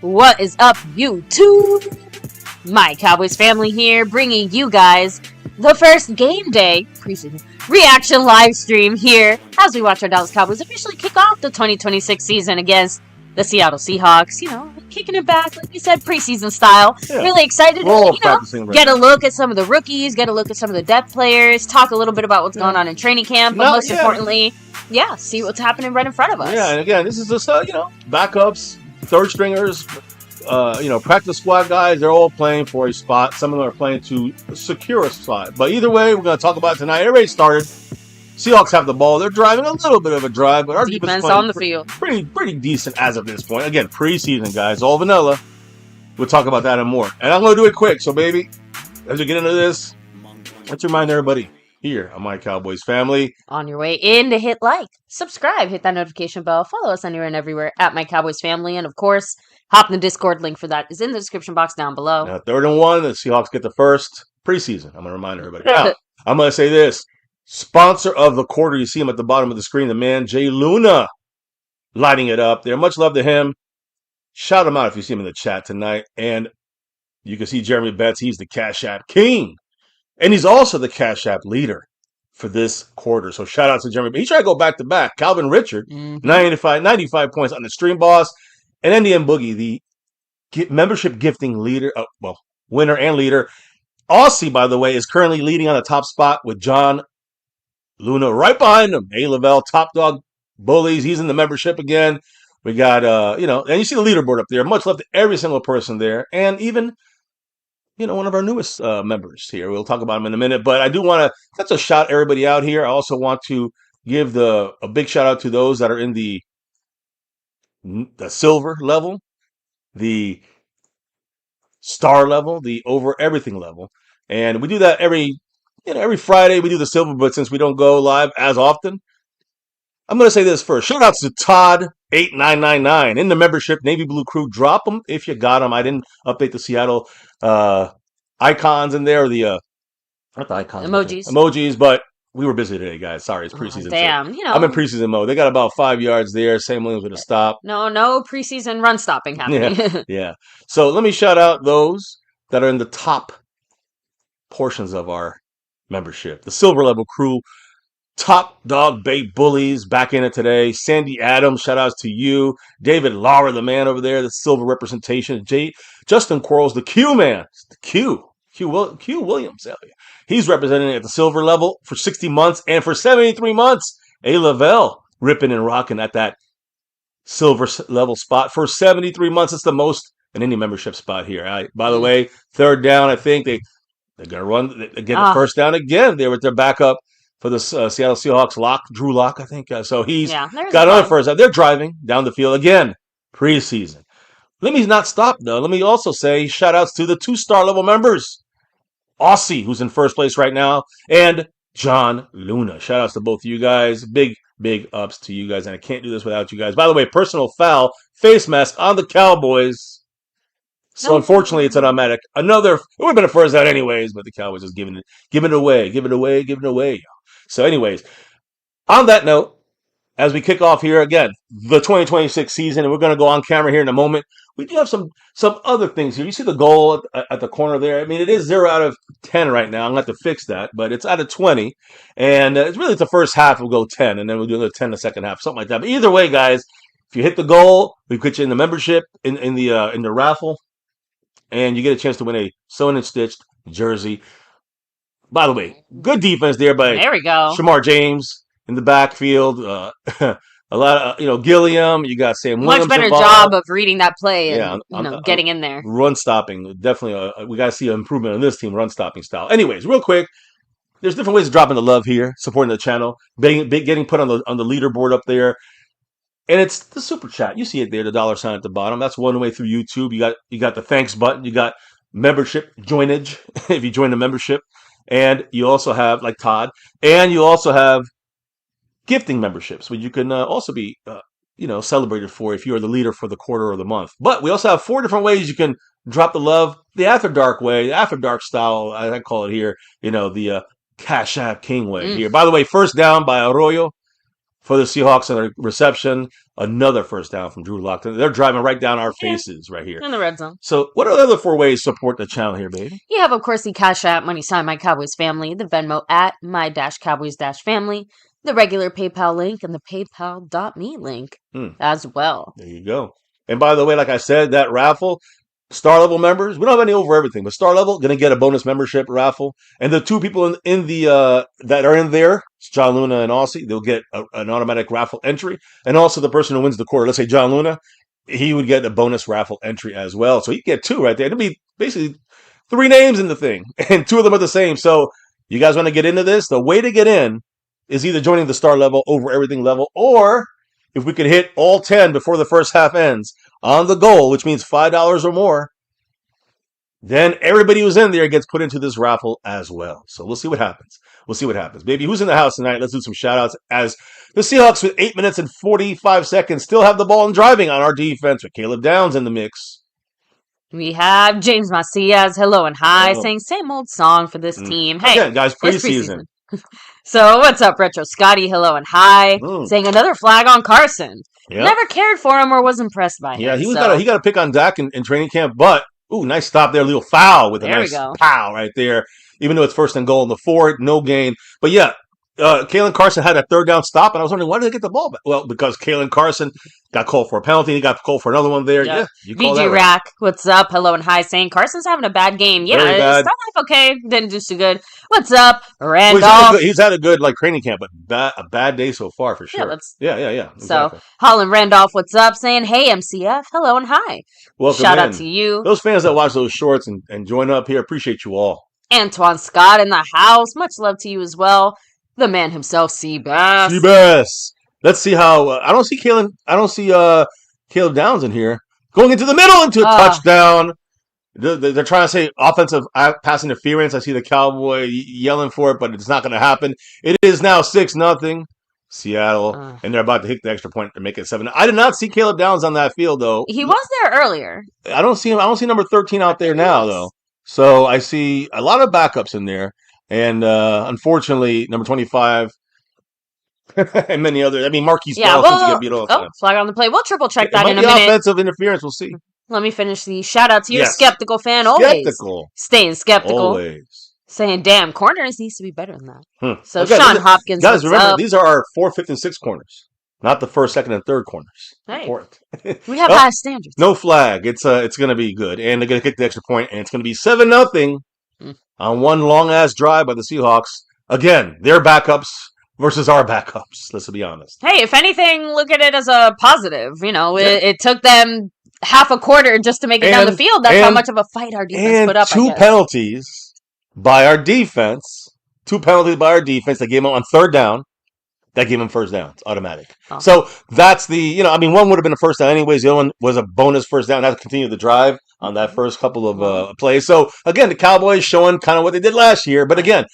What is up, YouTube? My Cowboys family here, bringing you guys the first game day preseason reaction live stream here as we watch our Dallas Cowboys officially kick off the 2026 season against the Seattle Seahawks. You know, kicking it back, like we said, preseason style. Yeah. Really excited to, get a look at some of the rookies, get a look at some of the depth players, talk a little bit about what's going on in training camp, but most importantly, see what's happening right in front of us. Yeah, and again, this is just, backups, third stringers, practice squad guys. They're all playing for a spot. Some of them are playing to secure a spot. But either way, we're going to talk about it tonight. Everybody started. Seahawks have the ball. They're driving a little bit of a drive, but our defense on the field. Pretty decent as of this point. Again, preseason, guys. All vanilla. We'll talk about that and more. And I'm going to do it quick. So, baby, as we get into this, let's remind everybody here on My Cowboys Family. On your way in to hit like, subscribe, hit that notification bell, follow us anywhere and everywhere at My Cowboys Family, and of course, hop in the Discord. Link for that is in the description box down below. Now, 3rd and 1, the Seahawks get the first preseason. I'm going to remind everybody. Now, I'm going to say this. Sponsor of the quarter, you see him at the bottom of the screen, the man, Jay Luna, lighting it up there. Much love to him. Shout him out if you see him in the chat tonight. And you can see Jeremy Betts. He's the Cash App King. And he's also the Cash App leader for this quarter. So shout out to Jeremy. He tried to go back-to-back. Calvin Richard, 95 points on the Stream Boss. And Indian Boogie, the membership gifting leader, winner and leader. Aussie, by the way, is currently leading on the top spot with John Luna right behind him. A. Lavelle, Top Dog Bullies. He's in the membership again. We got, and you see the leaderboard up there. Much love to every single person there. And even, one of our newest members here. We'll talk about him in a minute. But I do want to shout everybody out here. I also want to give a big shout out to those that are in the silver level, the star level, the over everything level. And we do that every Friday. We do the silver, but since we don't go live as often, I'm going to say this first. Shout outs to Todd8999 in the membership Navy Blue Crew. Drop them if you got them. I didn't update the Seattle icons in there, not the icons, emojis, but we were busy today, guys. Sorry, it's preseason. Damn, I'm in preseason mode. They got about 5 yards there. Sam Williams with a stop. No preseason run stopping happening. Yeah. So let me shout out those that are in the top portions of our membership. The silver level crew, Top Dog Bay Bullies, back in it today. Sandy Adams, shout outs to you. David Lara, the man over there, the silver representation. Justin Quarles, the Q man. The Q Williams. He's representing at the silver level for 60 months. And for 73 months, A. Lavelle ripping and rocking at that silver level spot. For 73 months, it's the most in any membership spot here. By the way, 3rd down, I think they're going to run again. First down again. They're with their backup for the Seattle Seahawks, Drew Lock, I think. So he's got on first down. They're driving down the field again, preseason. Let me not stop, though. Let me also say shout-outs to the 2-star level members. Aussie, who's in first place right now, and John Luna. Shout-outs to both of you guys. Big ups to you guys, and I can't do this without you guys. By the way, personal foul, face mask on the Cowboys. So unfortunately, it's an automatic. It would have been a first out anyways, but the Cowboys just giving it away. So anyways, on that note, as we kick off here again, the 2026 season, and we're going to go on camera here in a moment, we do have some other things here. You see the goal at the corner there? I mean, it is 0 out of 10 right now. I'm going to have to fix that, but it's out of 20. And it's the first half, we'll go 10, and then we'll do another 10 in the second half, something like that. But either way, guys, if you hit the goal, we put you in the membership, in the raffle, and you get a chance to win a sewn and stitched jersey. By the way, good defense there by Shamar James in the backfield. A lot of, Gilliam. You got Sam Williams. Much better job of reading that play and getting in there. Run stopping. Definitely, we got to see an improvement on this team, run stopping style. Anyways, real quick, there's different ways of dropping the love here, supporting the channel, getting put on the leaderboard up there. And it's the super chat. You see it there, the $sign at the bottom. That's one way through YouTube. You got the thanks button. You got membership joinage if you join the membership. And you also have, like Todd, and you also have gifting memberships, which you can also be, celebrated for if you're the leader for the quarter or the month. But we also have 4 different ways you can drop the love. The After Dark way, the After Dark style, I call it here, the Cash App King way here. By the way, first down by Arroyo. for the Seahawks and their reception. Another first down from Drew Lock. They're driving right down our faces right here. In the red zone. So what are the other 4 ways to support the channel here, baby? You have, of course, the Cash App, Money Sign, My Cowboys Family, the Venmo at My-Cowboys-Family, the regular PayPal link, and the PayPal.me link as well. There you go. And by the way, like I said, that raffle, star level members, we don't have any over everything, but star level going to get a bonus membership raffle. And the 2 people in the that are in there, John Luna and Aussie, they'll get an automatic raffle entry. And also the person who wins the quarter, let's say John Luna, he would get a bonus raffle entry as well. So you get 2 right there. It'll be basically 3 names in the thing, and 2 of them are the same. So you guys want to get into this? The way to get in is either joining the star level over everything level, or if we could hit all 10 before the first half ends on the goal, which means $5 or more, then everybody who's in there gets put into this raffle as well. So we'll see what happens. Baby, who's in the house tonight? Let's do some shout-outs as the Seahawks with 8 minutes and 45 seconds still have the ball and driving on our defense with Caleb Downs in the mix. We have James Macias, hello and hi, saying same old song for this team. Hey, again, guys, preseason. So what's up, Retro Scotty? Hello and hi, saying another flag on Carson. Yep. Never cared for him or was impressed by him. Yeah, he got a pick on Dak in training camp, but nice stop there, little foul with a nice pow right there. Even though it's 1st and goal in the 4, no gain. But yeah, Kalen Carson had a 3rd down stop, and I was wondering, why did they get the ball back? Well, because Kalen Carson got called for a penalty. He got called for another one there. Yeah, you call that right. Rack, what's up? Hello and hi, saying Carson's having a bad game. Yeah, started off okay, didn't do so good. What's up, Randolph? Well, he's had a good training camp, but a bad day so far for sure. Yeah. Exactly. So, Holland Randolph, what's up? Saying, hey, MCF, hello and hi. Welcome Shout out to you. Those fans that watch those shorts and join up here, appreciate you all. Antoine Scott in the house, much love to you as well. The man himself, Seabass. Seabass. Let's see how I don't see Caleb Downs in here. Going into the middle into a touchdown. They're trying to say offensive pass interference. I see the Cowboy yelling for it, but it's not going to happen. It is now 6-0 Seattle, and they're about to hit the extra point to make it 7. I did not see Caleb Downs on that field, though. He was there earlier. I don't see him. I don't see number 13 out there now, though. So I see a lot of backups in there. And unfortunately, number 25 and many others. I mean, Marquise Bell seems to get beat all the time. Flag on the play. We'll triple check that in a minute. Offensive interference. We'll see. Let me finish the shout out to your skeptical fan. Always staying skeptical. Always saying, "Damn, corners needs to be better than that." So Sean Hopkins, guys, remember these are our 4th, 5th, and 6th corners, not the 1st, 2nd, and 3rd corners. Hey, we have high standards. No flag. It's going to be good, and they're going to kick the extra point, and it's going to be 7-0 on one long ass drive by the Seahawks. Again, their backups versus our backups. Let's be honest. Hey, if anything, look at it as a positive. You know, it took them half a quarter just to make it down the field. That's how much of a fight our defense put up. 2 penalties by our defense. 2 penalties by our defense. They gave them on 3rd down. That gave them 1st down. It's automatic. Oh. So that's the, one would have been a 1st down anyways. The other one was a bonus 1st down. That to continue the drive on that first couple of plays. So again, the Cowboys showing kind of what they did last year. But again,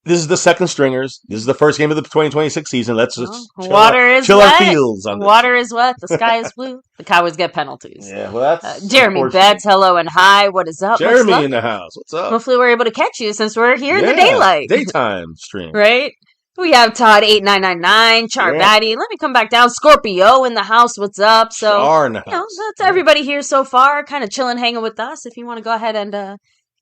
this is the 2nd stringers. This is the first game of the 2026 season. Let's just chill our feels on this. Water is wet. The sky is blue. The Cowboys get penalties. Yeah, well, that's Jeremy Betts. Hello and hi. What is up? Jeremy in the house. What's up? Hopefully we're able to catch you since we're here in the daylight. Daytime stream. Right? We have Todd 8999, Charbatty. Let me come back down. Scorpio in the house. What's up? So in the house. That's everybody here so far, kind of chilling, hanging with us. If you want to go ahead and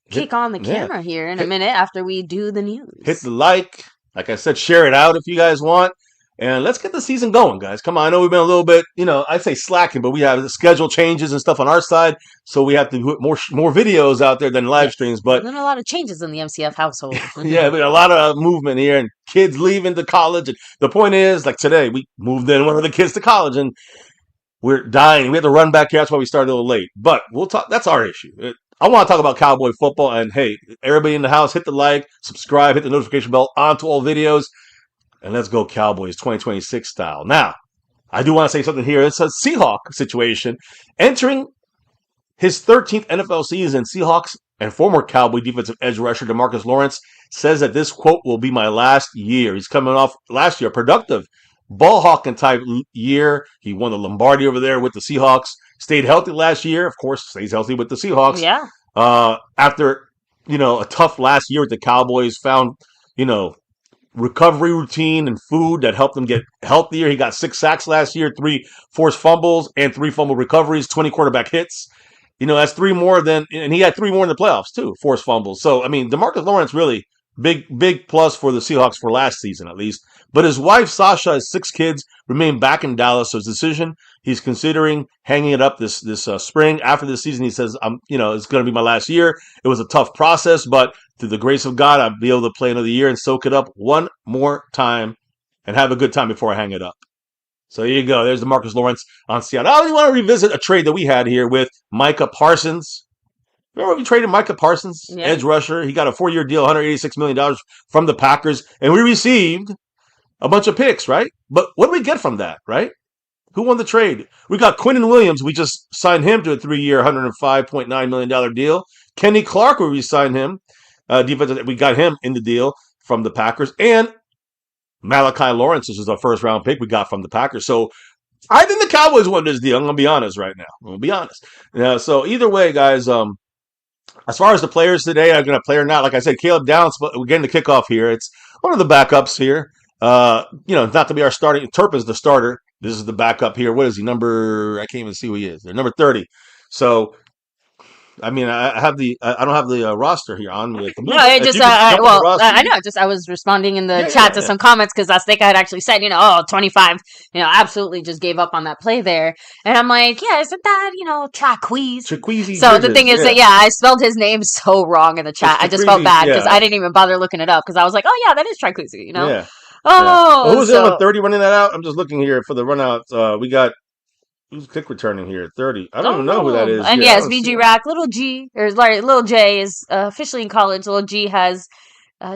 kick on the camera here in a minute after we do the news. Hit the like I said, share it out if you guys want. And let's get the season going, guys. Come on. I know we've been a little bit, I'd say slacking, but we have the schedule changes and stuff on our side. So we have to put more videos out there than live streams. But there's a lot of changes in the MCF household. Yeah, but a lot of movement here and kids leaving to college. And the point is, like today, we moved in one of the kids to college and we're dying. We had to run back here. That's why we started a little late. But we'll talk. That's our issue. I want to talk about Cowboy football. And hey, everybody in the house, hit the like, subscribe, hit the notification bell onto all videos. And let's go Cowboys 2026 style. Now, I do want to say something here. It's a Seahawk situation. Entering his 13th NFL season, Seahawks and former Cowboy defensive edge rusher DeMarcus Lawrence says that this, quote, will be my last year. He's coming off last year, productive ball hawking type year. He won the Lombardi over there with the Seahawks. Stayed healthy last year. Of course, stays healthy with the Seahawks. Yeah. After, a tough last year with the Cowboys, found, recovery routine and food that helped him get healthier. He got 6 sacks last year, 3 forced fumbles, and 3 fumble recoveries, 20 quarterback hits. That's 3 more and he had 3 more in the playoffs too, forced fumbles. So, DeMarcus Lawrence really big plus for the Seahawks for last season at least. But his wife, Sasha, has 6 kids, remain back in Dallas. So his decision, he's considering hanging it up this spring. After this season, he says, it's going to be my last year. It was a tough process, but through the grace of God, I'll be able to play another year and soak it up one more time and have a good time before I hang it up. So there you go. There's DeMarcus Lawrence on Seattle. I want to revisit a trade that we had here with Micah Parsons. Remember we traded Micah Parsons, edge rusher? He got a 4-year deal, $186 million from the Packers, and we received a bunch of picks, right? But what did we get from that, right? Who won the trade? We got Quinnen Williams. We just signed him to a 3-year, $105.9 million deal. Kenny Clark, we signed him. We got him in the deal from the Packers. And Malachi Lawrence, this is our first-round pick we got from the Packers. So I think the Cowboys won this deal. I'm going to be honest right now. I'm going to be honest. So either way, guys, as far as the players today, I'm going to play or not. Like I said, Caleb Downs, we're getting the kickoff here. It's one of the backups here. Not to be our starting. Turpin's the starter. This is the backup here. What is he? I can't even see who he is. They're number 30. So, I don't have the roster here on me. No, it just, I know. I was responding in the chat to some comments because I think I had actually said, 25, absolutely just gave up on that play there. And I'm like, isn't that, Traqueeze? So the thing is that, I spelled his name so wrong in the chat. I just felt bad because I didn't even bother looking it up because I was like, oh, yeah, that is Traqueeze, Yeah. Oh, Who was number 30 running that out? I'm just looking here for the run out. We got who's kick returning here? 30. I don't even know who that is. And yes, VG Rack, little G, or little J is officially in college. Little G has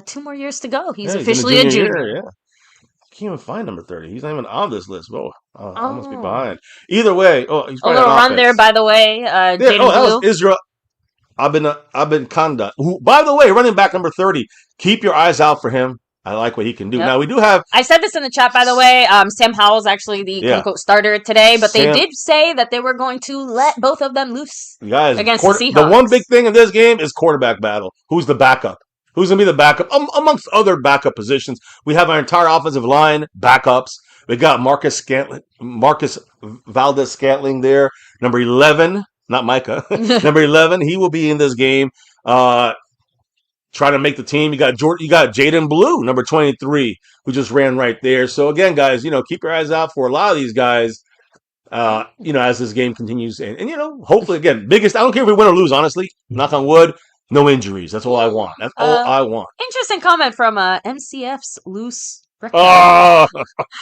2 more years to go. He's officially a junior. Yeah. I can't even find number 30. He's not even on this list. I must be behind. Either way, he's a little run there, by the way. That was Israel Abin Kanda, who, by the way, running back number 30. Keep your eyes out for him. I like what he can do. Now, we do have... I said this in the chat, by the way. Sam Howell's actually the quote-unquote starter today, but they did say that they were going to let both of them loose against the Seahawks. The one big thing in this game is quarterback battle. Who's the backup? Who's going to be the backup? Amongst other backup positions, we have our entire offensive line backups. We got Marcus Valdez-Scantling there, number 11. Not Micah. Number 11. He will be in this game. Trying to make the team. You got Jaden Blue, number 23, who just ran right there. So again, guys, keep your eyes out for a lot of these guys, as this game continues. And hopefully, again, I don't care if we win or lose, honestly, knock on wood, no injuries. That's all I want. That's all I want. Interesting comment from MCF's Loose Record.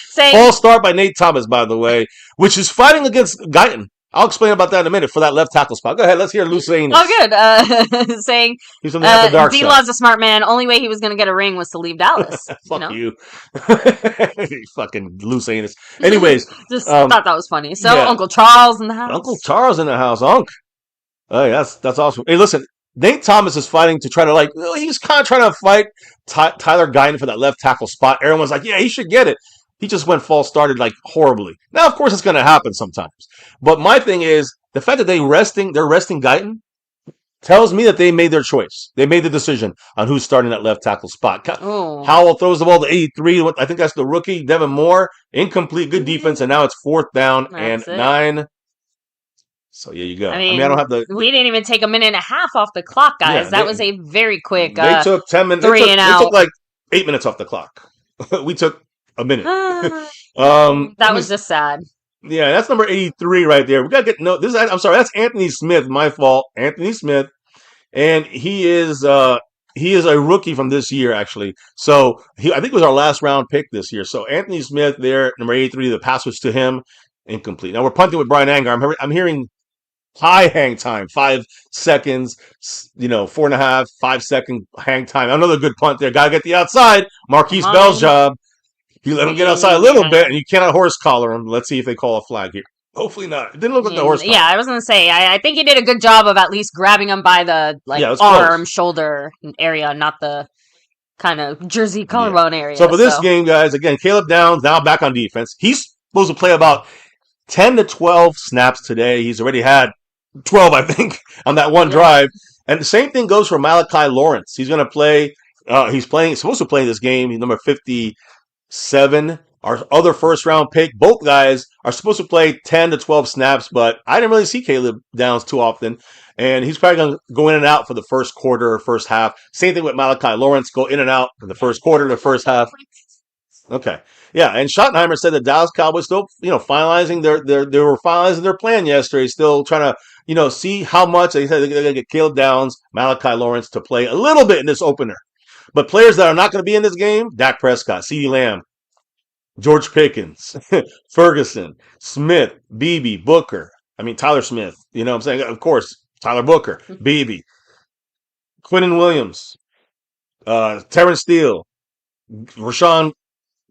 Saying, false start by Nate Thomas, by the way, which is fighting against Guyton. I'll explain about that in a minute for that left tackle spot. Go ahead. Let's hear Loose Anus. Oh, good. Saying he's on the dark side. D-Law's a smart man. Only way he was going to get a ring was to leave Dallas. Fuck you. Fucking Loose Anus. Anyways. Just thought that was funny. So, Uncle Charles in the house. Uncle Charles in the house. Oh, yeah, that's awesome. Hey, listen. Nate Thomas is fighting to try to, he's kind of trying to fight Tyler Guyton for that left tackle spot. Everyone's like, he should get it. He just went false started horribly. Now, of course, it's going to happen sometimes. But my thing is, the fact that they're resting Guyton tells me that they made their choice. They made the decision on who's starting that left tackle spot. Howell throws the ball to 83. I think that's the rookie. Devin Moore, incomplete, good defense. And now it's 4th down and 9. So, yeah, you go. I don't have the... We didn't even take a minute and a half off the clock, guys. Yeah, that was a very quick they took 10 minutes. They took 8 minutes off the clock. We took a minute. That was just sad. Yeah, that's number 83 right there. We gotta get I'm sorry, that's Anthony Smith. My fault, Anthony Smith, and he is a rookie from this year actually. So I think it was our last round pick this year. So Anthony Smith there, number 83. The pass was to him, incomplete. Now we're punting with Brian Anger. I'm hearing high hang time, 5 seconds. 4.5, 5 second hang time. Another good punt there. Gotta get the outside. Marquise Bell's job. You let him get outside a little bit, and you cannot horse collar him. Let's see if they call a flag here. Hopefully not. It didn't look like the horse collar. Yeah, I was going to say, I think he did a good job of at least grabbing him by the arm, shoulder area, not the kind of jersey collarbone area. So for this game, guys, again, Caleb Downs now back on defense. He's supposed to play about 10 to 12 snaps today. He's already had 12, I think, on that one drive. And the same thing goes for Malachi Lawrence. He's going to play He's supposed to play this game. He's number 57. Our other first round pick. Both guys are supposed to play 10 to 12 snaps, but I didn't really see Caleb Downs too often. And he's probably going to go in and out for the first quarter or first half. Same thing with Malachi Lawrence, go in and out for the first quarter, the first half. Okay. Yeah, and Schottenheimer said the Dallas Cowboys still, finalizing they were finalizing their plan yesterday, still trying to, see how much. They said they're going to get Caleb Downs, Malachi Lawrence to play a little bit in this opener. But players that are not going to be in this game, Dak Prescott, CeeDee Lamb, George Pickens, Ferguson, Smith, Beebe, Booker. Tyler Smith. You know what I'm saying? Of course, Tyler Booker, Beebe, Quinnen Williams, Terrence Steele, Kenny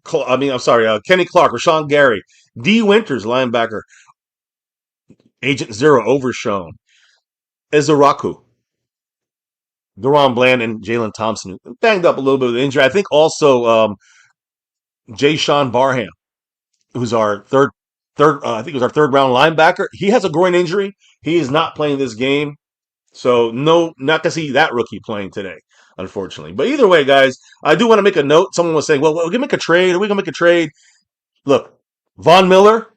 Clark, Rashawn Gary, D. Winters, linebacker, Agent Zero, Overshown, Ezeraku, Deron Bland, and Jalen Thompson, banged up a little bit with injury. I think also Jay Sean Barham, who's our third round linebacker. He has a groin injury. He is not playing this game. So no, not to see that rookie playing today, unfortunately. But either way, guys, I do want to make a note. Someone was saying, well, we're going to make a trade. Are we going to make a trade? Look, Von Miller,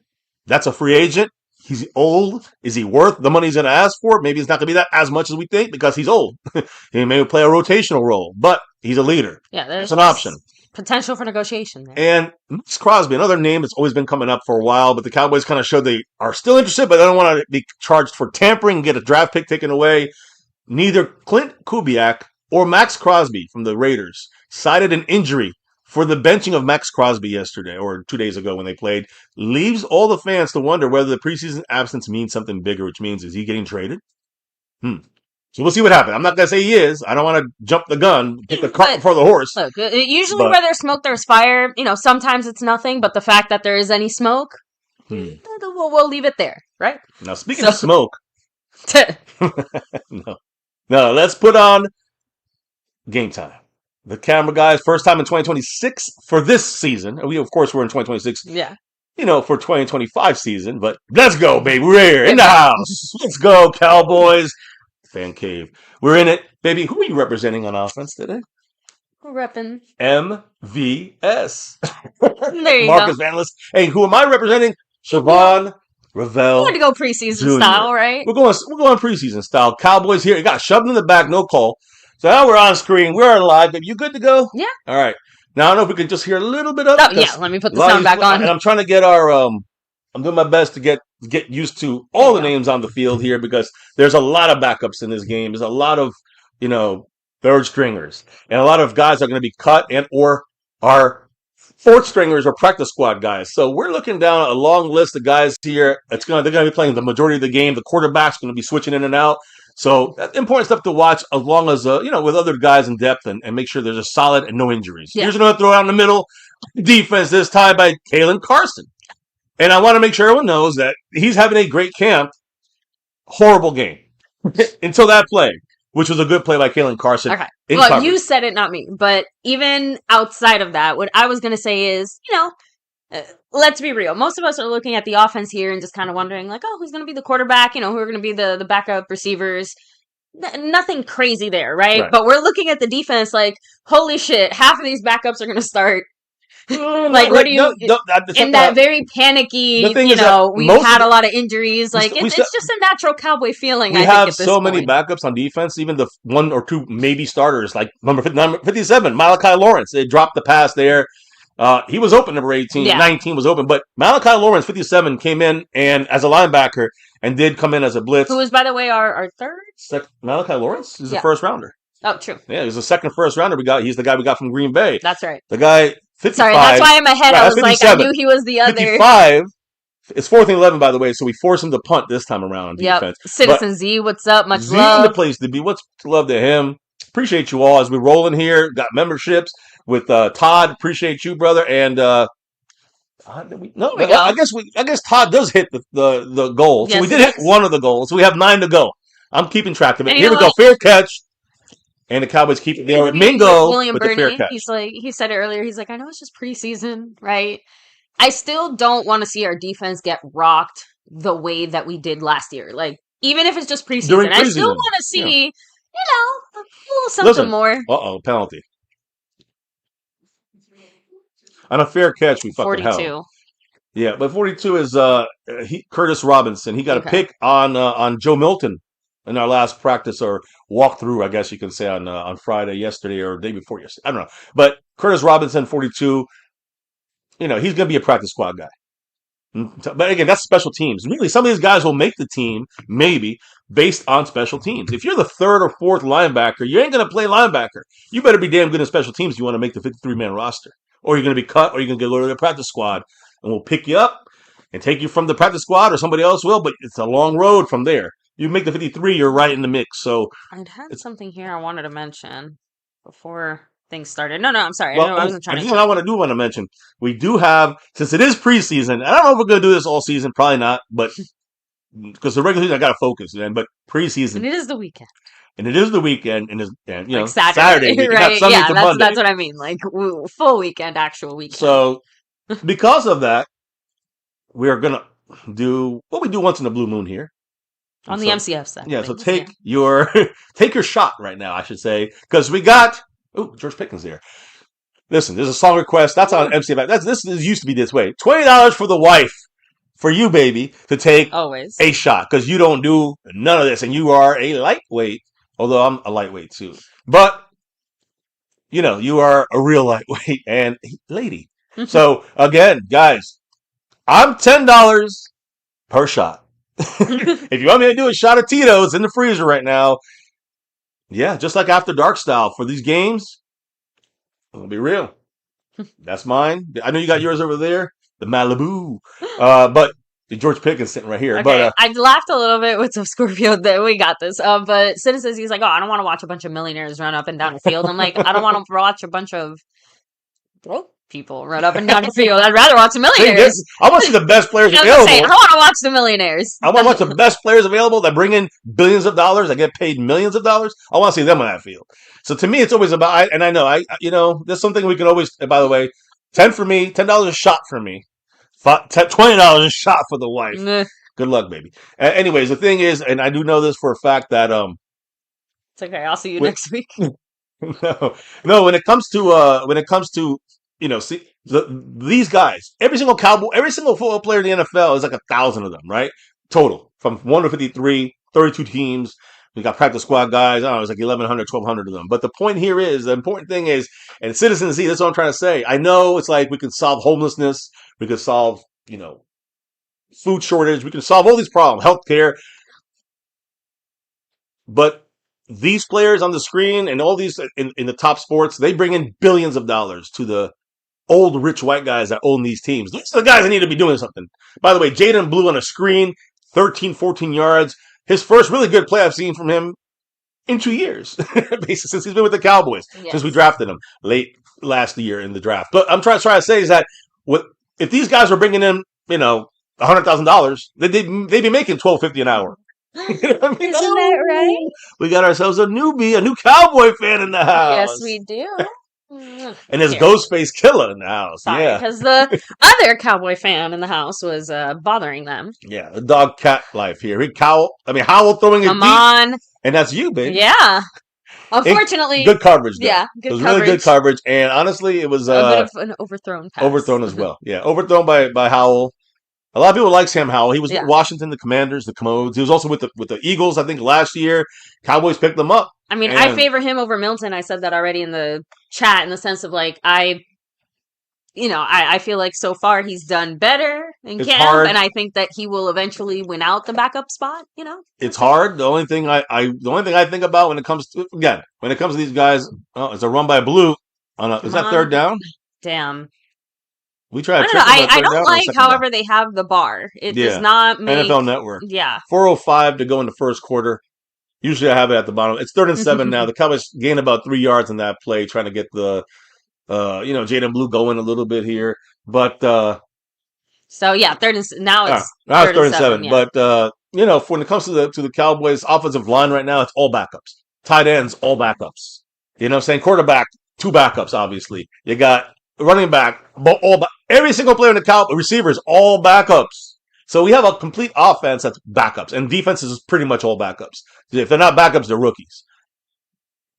that's a free agent. He's old. Is he worth the money he's going to ask for? Maybe it's not going to be that as much as we think because he's old. He may play a rotational role, but he's a leader. Yeah, there's an option. Potential for negotiation there. And Max Crosby, another name that's always been coming up for a while, but the Cowboys kind of showed they are still interested, but they don't want to be charged for tampering and get a draft pick taken away. Neither Clint Kubiak or Max Crosby from the Raiders cited an injury for the benching of Max Crosby yesterday or 2 days ago when they played. Leaves all the fans to wonder whether the preseason absence means something bigger, which means is he getting traded? So we'll see what happens. I'm not going to say he is. I don't want to jump the gun, put the cart before the horse. Look, usually where there's smoke, there's fire. Sometimes it's nothing, but the fact that there is any smoke, we'll leave it there, right? Now, speaking of smoke, no, let's put on Game Time. The camera guys, first time in 2026 for this season. We, of course, we're in 2026. Yeah. For 2025 season, but let's go, baby. We're here in the house. Let's go, Cowboys. Fan cave. We're in it. Baby, who are you representing on offense today? We're repping MVS. There you Marcus go. Van List. Hey, who am I representing? Siobhan Ravel. We're going to go preseason Jr. style, right? We're going preseason style. Cowboys here. You got shoved in the back, no call. So now we're on screen. We're live. Baby, you good to go? Yeah. All right. Now I don't know if we can just hear a little bit of it. Oh, yeah. Let me put the sound back on. And I'm trying to get our I'm doing my best to get used to all the names on the field here because there's a lot of backups in this game. There's a lot of, third stringers. And a lot of guys are going to be cut and or are fourth stringers or practice squad guys. So we're looking down a long list of guys here. They're going to be playing the majority of the game. The quarterback's going to be switching in and out. So that's important stuff to watch as long as, with other guys in depth and make sure there's a solid and no injuries. Yeah. Here's another throw out in the middle. Defense this time by Kalen Carson. And I want to make sure everyone knows that he's having a great camp. Horrible game. Until that play, which was a good play by Kalen Carson. Okay. Well, you said it, not me. But even outside of that, what I was going to say is, let's be real. Most of us are looking at the offense here and just kind of wondering, like, who's going to be the quarterback? Who are going to be the backup receivers? Nothing crazy there, right? But we're looking at the defense like, holy shit, half of these backups are going to start. Like, what do you in that very panicky? We've had a lot of injuries. Like, it's just a natural Cowboy feeling. We have so many backups on defense. Even the one or two maybe starters, like number 57, Malachi Lawrence. They dropped the pass there. He was open, number 18. Yeah. 19 was open, but Malachi Lawrence, 57, came in and as a linebacker and did come in as a blitz. Who was, by the way, our third? Malachi Lawrence is the first rounder. Oh, true. Yeah, he's the second first rounder we got. He's the guy we got from Green Bay. That's right. The guy. 55, sorry, that's why in my head I was 57. Like, I knew he was the other. 55. It's 4th and 11, by the way, so we forced him to punt this time around on defense. Citizen Z, what's up? Much Z love. the place to be. What's love to him. Appreciate you all as we roll in here. Got memberships with Todd. Appreciate you, brother. And I guess Todd does hit the goal. Yes, so we did hit one of the goals. So we have 9 to go. I'm keeping track of it. Here we go. Fair catch. And the Cowboys keep it there with Mingo William with Burney, the fair catch. He said it earlier. He's like, I know it's just preseason, right? I still don't want to see our defense get rocked the way that we did last year. Like, even if it's just preseason, I still want to see, a little something more. Penalty. On a fair catch, we fucking 42. held. Yeah, but 42 is Curtis Robinson. He got a pick on Joe Milton in our last practice or walkthrough, I guess you can say, on Friday, yesterday, or the day before yesterday. I don't know. But Curtis Robinson, 42, he's going to be a practice squad guy. But again, that's special teams. Really, some of these guys will make the team, maybe, based on special teams. If you're the third or fourth linebacker, you ain't going to play linebacker. You better be damn good in special teams if you want to make the 53-man roster. Or you're going to be cut, or you're going to go to the practice squad, and we'll pick you up and take you from the practice squad, or somebody else will, but it's a long road from there. You make the 53, you're right in the mix. So I'd had something here I wanted to mention before things started. No, I'm sorry. Well, I wasn't trying to. What I want to mention, we do have, since it is preseason, I don't know if we're going to do this all season, probably not, but because the regular season, I got to focus, man. But preseason. And it is the weekend. And it is the weekend, and like Saturday right? not Sunday yeah, to Monday. That's what I mean, like full weekend, actual weekend. So, because of that, we are going to do what we do once in a blue moon here. On the MCF side. Yeah, so take your shot right now, I should say, because we got George Pickens there. Listen, there's a song request. That's on MCF. This used to be this way. $20 for the wife, for you, baby, to take always a shot, because you don't do none of this, and you are a lightweight, although I'm a lightweight too. But, you are a real lightweight and lady. So, again, guys, I'm $10 per shot. If you want me to do a shot of Tito's in the freezer right now, yeah, just like After Dark style for these games, it'll be real. That's mine. I know you got yours over there, the Malibu, but the George Pickens sitting right here. Okay, but I laughed a little bit with some Scorpio that we got this. But Sid says he's like, oh, I don't want to watch a bunch of millionaires run up and down the field. I'm like, I don't want to watch a bunch of broke people run up and down the field. I'd rather watch the millionaires. I want to see the best players available. I don't want to watch the millionaires. I want to watch the best players available that bring in billions of dollars, that get paid millions of dollars. I want to see them on that field. So to me, it's always about, and I know, there's something we can always, by the way, $10 a shot for me. $20 a shot for the wife. Good luck, baby. Anyways, the thing is, and I do know this for a fact that, it's okay. I'll see you next week. No, when it comes to, these guys, every single football player in the NFL is like 1,000 of them, right? Total. From 1 to 53, 32 teams. We got practice squad guys. I don't know, it's like 1,100, 1,200 of them. But the point here is, the important thing is, and Citizens Z, that's what I'm trying to say. I know it's like we could solve homelessness. We could solve, food shortage. We can solve all these problems, healthcare. But these players on the screen and all these in the top sports, they bring in billions of dollars to the old rich white guys that own these teams. These are the guys that need to be doing something. By the way, Jaden Blue on a screen, 13, 14 yards. His first really good play I've seen from him in 2 years, basically, since he's been with the Cowboys, since we drafted him late last year in the draft. But I'm trying to say is that if these guys were bringing in, $100,000, they'd be making $12.50 an hour. You know what I mean? Isn't that right? We got ourselves a new Cowboy fan in the house. Yes, we do. And there's Ghostface Killer in the house. Sorry, yeah, because the other Cowboy fan in the house was bothering them. Yeah, the dog cat life here. Howl throwing it Come deep, on, and that's you, baby. Yeah. Unfortunately, good coverage. Though. Yeah, it was really good coverage, and honestly, it was a bit of an overthrown pass. Overthrown as well. Yeah, overthrown by Howell. A lot of people like Sam Howell. He was with Washington, the Commanders, the Commodes. He was also with the Eagles, I think, last year. Cowboys picked them up. I mean, I favor him over Milton. I said that already in the chat, in the sense of like I feel like so far he's done better in camp, and I think that he will eventually win out the backup spot. It's hard. The only thing I think about when it comes to these guys, it's a run by Blue. Is that third down? Damn. We tried. I don't like, however, they have the bar. It does not make NFL Network. Yeah. 4:05 to go in the first quarter. Usually I have it at the bottom. It's 3rd and 7 now. The Cowboys gained about 3 yards in that play, trying to get the Jaden Blue going a little bit here. But so yeah, now it's 3rd and 7. Yeah. But when it comes to the Cowboys offensive line right now, it's all backups. Tight ends, all backups. You know what I'm saying? Quarterback, 2 backups, obviously. You got running back, every single player in the Cowboys, receivers, all backups. So we have a complete offense that's backups, and defense is pretty much all backups. If they're not backups, they're rookies.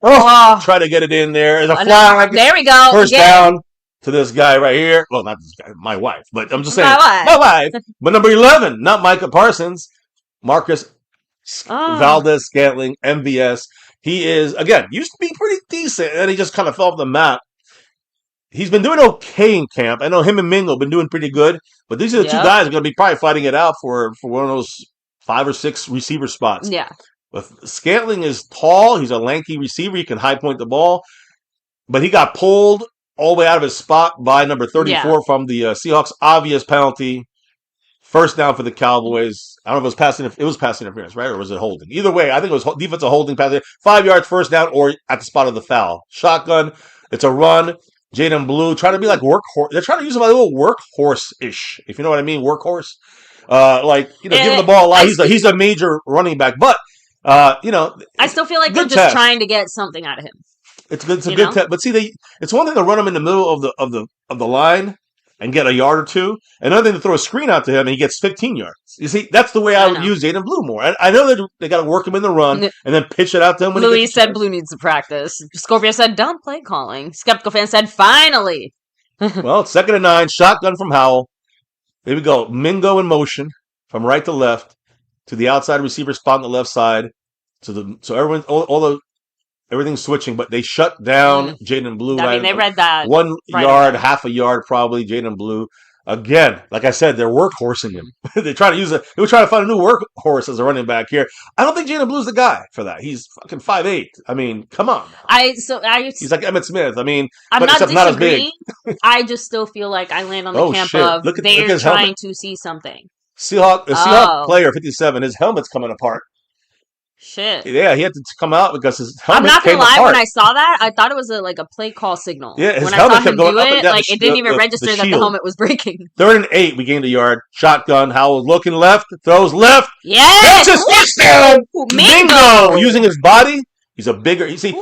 Try to get it in there. There's a flag. There we go. First down. to this guy right here. Well, not this guy, my wife, but I'm just saying, My wife. But number 11, not Micah Parsons, Marcus Valdez Scantling, MVS. He is, again, used to be pretty decent, and he just kind of fell off the map. He's been doing okay in camp. I know him and Mingo have been doing pretty good, but these are the two guys who are going to be probably fighting it out for one of those 5 or 6 receiver spots. Yeah. But Scantling is tall. He's a lanky receiver. He can high point the ball. But he got pulled all the way out of his spot by number 34 from the Seahawks. Obvious penalty. First down for the Cowboys. I don't know if it was passing interference, right? Or was it holding? Either way, I think it was defensive holding pass. 5 yards first down or at the spot of the foul. Shotgun. It's a run. Jaden Blue trying to be like workhorse. They're trying to use him like a little workhorse-ish, if you know what I mean, workhorse. Give him the ball a lot. He's a major running back, but I still feel like they're just trying to get something out of him. It's good. It's a good test. But see, it's one thing to run him in the middle of the line and get a yard or two. Another thing to throw a screen out to him and he gets 15 yards. You see, that's the way I would use Jaden Blue more. I know they got to work him in the run and then pitch it out to him. Louis said Blue needs to practice. Scorpio said, "Don't play calling." Skeptical fan said, "Finally." Well, it's 2nd and 9. Shotgun from Howell. Here we go. Mingo in motion from right to left to the outside receiver spot on the left side. So everyone, everything's switching, but they shut down Jaden Blue. I mean, they read that 1 yard, half a yard probably. Jaden Blue again. Like I said, they're workhorsing him. They try to use it. They were trying to find a new workhorse as a running back here. I don't think Jaden Blue's the guy for that. He's fucking 5'8". I mean, come on. He's like Emmitt Smith. I mean, I'm not except not as big. I just still feel like I land on the camp of they're trying to see something. Seahawk player 57. His helmet's coming apart. Shit. Yeah, he had to come out because his helmet came apart. I'm not gonna lie, when I saw that, I thought it was a play call signal. Yeah, his when helmet I saw him kept going do up and it, down it didn't even register that the helmet was breaking. 3rd and 8, we gained a yard. Shotgun, Howell looking left, throws left. Yes! That's his touchdown! Mingo! Using his body. He's a bigger, you see,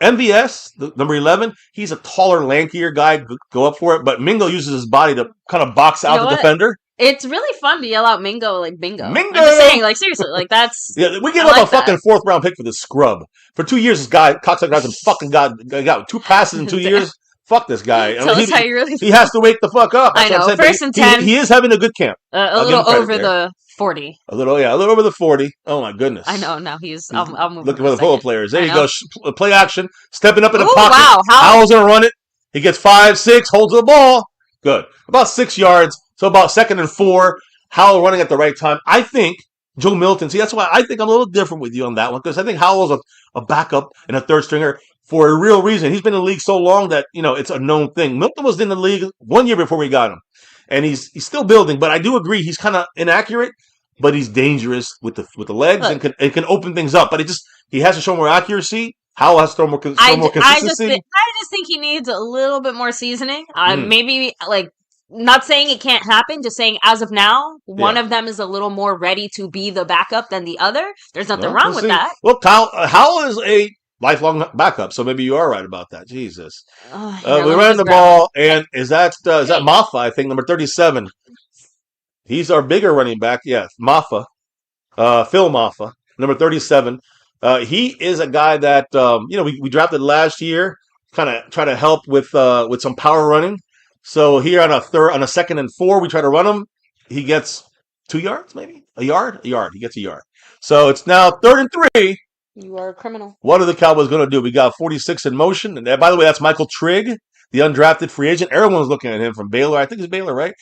MVS, number 11, he's a taller, lankier guy, go up for it, but Mingo uses his body to kind of box out the defender. It's really fun to yell out Mingo, like bingo. Mingo! I'm just saying, seriously, that's... Yeah, we gave up a fucking 4th round pick for this scrub. For 2 years, this guy, cocksucker, hasn't fucking got 2 passes in 2 years. Fuck this guy. Tell us how you really he has to wake the fuck up. That's I know. 1st and 10. He is having a good camp. A little over the 40. A little over the 40. Oh my goodness. I know. Now he's I'll move looking for the football players. There you go. Play action. Stepping up in the pocket. Wow. Howell's gonna run it. He gets 5, 6, holds the ball. Good. About 6 yards. So about 2nd and 4. Howell running at the right time. I think Joe Milton. See, that's why I think I'm a little different with you on that one because I think Howell's a backup and a 3rd stringer for a real reason. He's been in the league so long that it's a known thing. Milton was in the league 1 year before we got him, and he's still building. But I do agree he's kind of inaccurate, but he's dangerous with the legs and can open things up. But he has to show more accuracy. Howell has to throw more consistency. I just think he needs a little bit more seasoning. Maybe not saying it can't happen, just saying as of now, one of them is a little more ready to be the backup than the other. There's nothing wrong with that. Well, Howell is a lifelong backup, so maybe you are right about that. Jesus. We ran the ball, and is that Maffa, I think, number 37. He's our bigger running back. Yeah, Maffa. Phil Maffa, number 37. He is a guy that, we drafted last year, kind of try to help with some power running. So here on a 2nd and 4, we try to run him. He gets 2 yards, maybe? A yard? A yard. He gets a yard. So it's now 3rd and 3. You are a criminal. What are the Cowboys going to do? We got 46 in motion. And by the way, that's Michael Trigg, the undrafted free agent. Everyone's looking at him from Baylor. I think it's Baylor, right?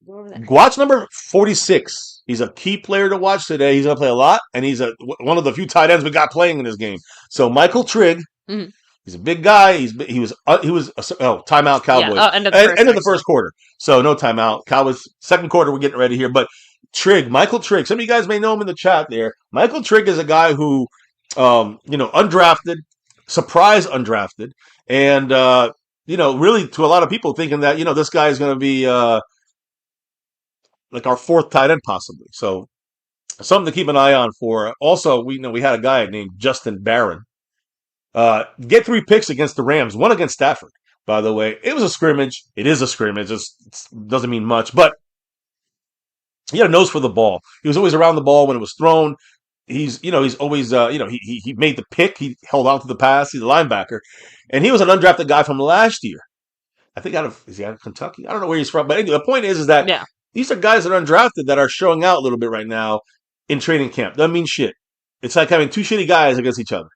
Watch number 46. He's a key player to watch today. He's going to play a lot, and he's one of the few tight ends we got playing in this game. So Michael Trigg. Mm-hmm. He's a big guy. He was timeout Cowboys. Yeah, end of the first quarter. So no timeout. Cowboys 2nd quarter. We're getting ready here. But Michael Trigg. Some of you guys may know him in the chat there. Michael Trigg is a guy who, undrafted, surprise undrafted, and really to a lot of people thinking that this guy is going to be like our 4th tight end possibly. So something to keep an eye on for. Also, we had a guy named Justin Barron. Get 3 picks against the Rams, 1 against Stafford, by the way. It was a scrimmage. It is a scrimmage. It doesn't mean much, but he had a nose for the ball. He was always around the ball when it was thrown. He's always, he made the pick. He held on to the pass. He's a linebacker. And he was an undrafted guy from last year. I think is he out of Kentucky? I don't know where he's from. But anyway, the point is that Yeah. these are guys that are undrafted that are showing out a little bit right now in training camp. Doesn't mean shit. It's like having two shitty guys against each other.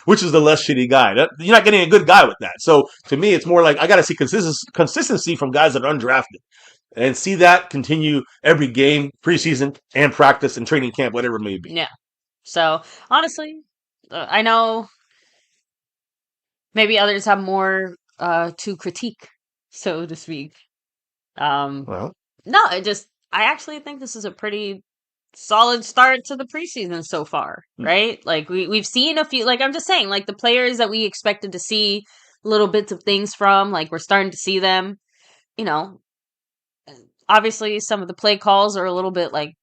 Which is the less shitty guy? You're not getting a good guy with that. So to me, it's more like I got to see consistency from guys that are undrafted, and see that continue every game, preseason, and practice and training camp, whatever it may be. Yeah. So honestly, I know maybe others have more to critique, so to speak. Well, No, I actually think this is a pretty solid start to the preseason so far, right? Like we've seen a few, like I'm just saying, like the players that we expected to see little bits of things from, like we're starting to see them. You know, obviously some of the play calls are a little bit like,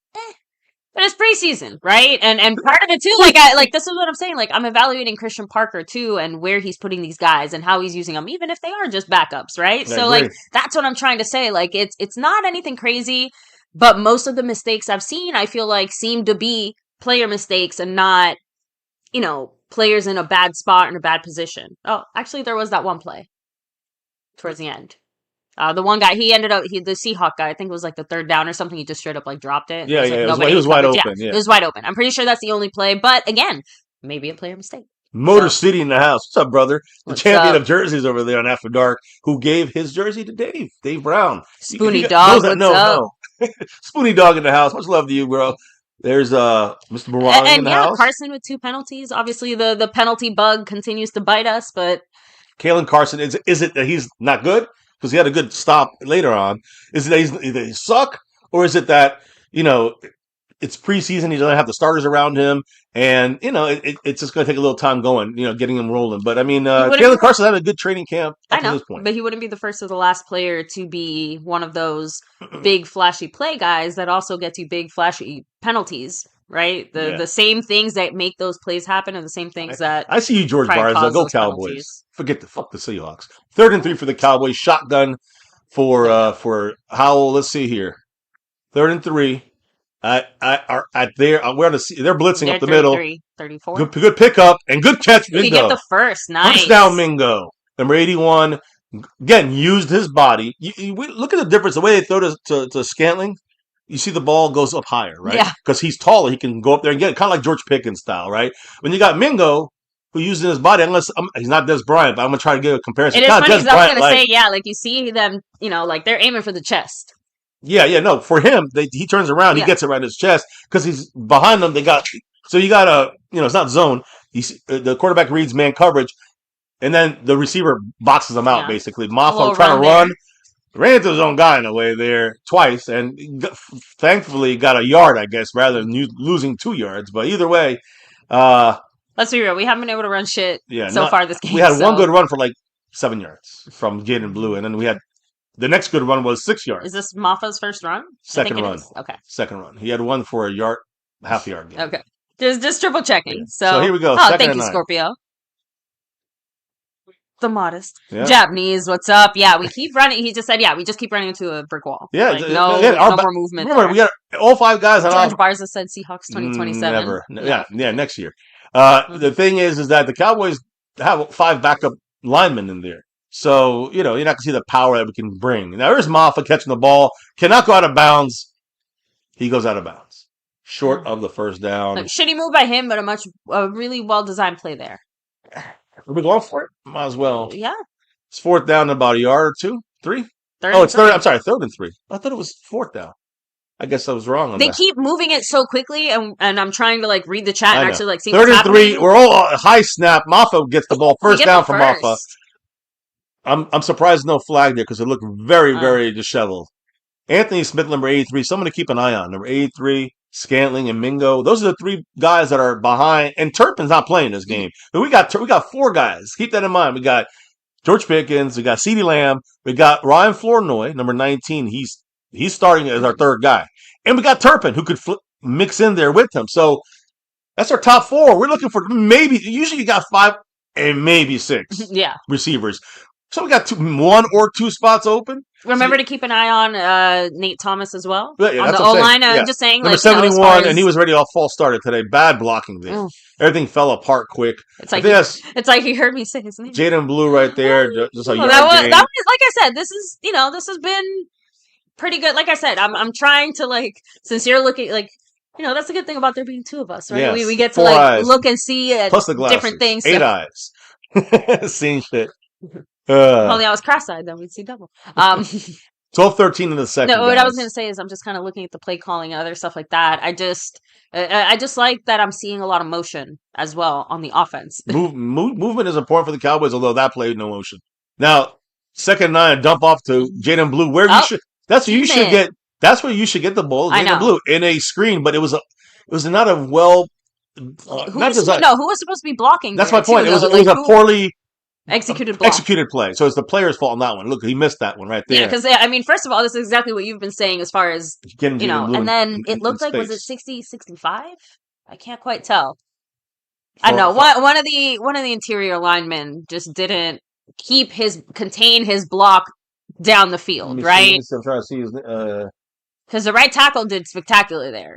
but it's preseason, right? And part of it too, like this is what I'm saying. Like I'm evaluating Christian Parker too, and where he's putting these guys and how he's using them, even if they are just backups, right? So like that's what I'm trying to say. Like it's not anything crazy, but most of the mistakes I've seen, I feel like seem to be player mistakes and not, players in a bad spot in a bad position. Oh, actually, there was that one play towards the end. The one guy, the Seahawk guy, I think it was like the third down or something. He just straight up like dropped it. Yeah, Like, he was wide open. Yeah, it was wide open. I'm pretty sure that's the only play. But again, maybe a player mistake. Motor City in the house. What's up, brother? The champion of jerseys over there on After Dark, who gave his jersey to Dave Brown. Spoony Dog, what's up? Spoony Dog in the house. Much love to you, bro. There's Mr. Morang in the house. Carson with 2 penalties. Obviously, the penalty bug continues to bite us, but Kalen Carson, is it that he's not good? Because he had a good stop later on. Is it that he suck? Or is it that, it's preseason, he doesn't have the starters around him, and, it's just going to take a little time going, getting him rolling. But, I mean, Kalen Carson had a good training camp up to this point. But he wouldn't be the first or the last player to be one of those big, flashy play guys that also gets you big, flashy penalties. Right? The same things that make those plays happen are the same things that I see you, George Barnes. Go Cowboys. Penalties. Fuck the Seahawks. 3rd and 3 for the Cowboys. Shotgun for Howell. Let's see here. 3rd and 3. They're blitzing up the middle. 34. Good pickup and good catch, Mingo. You get the first. Nice. Touchdown, Mingo. Number 81. Again, used his body. Look at the difference. The way they throw to Scantling. You see the ball goes up higher, right? Yeah. Because he's taller. He can go up there and get it. Kind of like George Pickens style, right? When you got Mingo, who uses his body, he's not Des Bryant, but I'm going to try to give a comparison. It is funny because I was going to say, like you see them, like they're aiming for the chest. Yeah, no. For him, he turns around, he gets it right in his chest because he's behind them. So you got it's not zone. The quarterback reads man coverage, and then the receiver boxes him out, basically. Maffa trying to run. Ran into his own guy in a way there twice, and thankfully got a yard, I guess, rather than losing 2 yards. But either way, let's be real. We haven't been able to run shit so far this game. We had one good run for like 7 yards from Jaden Blue, and then we had the next good run was 6 yards. Is this Maffa's first run? Second run. Okay. Second run. He had one for a yard, half yard game. Okay. Just triple checking. Yeah. So here we go. Thank you, Scorpio. The modest. Yeah. Japanese, what's up? Yeah, we keep running. He just said, we just keep running into a brick wall. Yeah, no more movement. Remember, we got all 5 guys. George Barza said Seahawks 2027. Never. Yeah, next year. The thing is that the Cowboys have 5 backup linemen in there. So, you're not going to see the power that we can bring. Now, there's Maffa catching the ball. Cannot go out of bounds. He goes out of bounds. Short of the first down. Shitty move by him, but a really well-designed play there. Are we going for it? Might as well. Yeah. It's 4th down in about a yard or 2, 3. It's 3rd. I'm sorry, 3rd and 3. I thought it was 4th down. I guess I was wrong on that. They keep moving it so quickly, and I'm trying to read the chat and actually see 3rd what's and happening. 3. We're all high snap. Maffa gets the ball. First down for Maffa. I'm surprised no flag there because it looked very, very disheveled. Anthony Smith, number 83. Someone to keep an eye on. Number 83. Scantling and Mingo. Those are the 3 guys that are behind. And Turpin's not playing this game. But we got 4 guys. Keep that in mind. We got George Pickens. We got CeeDee Lamb. We got Ryan Flournoy, number 19. He's starting as our 3rd guy. And we got Turpin, who could mix in there with him. So that's our top 4. We're looking for usually you got 5 and maybe 6 yeah. receivers. So we got one or two spots open. Remember to keep an eye on Nate Thomas as well Yeah, on that's the what I'm saying. O-line. I'm Yeah. just saying, Number like, you know, 71, and he was ready off false starter today. Bad blocking there. Oh. Everything fell apart quick. It's like it's like he heard me say his name. Jaden Blue right there, just a yard that gain. was, like I said, this has been pretty good. Like I said, I'm trying to, like, since you're looking, like, you know, that's a good thing about there being two of us, right? Yes. We get to, 4 like, eyes. look and see Plus the glasses. different things. 8 eyes. Seeing shit. If only I was cross-eyed, then we'd see double. 12-13 in the second. No, what guys. I was going to say is I'm just kind of looking at the play calling and other stuff like that. I just like that I'm seeing a lot of motion as well on the offense. Movement is important for the Cowboys, although that played no motion. Now, 2nd and 9, dump off to Jaden Blue. You should. That's where you should get. That's where you should get the ball, Jaden Blue, in a screen. But it was not a well. Who was supposed to be blocking? That's my point. It was a poorly executed play. So it's the player's fault on that one. Look, he missed that one right there. Yeah, because I mean, first of all, this is exactly what you've been saying as far as you know. And then it looked like, was it 60, 65? I can't quite tell. I don't know. One of the interior linemen just didn't contain his block down the field, right? I'm trying to see his. Because the right tackle did spectacular there.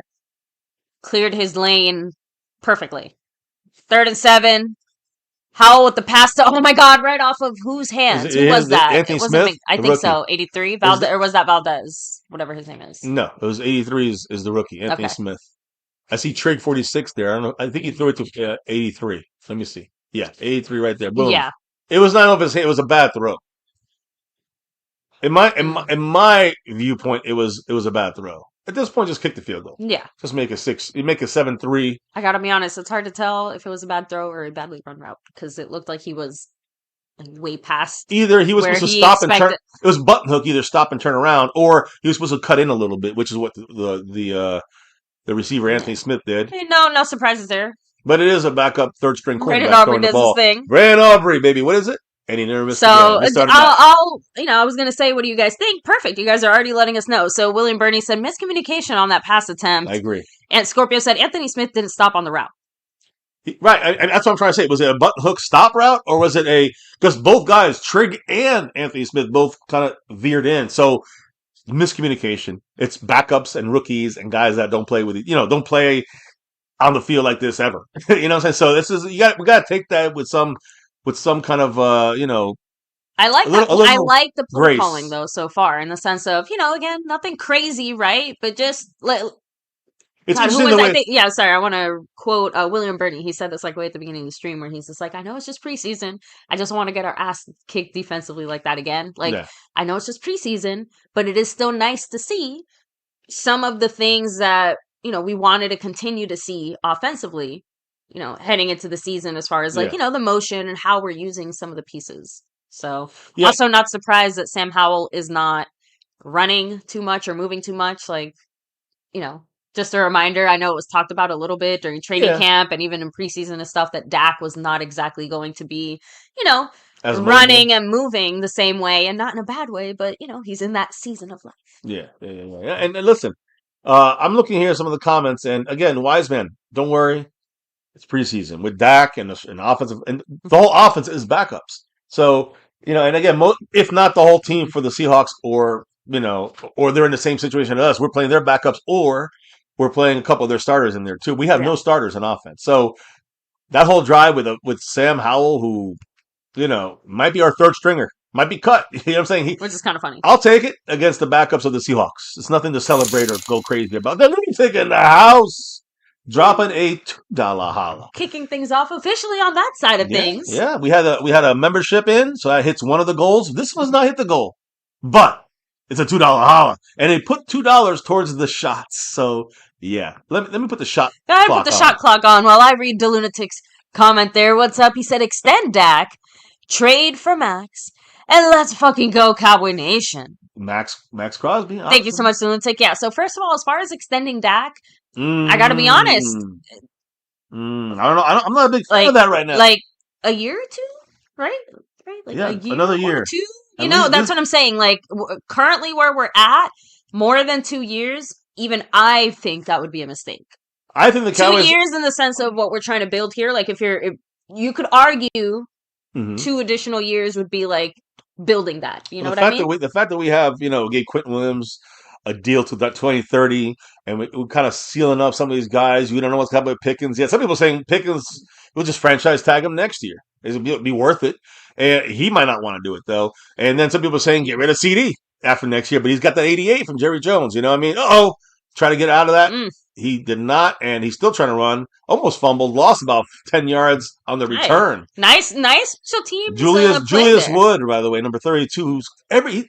Cleared his lane perfectly. 3rd and 7. Howell with the pass to, oh my God, right off of whose hands? Who was that? Anthony Smith? I think so. 83? Or was that Valdez? Whatever his name is. No, it was 83 is the rookie, Anthony Smith. I see Trig 46 there. I don't know. I think he threw it to 83. Let me see. Yeah, 83 right there. Boom. Yeah. It was not off his hand. It was a bad throw. In my viewpoint, it was a bad throw. At this point, just kick the field goal. Yeah. Just make a 6. You make a 7-3. I gotta be honest. It's hard to tell if it was a bad throw or a badly run route because it looked like he was way past. Either he was supposed to stop and turn. It was button hook. Either stop and turn around, or he was supposed to cut in a little bit, which is what the receiver Anthony Smith did. No surprises there. But it is a backup third string quarterback Brandon Aubrey throwing the does ball. his thing. Brandon Aubrey, baby, what is it? And he never missed So I was gonna say, what do you guys think? Perfect. You guys are already letting us know. So William Burney said miscommunication on that pass attempt. I agree. And Scorpio said Anthony Smith didn't stop on the route. Right, and that's what I'm trying to say. Was it a button hook stop route, or was it because both guys, Trig and Anthony Smith, both kind of veered in. So miscommunication. It's backups and rookies and guys that don't play don't play on the field like this ever. You know what I'm saying? So this is we got to take that with some kind of I like that. I like the play grace. Calling though so far in the sense of again nothing crazy, right? But just it's God, interesting the way. Sorry, I want to quote William Burney. He said this like way at the beginning of the stream where he's just like, I know it's just preseason. I just want to get our ass kicked defensively like that again. I know it's just preseason, but it is still nice to see some of the things that we wanted to continue to see offensively, heading into the season as far as the motion and how we're using some of the pieces. So also not surprised that Sam Howell is not running too much or moving too much. Just a reminder, I know it was talked about a little bit during training camp and even in preseason and stuff that Dak was not exactly going to be, running and moving the same way, and not in a bad way, but he's in that season of life. Yeah. And listen, I'm looking here at some of the comments, and again, Wiseman, don't worry, it's preseason with Dak and offensive, and the whole offense is backups. So and again, if not the whole team for the Seahawks, or they're in the same situation as us, we're playing their backups, or we're playing a couple of their starters in there too. We have no starters in offense, so that whole drive with Sam Howell, who might be our third stringer, might be cut. You know what I'm saying? Which is kind of funny. I'll take it against the backups of the Seahawks. It's nothing to celebrate or go crazy about. Then Lunatic in the house, dropping a $2 holla, kicking things off officially on that side of things. Yeah, we had a membership in, so that hits one of the goals. This was not hit the goal, but it's a $2 holla, and they put $2 towards the shots. So yeah, let me put the shot. Shot clock on while I read the Lunatic's comment there. What's up? He said, "Extend Dak, trade for Max, and let's fucking go, Cowboy Nation." Max Crosby. Awesome. Thank you so much, Lunatic. Yeah. So first of all, as far as extending Dak, I got to be honest. I don't know. I'm not a big fan of that right now. Like a year or two, right? Another year or two. That's what I'm saying. Like currently where we're at, more than 2 years, even I think that would be a mistake. I think the Cowboys 2 years in the sense of what we're trying to build here. Like if you could argue 2 additional years would be like building that. You know Well, what I mean? the fact that we have, gave Quentin Williams a deal to that 2030, and we're kind of sealing up some of these guys. We don't know what's happening with Pickens yet. Some people saying Pickens, we'll just franchise tag him next year. It'll be worth it. And he might not want to do it though. And then some people saying get rid of CD after next year, but he's got that 88 from Jerry Jones. You know what I mean? Try to get out of that. Mm. He did not, and he's still trying to run. Almost fumbled, lost about 10 yards on the return. Nice special teams. Julius Wood, by the way, number 32, who's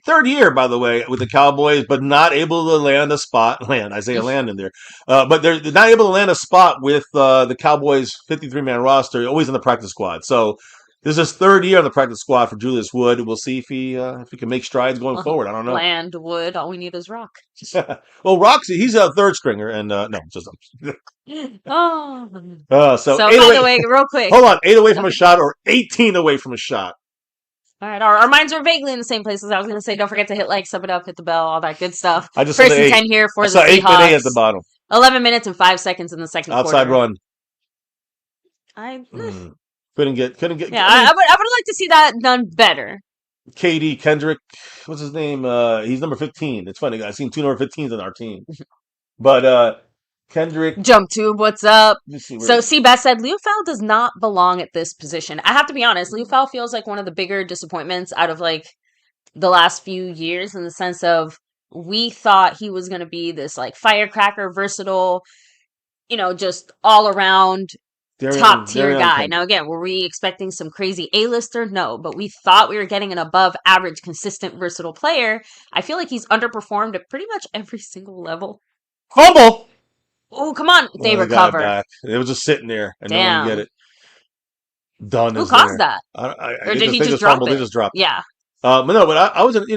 third year, by the way, with the Cowboys, but not able to land a spot. Land in there. But they're not able to land a spot with the Cowboys' 53-man roster, always in the practice squad. So this is his third year on the practice squad for Julius Wood. We'll see if he can make strides going forward. I don't know. Land Wood, all we need is Rock. Well, Roxy, he's a third stringer, and no, just oh. So by the way, real quick, hold on, 8 away from a shot or 18 away from a shot. All right, our minds are vaguely in the same places. I was going to say, don't forget to hit like, sub it up, hit the bell, all that good stuff. I just First saw and 10 here for the Seahawks. Seahawks. 8 at the bottom. 11 minutes and 5 seconds in the second Outside quarter. run. Couldn't get. Yeah, I would like to see that done better. KD Kendrick, what's his name? He's number 15. It's funny. I've seen 2 number 15s on our team. But Kendrick. Jump tube, what's up? So Seabass said Leofau does not belong at this position. I have to be honest, Leofau feels like one of the bigger disappointments out of like the last few years, in the sense of we thought he was going to be this like firecracker, versatile, just all around top tier guy. Now again, were we expecting some crazy A-lister? No, but we thought we were getting an above average, consistent, versatile player. I feel like he's underperformed at pretty much every single level. Fumble! Oh, come on. They recover. It was just sitting there and Damn. no one get it. Done. Who caused that? Or did he just drop it? They just dropped it. Yeah. But I wasn't,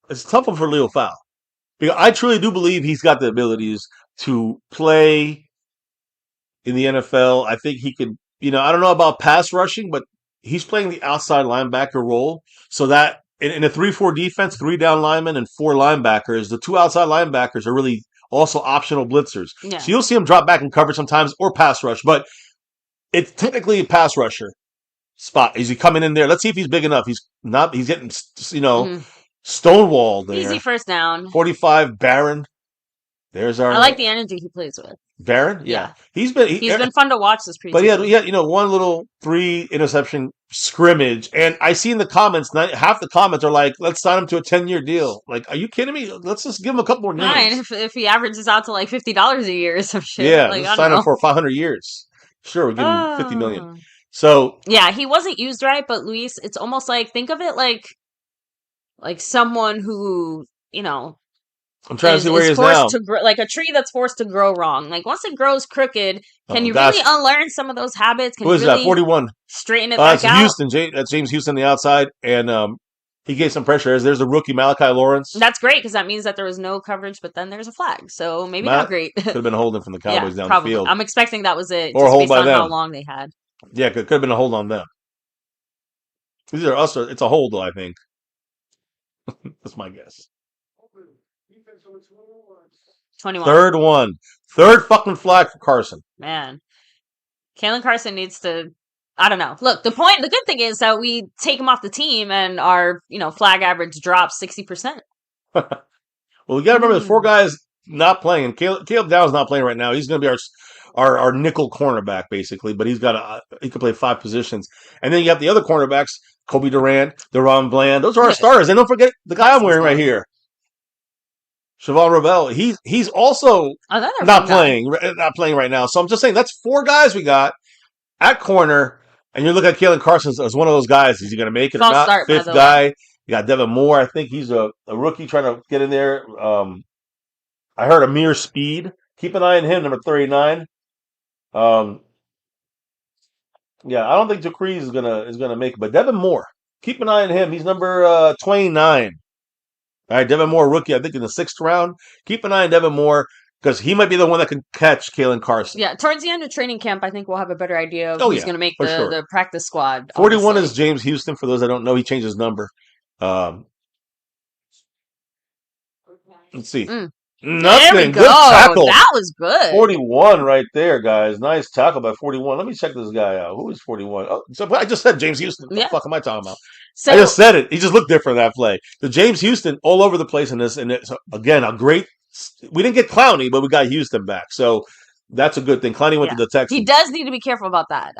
it's tough one for Leofau. Because I truly do believe he's got the abilities to play in the NFL. I think he could, I don't know about pass rushing, but he's playing the outside linebacker role. So that in a 3-4 defense, 3 down linemen and 4 linebackers, the 2 outside linebackers are really also optional blitzers. Yeah. So you'll see him drop back in coverage sometimes or pass rush, but it's technically a pass rusher spot. Is he coming in there? Let's see if he's big enough. He's not, he's getting, stonewalled there. Easy first down. 45 Barron. There's our. I like the energy he plays with. Barron? Yeah. He's been fun to watch this preseason. But he had one little 3 interception scrimmage, and I see in the comments, half the comments are like, let's sign him to a 10-year deal. Like, are you kidding me? Let's just give him a couple more games. Fine, if he averages out to like $50 a year or some shit. Yeah, like, let's sign him for 500 years. Sure, we'll give him $50 million. So yeah, he wasn't used right, but Luis, it's almost like, think of it like someone who, I'm trying to see where he is now. Like a tree that's forced to grow wrong. Like once it grows crooked, can you really unlearn some of those habits? Can who is you really that? 41. Straighten it back out? Houston. That's James Houston on the outside, and he gave some pressure. There's the rookie Malachi Lawrence. That's great because that means that there was no coverage, but then there's a flag. So maybe not great. Could have been a holding from the Cowboys down probably. the field. I'm expecting that was it, or just hold based by on them. how long they had. Yeah, could have been a hold on them. These are us. It's a hold, though, I think. That's my guess. 21. Third fucking flag for Carson. Man. Kalen Carson needs to, I don't know. Look, the good thing is that we take him off the team and our, flag average drops 60%. Well, we got to remember there's 4 guys not playing. And Caleb Downs not playing right now. He's going to be our nickel cornerback, basically, but he can play 5 positions. And then you have the other cornerbacks, Kobe Durant, Deron Bland. Those are our starters. And don't forget the guy I'm wearing right here. Siobhan Ravel, he's also not playing right now. So I'm just saying that's 4 guys we got at corner, and you look at Kalen Carson as one of those guys. Is he going to make it or not? 5th guy. You got Devin Moore. I think he's a rookie trying to get in there. I heard Amir Speed. Keep an eye on him, number 39. I don't think Jacrees is gonna make it, but Devin Moore. Keep an eye on him. He's number 29. All right, Devin Moore, rookie, I think in the 6th round. Keep an eye on Devin Moore because he might be the one that can catch Kalen Carson. Yeah, towards the end of training camp, I think we'll have a better idea of who's going to make the practice squad. 41 is James Houston. For those that don't know, he changed his number. Let's see. There we Nothing. go. Good tackle. That was good. 41 right there, guys. Nice tackle by 41. Let me check this guy out. Who is 41? Oh, so I just said James Houston. What the fuck am I talking about? So, I just said it. He just looked different that play. The James Houston all over the place in this. And it's, again, a great. We didn't get Clowney, but we got Houston back. So that's a good thing. Clowney went to the Texans. He does need to be careful about that.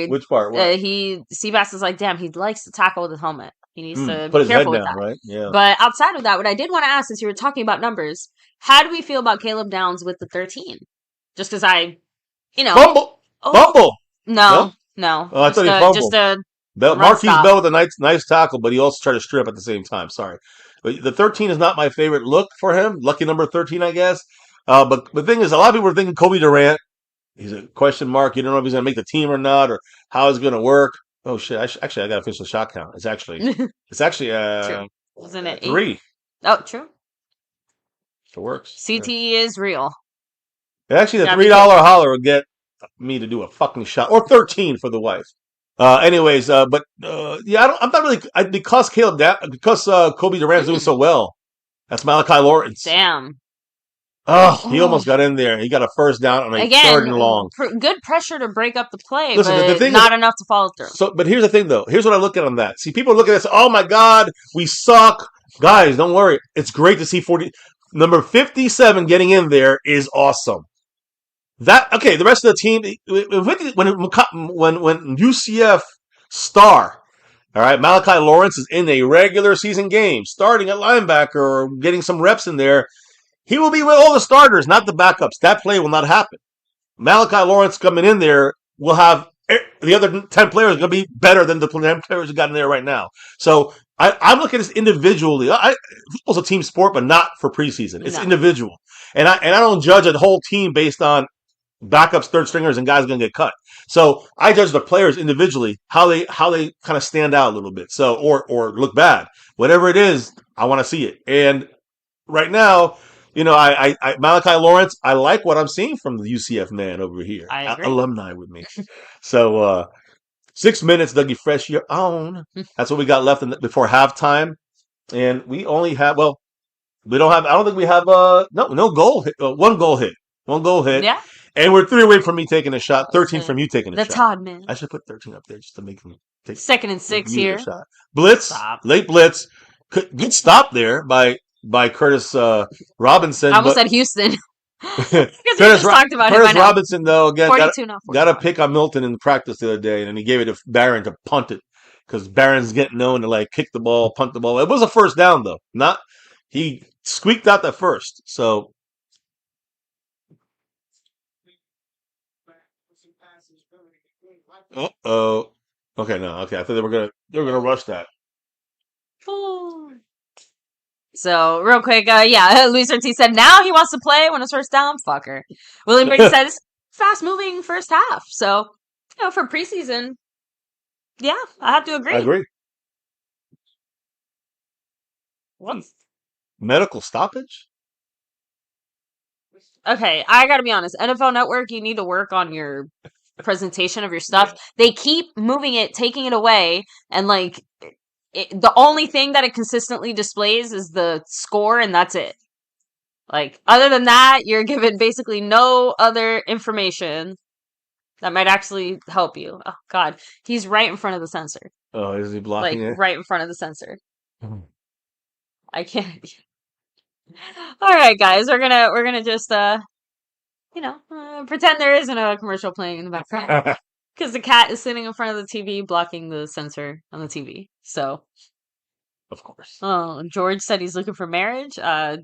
Which part? Seabass is like, damn, he likes to tackle with his helmet. He needs to put be his careful head with down, that. right? Yeah. But outside of that, what I did want to ask, since you were talking about numbers, how do we feel about Caleb Downs with the 13? Just because Fumble. Fumble. No. Oh, I thought he fumbled. Just a Marquise Bell with a nice tackle, but he also tried to strip at the same time. Sorry. But the 13 is not my favorite look for him. Lucky number 13, I guess. But the thing is, a lot of people are thinking Kobe Durant. He's a question mark. You don't know if he's going to make the team or not, or how it's going to work. Oh shit! I got to finish the shot count. It's actually Wasn't it 3? Oh, true. It works. CTE is real. Actually, the $3 holler would get me to do a fucking shot, or 13 for the wife. I'm not really because Kobe Durant's doing so well. That's Malachi Lawrence. Damn. Oh, he almost got in there. He got a first down on a third and long. Good pressure to break up the play, Listen, but the thing not enough to follow through. But here's the thing, though. Here's what I look at on that. See, people look at this. Oh my God, we suck, guys. Don't worry. It's great to see number 57 getting in there is awesome. The rest of the team when UCF star, all right, Malachi Lawrence is in a regular season game, starting at linebacker or getting some reps in there. He will be with all the starters, not the backups. That play will not happen. Malachi Lawrence coming in there will have the other 10 players going to be better than the 10 players who got in there right now. So I'm looking at this individually. Football's a team sport, but not for preseason. It's individual. And I don't judge a whole team based on backups, third stringers, and guys going to get cut. So I judge the players individually, how they kind of stand out a little bit. So or look bad. Whatever it is, I want to see it. And right now, Malachi Lawrence, I like what I'm seeing from the UCF man over here. I agree. Alumni with me. So 6 minutes, Dougie Fresh, your own. That's what we got left before halftime. And we only have, I don't think we have, no goal hit, one goal hit. Yeah. And we're 3 away from me taking a shot, 13 from you taking a shot. The Todd man. I should put 13 up there just to make me take 2nd and 6 here. Shot. Blitz, late blitz. Good stop there by Curtis Robinson. I almost said Houston. Because we Curtis talked about Curtis Robinson, though, again, 42 now. Got a pick on Milton in practice the other day, and he gave it to Barron to punt it because Barron's getting known to kick the ball, punt the ball. It was a first down, though. He squeaked out the first. So. Oh. Okay, no. Okay, I thought they were gonna rush that. So, real quick, Luis Ortiz said, now he wants to play when it's first down. Fucker. William Brady said, it's fast-moving first half. So, for preseason, yeah, I have to agree. I agree. What? Medical stoppage? Okay, I gotta be honest. NFL Network, you need to work on your presentation of your stuff. They keep moving it, taking it away, and the only thing that it consistently displays is the score, and that's it. Other than that, you're given basically no other information that might actually help you. Oh God, he's right in front of the sensor. Oh, is he blocking it? Right in front of the sensor. I can't. All right, guys, we're gonna just pretend there isn't a commercial playing in the background. Because the cat is sitting in front of the TV blocking the sensor on the TV. So. Of course. Oh, George said he's looking for marriage. Yeah,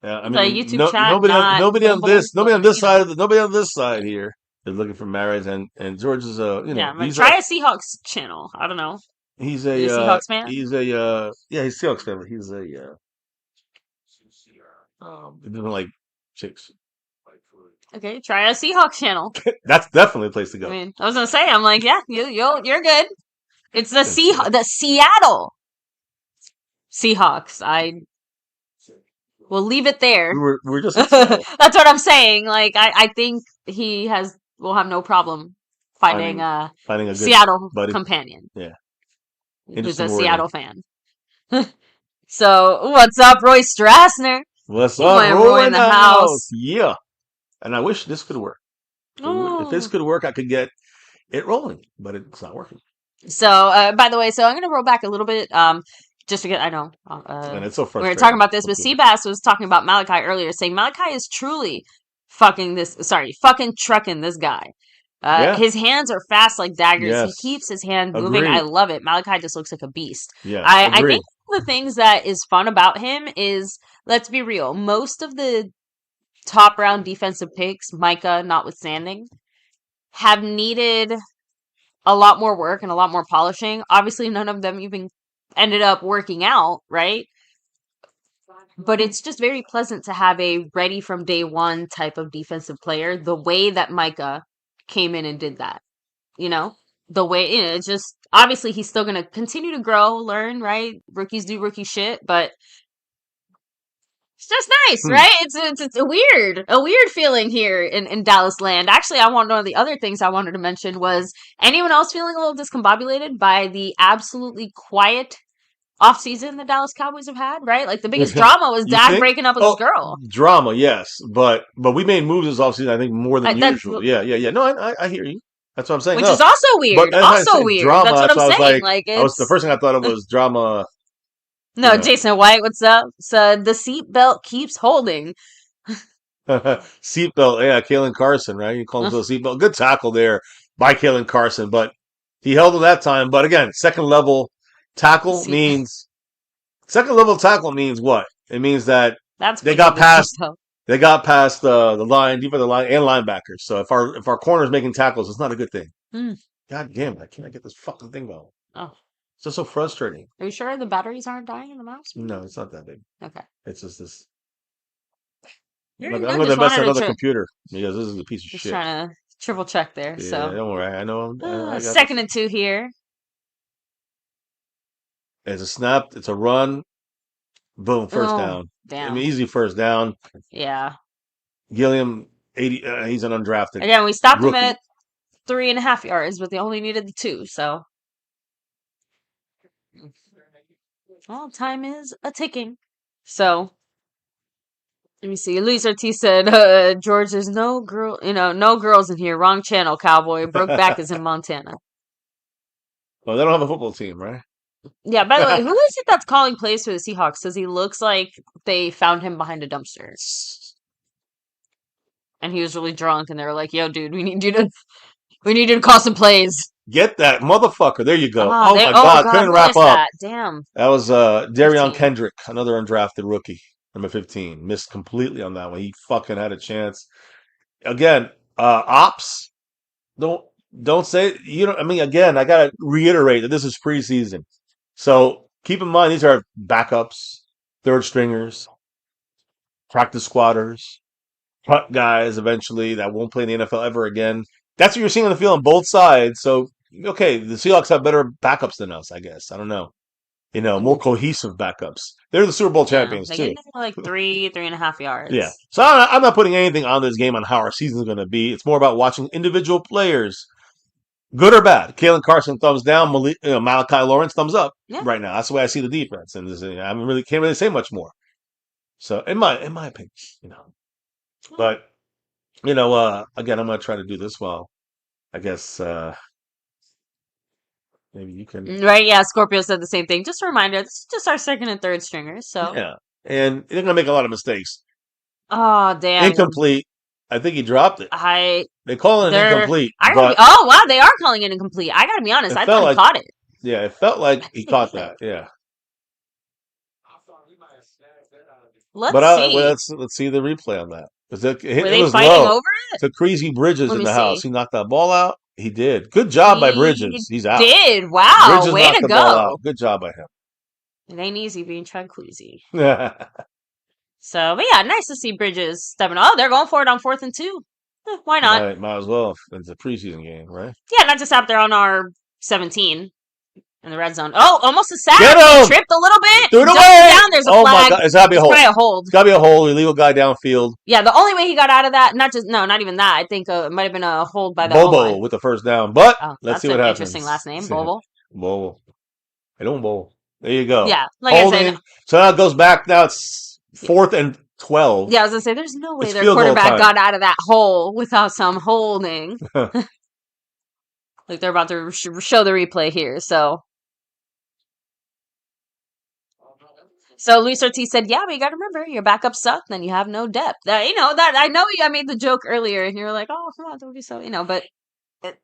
I mean, the YouTube chat. Nobody on this side here is looking for marriage, and George is try a Seahawks channel. I don't know. He's a Seahawks fan. He's he's Seahawks fan. He's a he doesn't like chicks. Okay, try a Seahawks channel. That's definitely a place to go. I mean, I was gonna say, I'm like, yeah, you're good. It's the Seattle Seahawks. We'll leave it there. We're just that's what I'm saying. I think we'll have no problem finding a good Seattle companion. Yeah, who's a Seattle fan. So what's up, Roy Strassner? What's You up? went Roy Roy in the house. Yeah. And I wish this could work. If this Oh. could work, I could get it rolling, but it's not working. So, by the way, so I'm gonna roll back a little bit. Just because I know And it's so we frustrating. were talking about this, So but cool. Seabass was talking about Malachi earlier, saying Malachi is truly fucking trucking this guy. Yeah. His hands are fast like daggers. He Yes. keeps his hand moving. I Agreed. love it. Malachi just looks like a beast. Yes. I Agreed. think the things that is fun about him is, let's be real, most of the top round defensive picks, Micah notwithstanding, have needed a lot more work and a lot more polishing. Obviously, none of them even ended up working out, right? But it's just very pleasant to have a ready from day one type of defensive player, the way that Micah came in and did that. You know? The way, it's just, obviously, he's still going to continue to grow, learn, right? Rookies do rookie shit, but it's just nice, right? It's a weird feeling here in Dallas land. Actually, one of the other things I wanted to mention was, anyone else feeling a little discombobulated by the absolutely quiet offseason the Dallas Cowboys have had, right? Like the biggest drama was You Dak think? breaking up with his girl. Drama, yes, but we made moves this offseason. I think more than That's usual. Yeah. No, I hear you. That's what I'm saying. which No, is also weird. but as I say, Weird. drama. That's what That's why I I'm was saying. like, Like the it's first thing I thought of was drama. no, You know, Jason White, what's up? So the seatbelt keeps holding. seatbelt. Yeah, Kalen Carson, right? You call him to a seatbelt. Good tackle there by Kalen Carson, but he held it that time. But again, second level tackle means what? It means that That's they when got you need the past seatbelt. they got past the line, defensive line, and linebackers. So if our corner's making tackles, it's not a good thing. Hmm. God damn it! I can't get this fucking thing going. Oh, It's just so frustrating. are you sure the batteries aren't dying in the mouse? No, it's not that big. Okay. It's just this. You're I'm good. going to Just invest in wanted to another computer because this is a piece of just shit. trying to triple check there. Yeah, So don't worry. I know. I got second this. and 2 here. It's a snap. It's a run. Boom, first Oh, down. I damn. mean, easy first down. Yeah. Gilliam, 80. He's an undrafted Again, we stopped him rookie. at 3.5 yards, but they only needed the 2. So, well, time is a ticking. So, let me see. Luis Ortiz said, George, there's no girls in here. Wrong channel, cowboy. Brokeback is in Montana. Well, they don't have a football team, right? Yeah, by the way, who is it that's calling plays for the Seahawks? Because he looks like they found him behind a dumpster. And he was really drunk, and they were like, yo, dude, we need you to call some plays. Get that motherfucker. There you go. Ah, Oh my God. Couldn't who wrap is up. that? Damn. That was Darion 15. Kendrick, another undrafted rookie, number 15. Missed completely on that one. He fucking had a chance. Again, ops. Don't say I mean, again, I gotta reiterate that this is preseason. So keep in mind these are backups, third stringers, practice squatters, punt guys eventually that won't play in the NFL ever again. That's what you're seeing on the field on both sides. So okay, the Seahawks have better backups than us, I guess. I don't know. More cohesive backups. They're the Super Bowl champions They too. get like 3.5 yards. Yeah. So I'm not putting anything on this game on how our season's going to be. It's more about watching individual players, good or bad. Kalen Carson, thumbs down. Malachi Lawrence, thumbs up. Yeah. Right now, that's the way I see the defense, and can't really say much more. So in my opinion, but again, I'm going to try to do this well. I guess maybe you can. Right, yeah, Scorpio said the same thing. Just a reminder, this is just our second and third stringers, so. Yeah, and they're going to make a lot of mistakes. Oh, damn. Incomplete. I think he dropped it. They call it an incomplete. Oh, wow, they are calling it incomplete. I gotta be honest, I thought he caught it. Yeah, it felt like he caught that. Yeah. Let's see the replay on that. Were they fighting low. over it? To Crazy Bridges Let in me the house. see. He knocked that ball out. He did. Good job by Bridges. He's out. Did. Wow. Bridges Way knocked to the ball go. out. Good job by him. It ain't easy being Chad Queasy. So, but yeah, nice to see Bridges stepping. Oh, they're going for it on 4th and 2. Why not? Might as well. It's a preseason game, right? Yeah, not just out there on our 17 in the red zone. Oh, almost a sack. Get him! He tripped a little bit. Threw it away. Down. There's a flag. flag. My God. It's got to be a hold. Probably a hold. It's got to be a hold. Illegal guy downfield. Yeah, the only way he got out of that, not even that. I think it might have been a hold by the Bobo O-line. with the first down. But let's see what happens. Interesting last name, Bobo. Bobo. I don't Bobo. There you go. Yeah, like Holding. I said. So now it goes back. Now it's 4th and 12. Yeah, I was gonna say, there's no way It's their field goal quarterback time. got out of that hole without some holding. Like they're about to show the replay here. So Luis Ortiz said, "Yeah, but you got to remember, your backup suck, then you have no depth." That that I know I made the joke earlier, and you're like, "Oh, come on, don't be so," but it,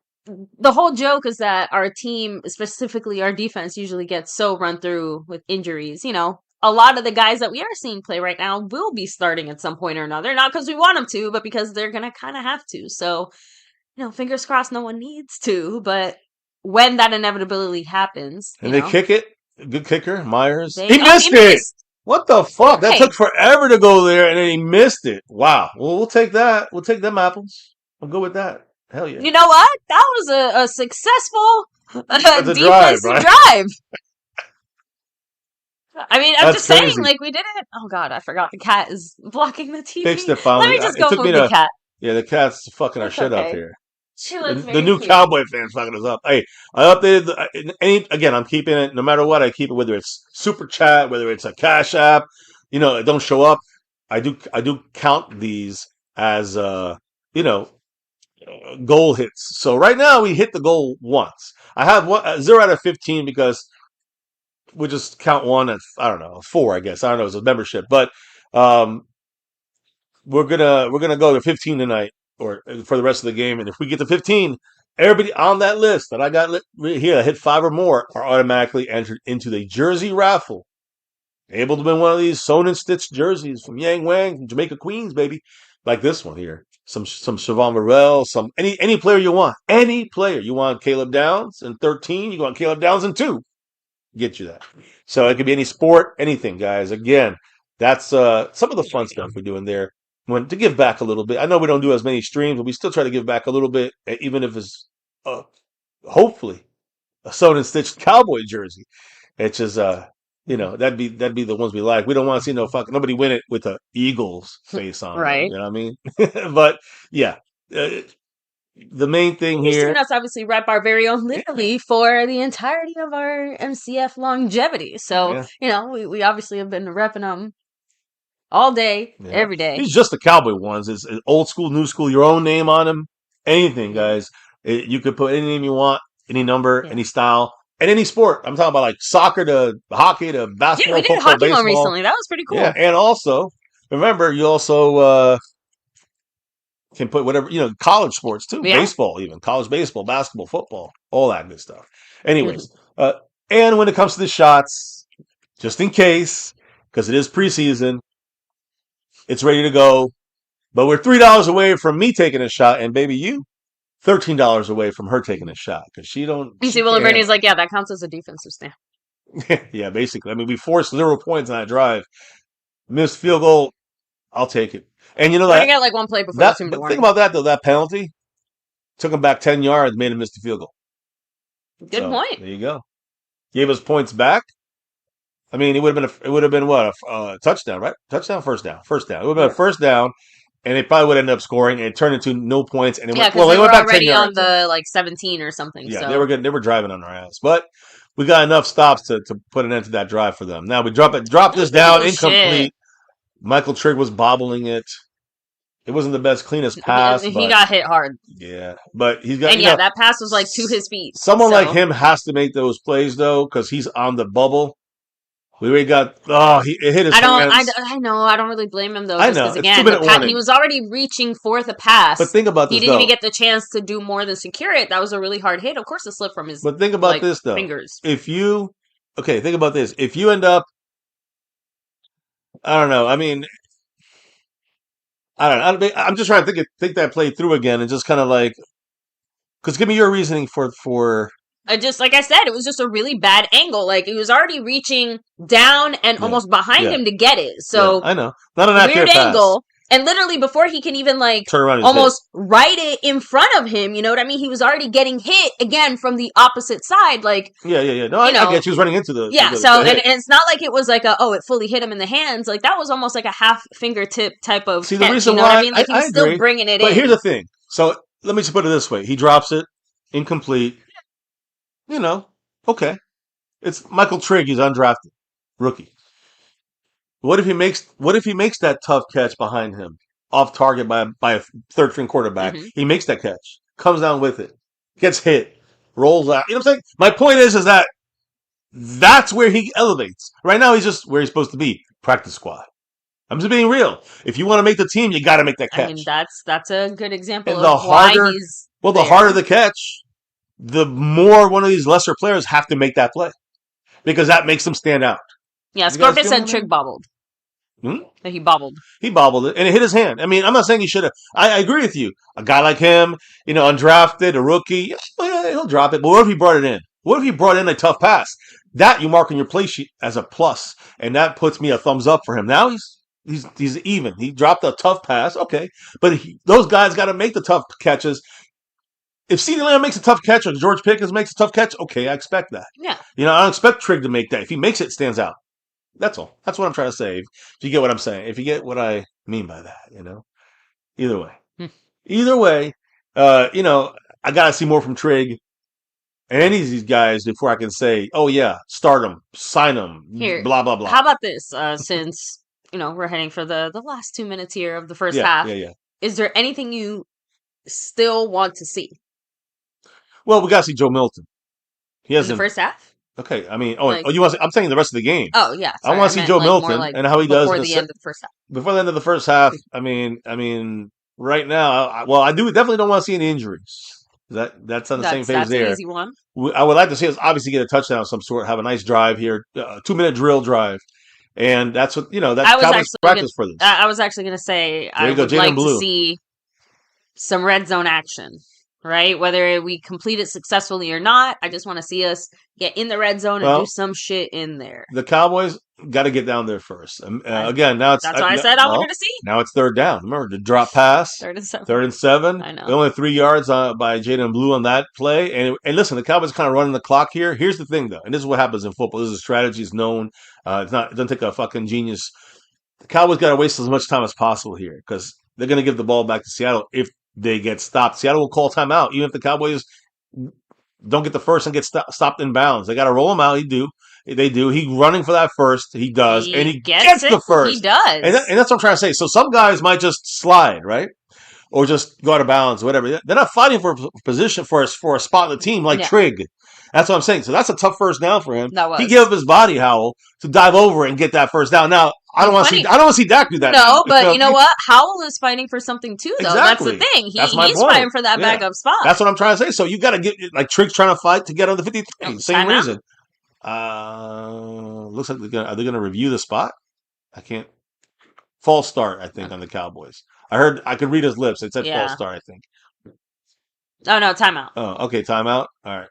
the whole joke is that our team, specifically our defense, usually gets so run through with injuries. A lot of the guys that we are seeing play right now will be starting at some point or another, not because we want them to, but because they're gonna kind of have to. So, fingers crossed, no one needs to, but when that inevitability happens, and they kick it. Good kicker, Myers. he He missed it. missed. What the fuck? That Hey. took forever to go there, and then he missed it. Wow. Well, we'll take that. We'll take them apples. I'll go with that. Hell yeah. You know what? That was a successful defensive drive. I mean, I'm That's just crazy. saying, like, we did it. Oh, God, I forgot the cat is blocking the TV. Fixed it finally. Let me just go move the cat. Yeah, the cat's fucking our It's shit up okay. here. She looks The very new cute. Cowboy fans fucking us up. Hey, I updated again, I'm keeping it no matter what. I keep it, whether it's super chat, whether it's a cash app, it don't show up. I do count these as goal hits. So right now we hit the goal once. I have 0 out of 15 because we just count one as, I don't know, 4, I guess. I don't know, it's a membership. But we're gonna go to 15 tonight, or for the rest of the game. And if we get to 15, everybody on that list that I got here, hit 5 or more, are automatically entered into the jersey raffle. Able to win one of these sewn and stitched jerseys from Yang Wang, from Jamaica Queens, baby. Like this one here. Some Siobhan Morel, any player you want. Any player. You want Caleb Downs in 13, you want Caleb Downs in 2. Get you that. So it could be any sport, anything, guys. Again, that's some of the fun stuff we're doing there. To give back a little bit. I know we don't do as many streams, but we still try to give back a little bit, even if it's hopefully a sewn and stitched Cowboy jersey. It's just that'd be the ones we like. We don't want to see nobody win it with a Eagles face on, right? You know what I mean? But yeah, the main thing You've here. seen us obviously rep our very own literally for the entirety of our MCF longevity. So we obviously have been repping them all day, every day. These just the Cowboy ones. It's old school, new school. Your own name on them. Anything, guys. You could put any name you want, any number, any style. And any sport. I'm talking about like soccer to hockey to basketball, we did football, hockey baseball. one recently. That was pretty cool. Yeah, and also, remember, you also can put whatever, college sports too. Yeah. Baseball even. College baseball, basketball, football, all that good stuff. Anyways, and when it comes to the shots, just in case, because it is preseason, it's ready to go. But we're $3 away from me taking a shot, and baby, you $13 away from her taking a shot because she don't. You see, Willie Bernie's like, yeah, that counts as a defensive stand. Yeah, basically. I mean, we forced 0 points on that drive. Missed field goal. I'll take it. And you know that. I got like one play before the team to think about that though. That penalty took him back 10 yards, made him miss the field goal. Good point. There you go. Gave us points back. I mean, it would have been what, a touchdown, right? Touchdown, first down. It would have been a first down. And they probably would end up scoring, and it turned into no points. And they went back already 10 yards. On the 17 or something. Yeah, so. They were good. They were driving on our ass, but we got enough stops to put an end to that drive for them. Now we drop this down incomplete. Shit. Michael Trigg was bobbling it. It wasn't the best, cleanest pass. He got hit hard. Yeah, but he's got. And that pass was like to his feet. Someone like him has to make those plays though, because he's on the bubble. We already got. It hit his hands. I know. I don't really blame him though. I know. Because again, he was already reaching for the pass. But think about this. He didn't even get the chance to do more than secure it. That was a really hard hit. Of course, it slipped from his. But think about this though. Fingers. Think about this. If you end up, I don't know. I mean, I don't know. I'm just trying to think that play through again and just kind of like, because give me your reasoning for. Just like I said, it was just a really bad angle. Like he was already reaching down and almost behind him to get it. So I know, not an accurate weird angle. And literally before he can even turn around, almost right it in front of him. You know what I mean? He was already getting hit again from the opposite side. Like No, I get you. He was running into the and it's not like it was like it fully hit him in the hands. Like that was almost like a half fingertip type of. See the reason why? What I mean? Like he was still bringing it in. But here's the thing. So let me just put it this way: he drops it incomplete. Okay. It's Michael Trigg. He's undrafted. Rookie. What if he makes that tough catch behind him, off target by a third string quarterback? Mhm. He makes that catch, comes down with it, gets hit, rolls out. You know what I'm saying? My point is that that's where he elevates. Right now, he's just where he's supposed to be, practice squad. I'm just being real. If you want to make the team, you got to make that I mean, catch. that's a good example And of why he's the there. harder the catch, the more one of these lesser players have to make that play because that makes them stand out. Yeah, You guys Scorpius feel said me? Trig bobbled. Hmm? He bobbled. He bobbled it, and it hit his hand. I mean, I'm not saying he should have. I agree with you. A guy like him, undrafted, a rookie, yeah, he'll drop it. But what if he brought it in? What if he brought in a tough pass? That you mark on your play sheet as a plus, and that puts me a thumbs up for him. Now he's even. He dropped a tough pass, okay, but those guys got to make the tough catches. If CeeDee Lamb makes a tough catch or George Pickens makes a tough catch, okay, I expect that. Yeah. I don't expect Trig to make that. If he makes it, it stands out. That's all. That's what I'm trying to say. If you get what I'm saying. If you get what I mean by that, Either way. Either way, I got to see more from Trig and any of these guys before I can say, oh, yeah, start them, sign them, Here, blah, blah, blah. how about this? Since, we're heading for the last 2 minutes here of the first half. Yeah. Is there anything you still want to see? Well, we got to see Joe Milton. He In hasn't. the first half? Okay, I mean, you want? I'm saying the rest of the game. Oh yeah, I want to see Joe Milton and how he does before the end of the first half. Before the end of the first half. I mean, right now, I definitely don't want to see any injuries. That's on the same page that's there. An easy one. I would like to see us obviously get a touchdown of some sort, have a nice drive here, 2-minute drill drive, and that's what that's Cowboys practice for this. I was actually going to say I would like to see some red zone action. Right? Whether we complete it successfully or not, I just want to see us get in the red zone and do some shit in there. The Cowboys got to get down there first. Again, now it's... That's why I said I wanted to see. Now it's third down. Remember, the drop pass. 3rd and 7. I know. Only 3 yards by Jaden Blue on that play. And listen, the Cowboys kind of running the clock here. Here's the thing, though, and this is what happens in football. This is a strategy. It's known. It doesn't take a fucking genius. The Cowboys got to waste as much time as possible here because they're going to give the ball back to Seattle if they get stopped. Seattle will call timeout, even if the Cowboys don't get the first and get stopped in bounds. They got to roll him out. They do. He's running for that first. He does, and he gets the first. He does, and that's what I'm trying to say. So some guys might just slide, right, or just go out of bounds, whatever. They're not fighting for a position for a spot in the team like Trig. That's what I'm saying. So that's a tough first down for him. He gave up his body, Howell, to dive over and get that first down. Now I don't want to see Dak do that. No, but you know what? Howell is fighting for something too, though. Exactly. That's the thing. He's point. fighting for that backup spot. That's what I'm trying to say. So you got to get Trig's trying to fight to get on the 53. Same reason. Looks like are they going to review the spot? I can't. False start, I think, on the Cowboys. I could read his lips. It said false start, I think. Oh no, timeout. Oh, okay, timeout. All right.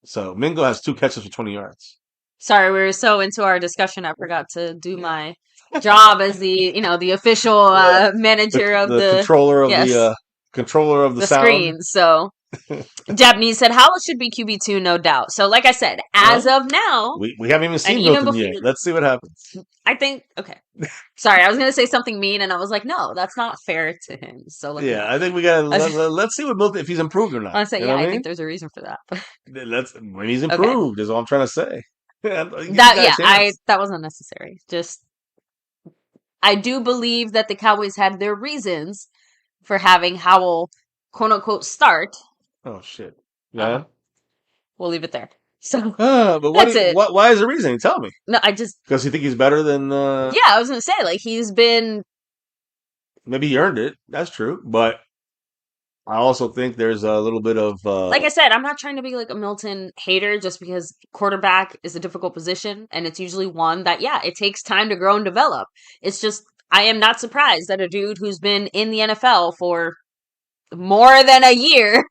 So Mingo has 2 catches for 20 yards. Sorry, we were so into our discussion, I forgot to do my job as the official manager of the controller of the sound screen. So Japanese said Howell should be QB2, no doubt. So like I said, as of now, we haven't even seen Milton yet. Let's see what happens. I think Sorry, I was gonna say something mean, and I was like, no, that's not fair to him. So I think we gotta let's see what Milton, if he's improved or not. I say, I think there's a reason for that. When he's improved is all I'm trying to say. That wasn't necessary. Just I do believe that the Cowboys had their reasons for having Howell, quote unquote, start. Oh shit! Yeah, we'll leave it there. So, but that's it. Why is the reason? Tell me. No, I just because you think he's better than. Yeah, I was gonna say he's been. Maybe he earned it. That's true, but I also think there's a little bit of. Like I said, I'm not trying to be like a Milton hater just because quarterback is a difficult position, and it's usually one that it takes time to grow and develop. It's just I am not surprised that a dude who's been in the NFL for more than a year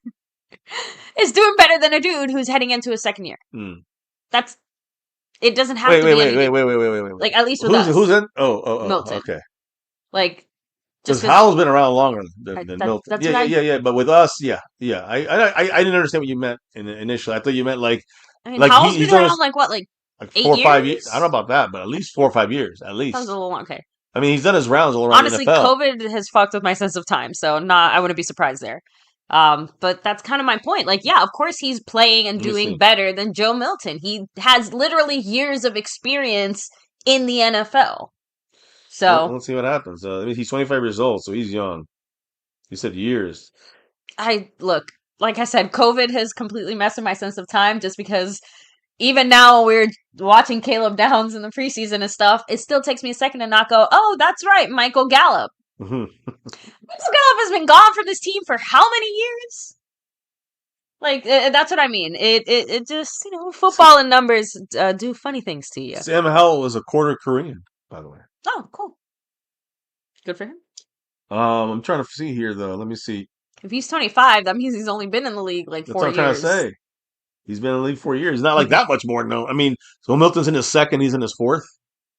is doing better than a dude who's heading into his second year. It doesn't have to be. Wait. Like at least with us. Who's in? Oh, Milton. Okay. Like because Howell's been around longer than Milton. That's yeah. But with us, I didn't understand what you meant initially. I thought you meant like Howell's been around like 4 or 5 years. I don't know about that, but at least 4 or 5 years, at least. That was a little long. Okay. I mean, he's done his rounds all around. Honestly, the NFL. COVID has fucked with my sense of time, so I wouldn't be surprised there. But that's kind of my point. Of course he's playing and doing better than Joe Milton. He has literally years of experience in the NFL. So let's see what happens. He's 25 years old, so he's young. You said years. look, like I said, COVID has completely messed with my sense of time just because even now we're watching Caleb Downs in the preseason and stuff. It still takes me a second to not go, oh, that's right, Michael Gallup. Mhm. Michael Gallup has been gone from this team for how many years? Like, that's what I mean. It just, football and numbers do funny things to you. Sam Howell was a quarter Korean, by the way. Oh, cool. Good for him. I'm trying to see here, though. Let me see. If he's 25, that means he's only been in the league like 4 years. That's what I'm trying to say. He's been in the league 4 years. He's not like that much more, no. I mean, so Milton's in his second, he's in his fourth.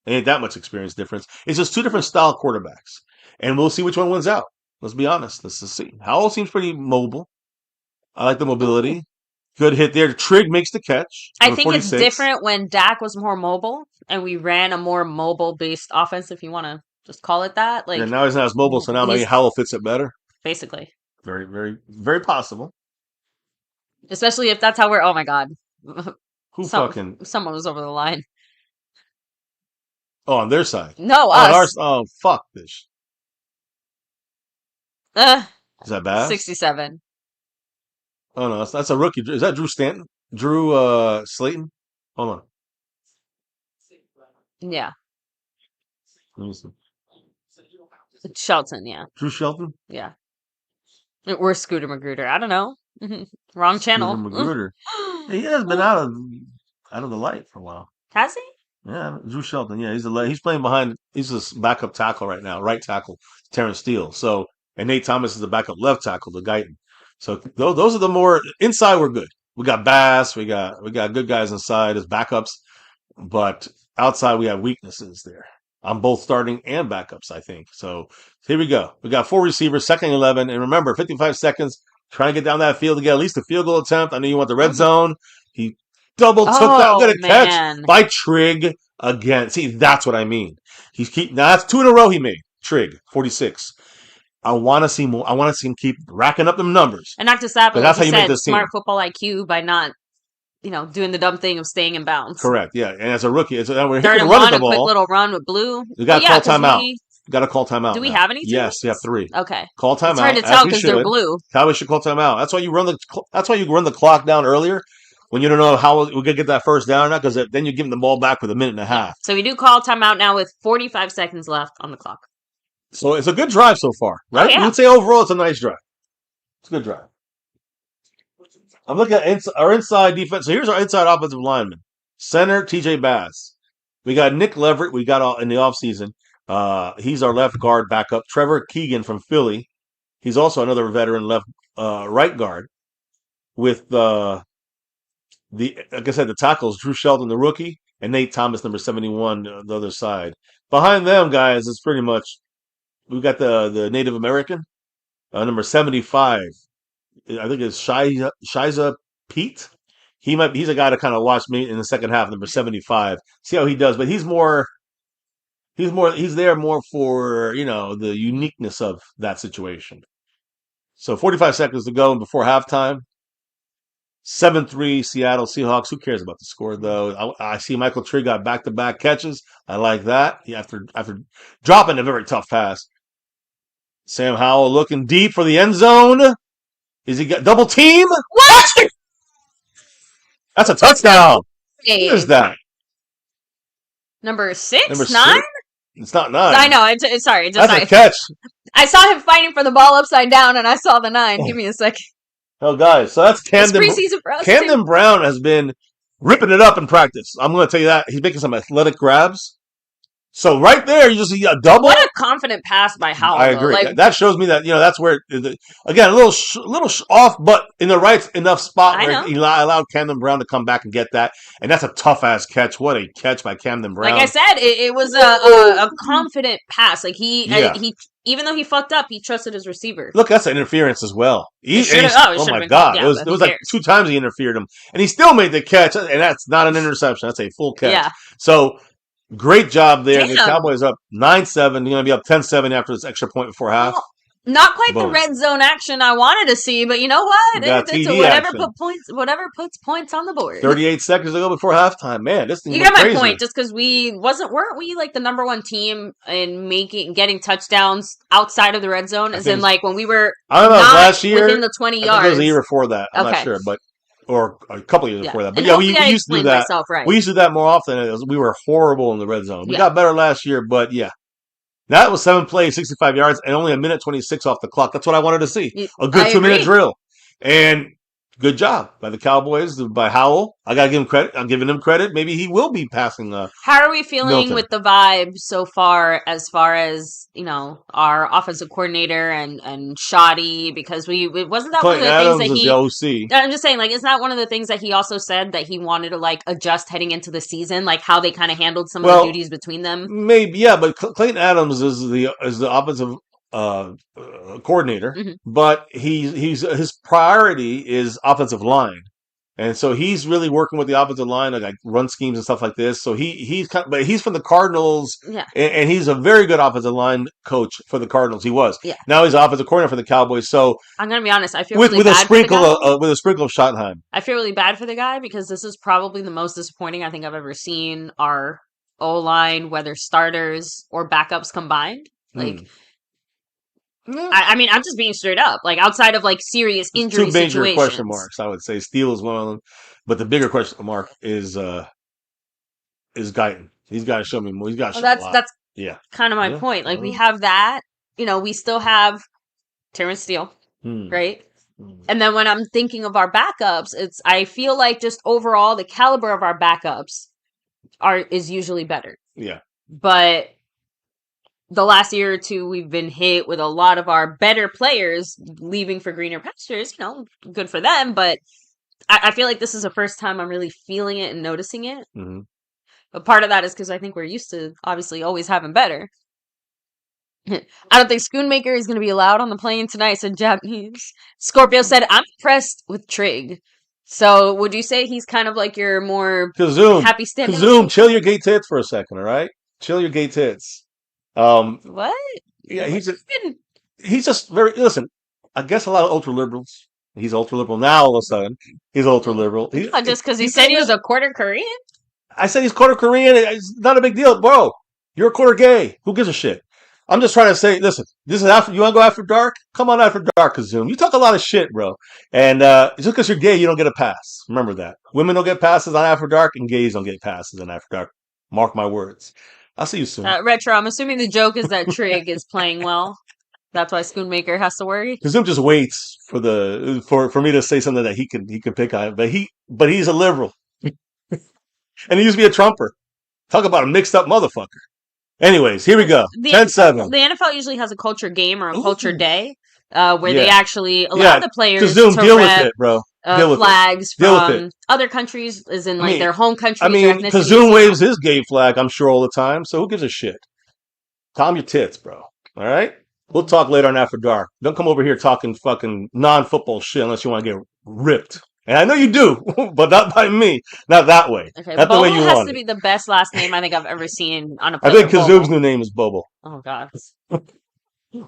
Ain't that much experience difference. It's just two different style quarterbacks. And we'll see which one wins out. Let's be honest. Let's just see. Howell seems pretty mobile. I like the mobility. Good hit there. Trigg makes the catch. I think 46. it's different when Dak was more mobile and we ran a more mobile-based offense, if you want to just call it that. Like, now he's not as mobile, so now maybe Howell fits it better. Basically. Very, very, very possible. Especially if that's how we're... Oh, my God. Someone was over the line. Oh, on their side? No, us. Oh, fuck this. Is that bad? 67. Oh, no, that's a rookie. Is that Drew Stanton? Drew Slayton? Hold on. Yeah. Let me see. Shelton, yeah. Drew Shelton? Yeah. We're Scooter Magruder. I don't know. Wrong channel. Scooter Magruder. He has been out of the light for a while. Has he? Yeah, Drew Shelton. Yeah, he's playing behind. He's a backup tackle right now, right tackle, Terrence Steele. So, and Nate Thomas is the backup left tackle, the Guyton. So those are the more inside. We're good. We got Bass. We got good guys inside as backups, but outside we have weaknesses there. I'm both starting and backups, I think. So here we go. We got 4 receivers, second and 11, and remember, 55 seconds. Trying to get down that field to get at least a field goal attempt. I know you want the red zone. He took that. Good catch by Trigg again. See, that's what I mean. Now that's 2 in a row he made. Trigg, 46. I want to see more. I want to see him keep racking up them numbers. And not just that, but that's like how you make this smart team. Football IQ by not, doing the dumb thing of staying in bounds. Correct. Yeah, and as a rookie, we're third and one, a quick little run with Blue. You got to call timeout. Got to call timeout. Do we have any? Yes, you have 3. Okay. Call timeout. It's hard to tell because they're blue. Cowboys should call timeout. That's why you run the clock down earlier when you don't know how we're gonna get that first down or not, because then you give them the ball back with a minute and a half. So we do call timeout now with 45 seconds left on the clock. So it's a good drive so far, right? Oh, yeah. You would say overall it's a nice drive. It's a good drive. I'm looking at our inside defense. So here's our inside offensive lineman. Center, TJ Bass. We got Nick Leverett. We got in the offseason. He's our left guard backup. Trevor Keegan from Philly. He's also another veteran right guard. With like I said, the tackles, Drew Shelton, the rookie, and Nate Thomas, number 71, the other side. Behind them, guys, it's pretty much, we've got the Native American, number 75. I think it's Shiza Pete. He's a guy to kind of watch me in the second half, number 75. See how he does, but he's there more for, the uniqueness of that situation. So 45 seconds to go before halftime. 7-3 Seattle Seahawks. Who cares about the score, though? I see Michael Trigg got back-to-back catches. I like that. After dropping a very tough pass. Sam Howell looking deep for the end zone. Is he got double team? What? That's a touchdown. Hey. What is that? Number 6? Number 9? 6? It's not 9. I know. Sorry. That's a catch. I saw him fighting for the ball upside down, and I saw the 9. Give me a second. Oh, guys. So that's Camden. It's preseason for us, Camden Brown has been ripping it up in practice. I'm going to tell you that. He's making some athletic grabs. So right there, you just see a double. What a confident pass by Howell. I agree. That shows me that, that's where, again, a little off, but in the right enough spot where he allowed Camden Brown to come back and get that. And that's a tough-ass catch. What a catch by Camden Brown. Like I said, it was a confident pass. Like he even though he fucked up, he trusted his receiver. Look, that's an interference as well. Oh my God. Yeah, it was like 2 times he interfered him. And he still made the catch. And that's not an interception. That's a full catch. Yeah. So, great job there. Damn. The Cowboys up 9-7. They're going to be up 10-7 after this extra point before half. Not quite the Boom. red zone action I wanted to see, but you know what? We got It's TD action. whatever puts points on the board. 38 seconds to go before halftime. Man, this thing You went got my crazy. point. Just because weren't we like the number one team in getting touchdowns outside of the red zone? As in, like when we were I don't know, not last year, within the 20 yards. I think it was the year before that. I'm not sure, but or a couple of years before that. But yeah, we used to do that. Right. We used to do that more often. We were horrible in the red zone. We got better last year, but yeah. That was 7 plays, 65 yards, and only a minute 26 off the clock. That's what I wanted to see. A good 2-minute drill. And good job by the Cowboys, by Howell. I got to give him credit. I'm giving him credit. Maybe he will be passing. How are we feeling with the vibe so far as, you know, our offensive coordinator and Shoddy? Because wasn't that Clayton one of the Adams things that he... the OC. I'm just saying, like, isn't that one of the things that he also said that he wanted to, like, adjust heading into the season? Like, how they kind of handled some of the duties between them? Maybe, yeah, but Clayton Adams is the offensive coordinator, but his priority is offensive line, and so he's really working with the offensive line, like run schemes and stuff like this. So he's from the Cardinals, and he's a very good offensive line coach for the Cardinals. He was, now he's offensive coordinator for the Cowboys. So I'm gonna be honest, I feel with really bad with a sprinkle of Schottenheim. I feel really bad for the guy because this is probably the most disappointing I think I've ever seen our O-line, whether starters or backups combined. Like. I mean, I'm just being straight up. Like, outside of, like, serious injury situations. 2 major question marks, I would say. Steele is one of them. But the bigger question mark is Guyton. He's got to show me more. He's got to show me a lot. That's kind of my point. Like, we have that. You know, we still have Terrence Steele, right? And then when I'm thinking of our backups, I feel like just overall the caliber of our backups is usually better. Yeah. But the last year or two, we've been hit with a lot of our better players leaving for greener pastures. You know, good for them. But I feel like this is the first time I'm really feeling it and noticing it. But part of that is because I think we're used to, obviously, always having better. I don't think Schoonmaker is going to be allowed on the plane tonight, said Japanese. Scorpio said, I'm impressed with Trig. So would you say he's kind of like your more happy stand-up? Kazoom, chill your gay tits for a second, all right? Chill your gay tits. What? Yeah, he's just very, listen, I guess a lot of ultra liberals. He's ultra liberal now all of a sudden. He's ultra liberal. Just because he said he was a quarter Korean? I said he's quarter Korean. It's not a big deal. Bro, you're a quarter gay. Who gives a shit? I'm just trying to say, listen, this is after, you want to go after dark? Come on after dark, Kazoom. You talk a lot of shit, bro. And just because you're gay, you don't get a pass. Remember that. Women don't get passes on after dark, and gays don't get passes on after dark. Mark my words. I'll see you soon. Retro, I'm assuming the joke is that Trig is playing well. That's why Schoonmaker has to worry. Kazoom just waits for me to say something that he can pick on. But he's a liberal. And he used to be a Trumper. Talk about a mixed up motherfucker. Anyways, here we go. 10-7. The NFL usually has a culture game or a culture day where they actually allow the players Kazoom, to deal rep with it, bro. flags from other countries, as in like their home countries. I mean, Kazoom waves his gay flag, I'm sure, all the time. So who gives a shit? Calm your tits, bro. All right? We'll talk later on After Dark. Don't come over here talking fucking non-football shit unless you want to get ripped. And I know you do, but not by me. Not that way. Okay, not Bobo the way you has want to it. be the best last name I think I've ever seen on a player. I think Kazoom's new name is Bobo. Oh, God.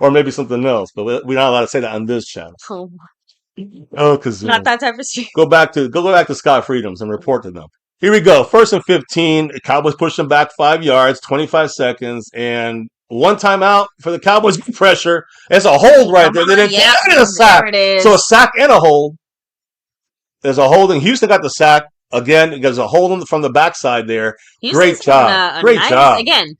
Or maybe something else, but we're not allowed to say that on this channel. Oh, Kazoom. Not that type of shit. Go back to Scott Freedoms and report to them. Here we go. 1st and 15. Cowboys push them back 5 yards, 25 seconds, and one timeout for the Cowboys pressure. It's a hold right there. They didn't get a sack. So a sack and a hold. There's a holding. Houston got the sack. Again, there's a hold from the backside there. Great job. Great job. Again,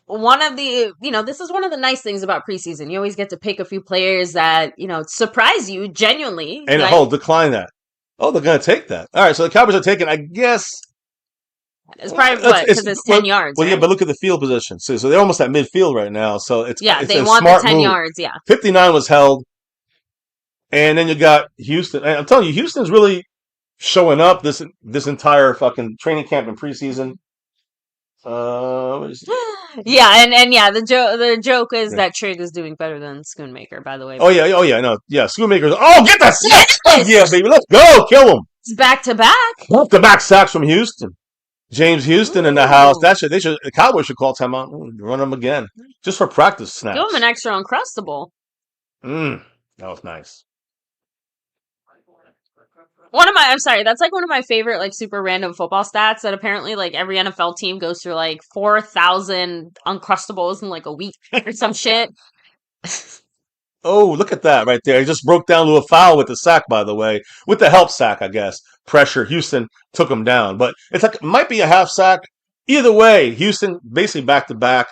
one of the, this is one of the nice things about preseason. You always get to pick a few players that, surprise you genuinely. And decline that. Oh, they're going to take that. All right, so the Cowboys are taking, I guess. It's probably because it's 10 yards. Well, right? Yeah, but look at the field position. So they're almost at midfield right now. So it's they a want smart the 10 move. yards, yeah. 59 was held. And then you got Houston. I'm telling you, Houston's really showing up this entire fucking training camp and preseason. Yeah, and the joke is that Trig is doing better than Schoonmaker, by the way. Oh yeah, no, yeah. Schoonmaker's. Oh, get that sack! Yeah, baby, let's go, kill him. It's back to back sacks from Houston. James Houston in the house. The Cowboys should call timeout, run them again, just for practice snaps. Give him an extra Uncrustable. That was nice. I'm sorry, that's like one of my favorite like super random football stats that apparently like every NFL team goes through like 4,000 Uncrustables in like a week or some shit. Oh, look at that right there. He just broke down to a foul with the sack, by the way. With the help sack, I guess. Pressure. Houston took him down. But it's like, it might be a half sack. Either way, Houston basically back to back.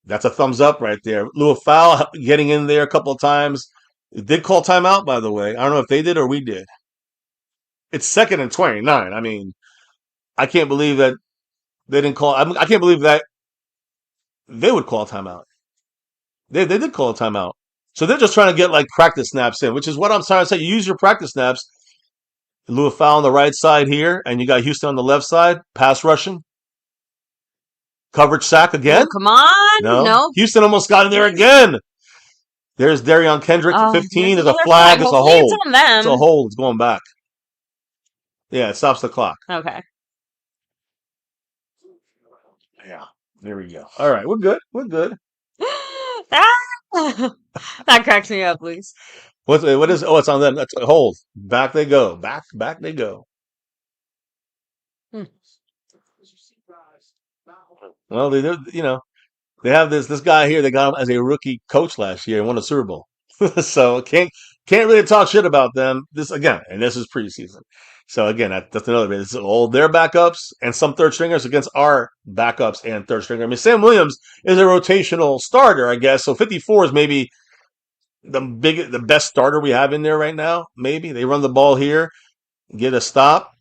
That's a thumbs up right there. Little foul getting in there a couple of times. It did call timeout, by the way. I don't know if they did or we did. It's 2nd and 29. I mean, I can't believe that they didn't call. I can't believe that they would call timeout. They did call a timeout. So they're just trying to get like practice snaps in, which is what I'm trying to say. You use your practice snaps. Lou foul on the right side here, and you got Houston on the left side, pass rushing. Coverage sack again? Oh, come on. No. Houston almost got in there again. There's Darion Kendrick, 15. There's a flag. It's a hold. It's on them. It's a hold. It's going back. Yeah, it stops the clock. Okay. Yeah, there we go. All right, we're good. We're good. That cracks me up, please. What is? Oh, it's on them. That's a hold. Back they go. Back they go. Well, they have this guy here. They got him as a rookie coach last year and won a Super Bowl. So can't really talk shit about them. This again, and this is preseason. So again, that's another bit. It's all their backups and some third stringers against our backups and third stringer. I mean, Sam Williams is a rotational starter, I guess. So 54 is maybe the best starter we have in there right now. Maybe they run the ball here, get a stop.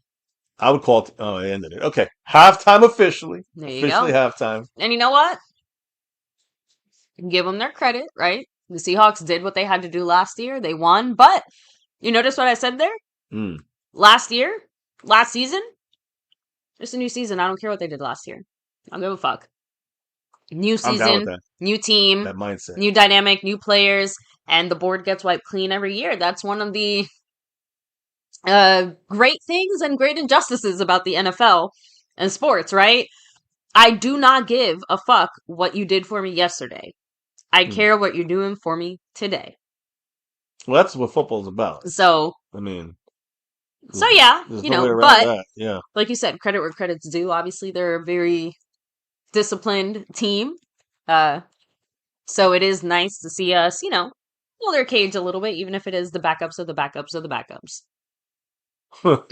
I would call it. Oh, I ended it. Okay, halftime officially. There you officially go. Halftime. And you know what? Give them their credit, right? The Seahawks did what they had to do last year. They won, but you notice what I said there? Last season, it's a new season. I don't care what they did last year. I don't give a fuck. New season, new team, that mindset, new dynamic, new players, and the board gets wiped clean every year. That's one of the great things and great injustices about the NFL and sports, right? I do not give a fuck what you did for me yesterday. I care what you're doing for me today. Well, that's what football's about. So, I mean, so yeah, but yeah, like you said, credit where credit's due. Obviously, they're a very disciplined team. So it is nice to see us, pull their cage a little bit, even if it is the backups of the backups of the backups.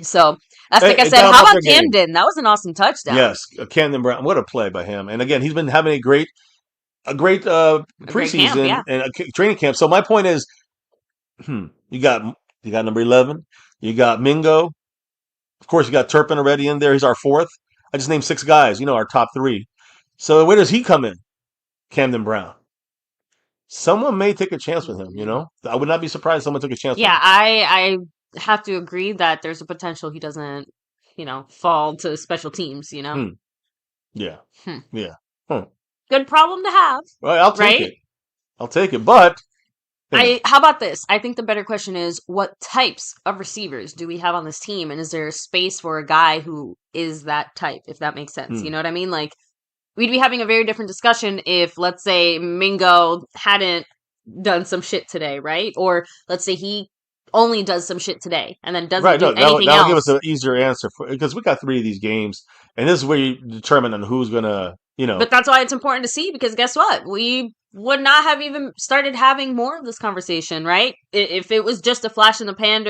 So that's like I said. How about Camden? That was an awesome touchdown. Yes, Camden Brown. What a play by him! And again, he's been having a great preseason and a training camp. So my point is, you got number 11. You got Mingo. Of course, you got Turpin already in there. He's our 4th. I just named 6 guys. Our top 3. So where does he come in? Camden Brown. Someone may take a chance with him. I would not be surprised if someone took a chance. Yeah, I have to agree that there's a potential he doesn't, fall to special teams. Yeah. Yeah. Good problem to have. Right, I'll take it. But how about this? I think the better question is, what types of receivers do we have on this team? And is there a space for a guy who is that type, if that makes sense? You know what I mean? Like, we'd be having a very different discussion if, let's say, Mingo hadn't done some shit today, right? Or let's say he only does some shit today and then doesn't do anything else. That'll give us an easier answer because we got 3 of these games, and this is where you determine on who's gonna, But that's why it's important to see, because guess what? We would not have even started having more of this conversation, right? If it was just a flash in the pan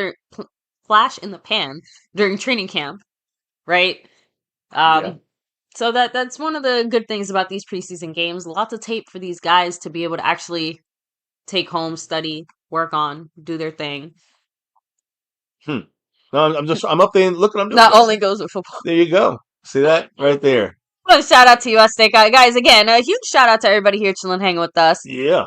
during training camp, right? So that's one of the good things about these preseason games. Lots of tape for these guys to be able to actually take home, study, work on, do their thing. No, I'm updating. Look what I'm doing. That only goes with football. There you go. See that right there. Well, shout out to you, Aztec guys. Again, a huge shout out to everybody here chilling, hanging with us. Yeah.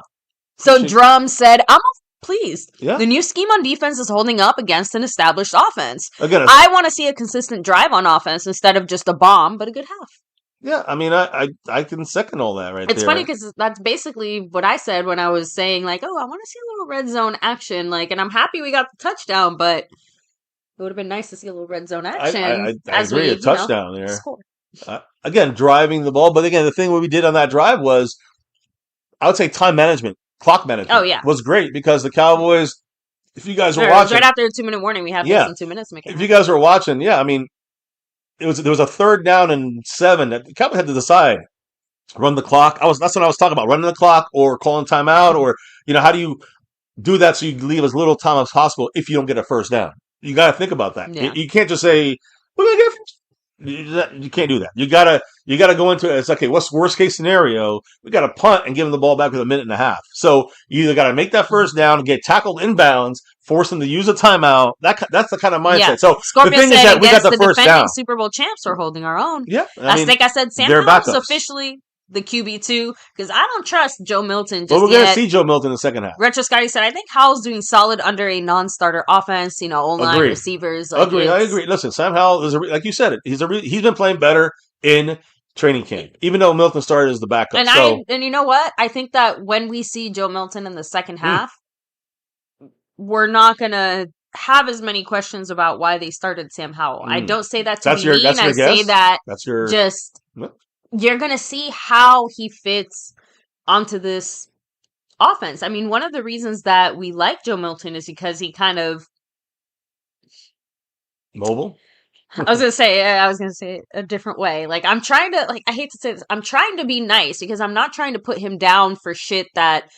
So Drum said, "I'm pleased. Yeah. The new scheme on defense is holding up against an established offense. Again, I want to see a consistent drive on offense instead of just a bomb, but a good half." Yeah, I mean, I can second all that right there. It's funny because that's basically what I said when I was saying, like, oh, I want to see a little red zone action. Like, and I'm happy we got the touchdown, but it would have been nice to see a little red zone action. I agree, a touchdown there. Again, driving the ball. But again, the thing what we did on that drive was, I would say time management clock management. Oh, yeah. Was great because the Cowboys, if you guys were It was watching, right after a 2-minute warning. We have this in 2 minutes. Make it if happen. you guys were watching, yeah, I mean, there was a 3rd down and 7 that the Cowboys had to decide. Run the clock. That's what I was talking about. Running the clock or calling timeout, or how do you do that so you leave as little time as possible if you don't get a first down? You got to think about that. Yeah. You can't just say we're gonna get. You can't do that. You gotta go into it. It's okay. What's worst case scenario? We got to punt and give them the ball back with a minute and a half. So you either got to make that first down, get tackled inbounds, force them to use a timeout. That's the kind of mindset. Yeah. So Scorpion the thing is that we got the first defending down. Super Bowl champs are holding our own. Yeah, I think I said Sam they're Howell's backups. officially the QB2 because I don't trust Joe Milton. But we're going to see Joe Milton in the second half. Retro Scotty said, I think Howell's doing solid under a non-starter offense. O-line receivers. I agree. Listen, Sam Howell is like you said it. He's been playing better in training camp, even though Milton started as the backup. And you know what? I think that when we see Joe Milton in the second half, we're not gonna have as many questions about why they started Sam Howell. I don't say that to be mean. I say that you're going to see how he fits onto this offense. I mean, one of the reasons that we like Joe Milton is because he kind of mobile. I was going to say it a different way. Like, I'm trying to, I hate to say this. I'm trying to be nice because I'm not trying to put him down for shit that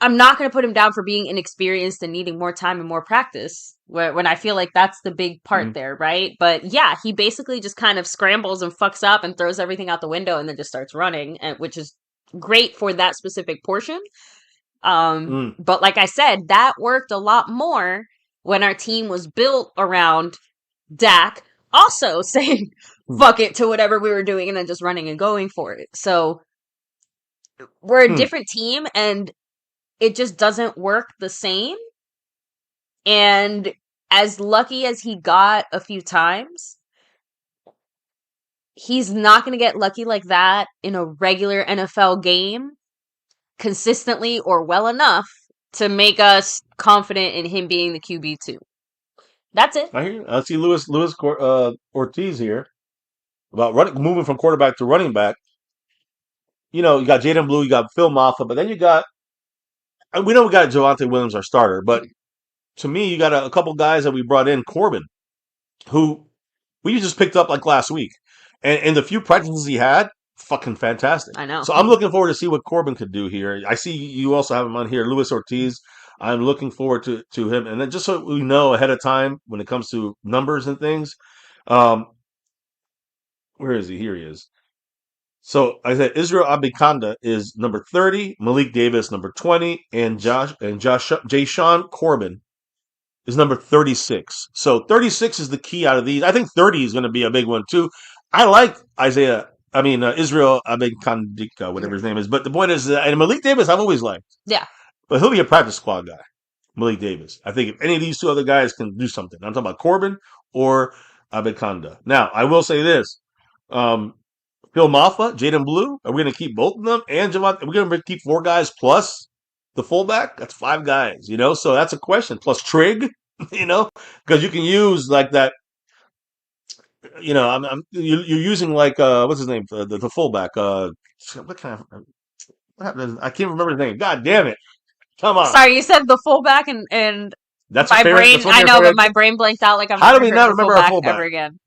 I'm not going to put him down for being inexperienced and needing more time and more practice when I feel like that's the big part there, right? But yeah, he basically just kind of scrambles and fucks up and throws everything out the window and then just starts running, which is great for that specific portion. But like I said, that worked a lot more when our team was built around Dak also saying fuck it to whatever we were doing and then just running and going for it. So we're a different team and it just doesn't work the same. And as lucky as he got a few times, he's not going to get lucky like that in a regular NFL game consistently or well enough to make us confident in him being the QB2. That's it. I hear you. I see Luis Ortiz here about moving from quarterback to running back. You got Jaden Blue, you got Phil Maffa, but then you got we know we got Javonte Williams, our starter, but to me, you got a couple guys that we brought in, Corbin, who we just picked up like last week. And the few practices he had, fucking fantastic. I know. So I'm looking forward to see what Corbin could do here. I see you also have him on here, Luis Ortiz. I'm looking forward to him. And then just so we know ahead of time when it comes to numbers and things, where is he? Here he is. So I said Israel Abikanda is number 30, Malik Davis number 20, and Jashawn Corbin is number 36. So 36 is the key out of these. I think 30 is going to be a big one too. I like Israel Abikanda, whatever his name is. But the point is, and Malik Davis I've always liked. Yeah. But he'll be a practice squad guy, Malik Davis. I think if any of these two other guys can do something, I'm talking about Corbin or Abikanda. Now, I will say this. Phil Maffa, Jaden Blue, are we going to keep both of them? And Javonte, are we going to keep 4 guys plus the fullback? That's 5 guys, So that's a question. Plus Trig, because you can use like that. You're using like what's his name? The fullback. What kind of? I can't remember his name. God damn it! Come on. Sorry, you said the fullback and that's my brain. I know, but my brain blanked out. Like I'm. How do we not remember our fullback ever again?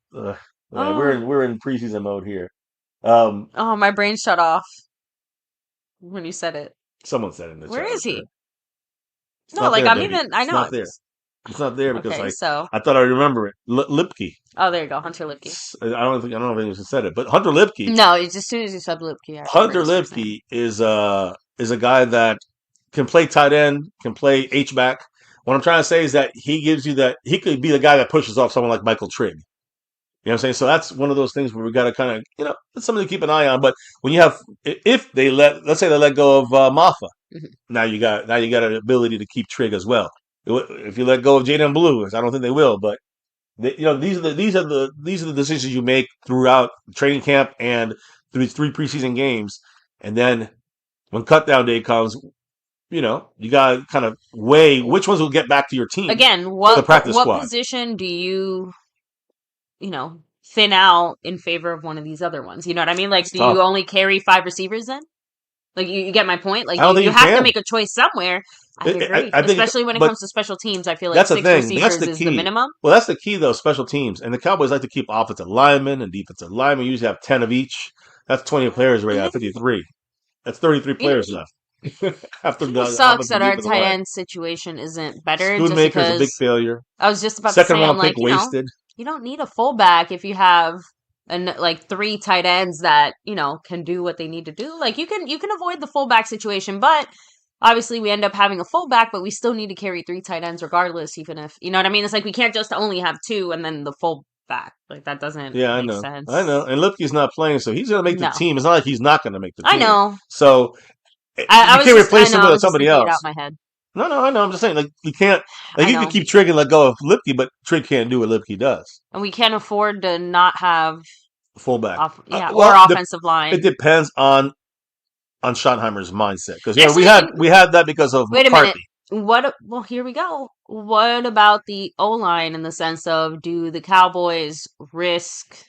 We're in preseason mode here. My brain shut off when you said it. Someone said it in the chat. Where is he? It's not there, baby. I know. It's not there because I thought I remember it. Lipke. Oh, there you go, Hunter Lipke. I don't know if anyone said it, but Hunter Lipke. No, it's as soon as you said Lipke. Hunter Lipke is a guy that can play tight end, can play H-back. What I'm trying to say is that he gives you that he could be the guy that pushes off someone like Michael Trigg. You know what I'm saying? So that's one of those things where we got to kind of, it's something to keep an eye on. But when you have, if they let's say they let go of Maffa, now you got an ability to keep Trigg as well. If you let go of Jaden Blue, I don't think they will, but these are the decisions you make throughout training camp and through these 3 preseason games, and then when cutdown day comes, you got to kind of weigh which ones will get back to your team. Again, what position do you thin out in favor of one of these other ones? You know what I mean? Like, do you only carry 5 receivers then? Like, you get my point? Like, I don't think you you have to can. make a choice somewhere. I agree. I think, Especially when it but comes to special teams, I feel like that's the 6 thing. That's receivers the is the key. minimum. Well, that's the key, though. Special teams, and the Cowboys like to keep offensive linemen and defensive linemen. Usually have 10 of each. That's 20 players already out of 53. That's 33 players left after It the sucks offensive that our defensive tight line. end situation isn't better just Schoonmaker is a big because failure. I was just about to Second say, I'm round pick like, wasted. you don't need a fullback if you have like 3 tight ends that, can do what they need to do. Like, you can avoid the fullback situation, but obviously we end up having a fullback, but we still need to carry 3 tight ends regardless, even if, you know what I mean? It's like we can't just only have 2 and then the fullback. Like, that doesn't Yeah, make sense. I know. And Lipke's not playing, so he's going to make the No. team. It's not like he's not going to make the I team. know. So you I can't replace him I with was just somebody thinking it out else. in my head. No, I know. I'm just saying, like, you can't, like, I you can know. keep Trigg and let go of Lipke, but Trigg can't do what Lipke does. And we can't afford to not have Fullback. or offensive line. It depends on Schottenheimer's mindset, because Actually, we had that because of wait McCarthy. a minute. Well, here we go. What about the O-line in the sense of, do the Cowboys risk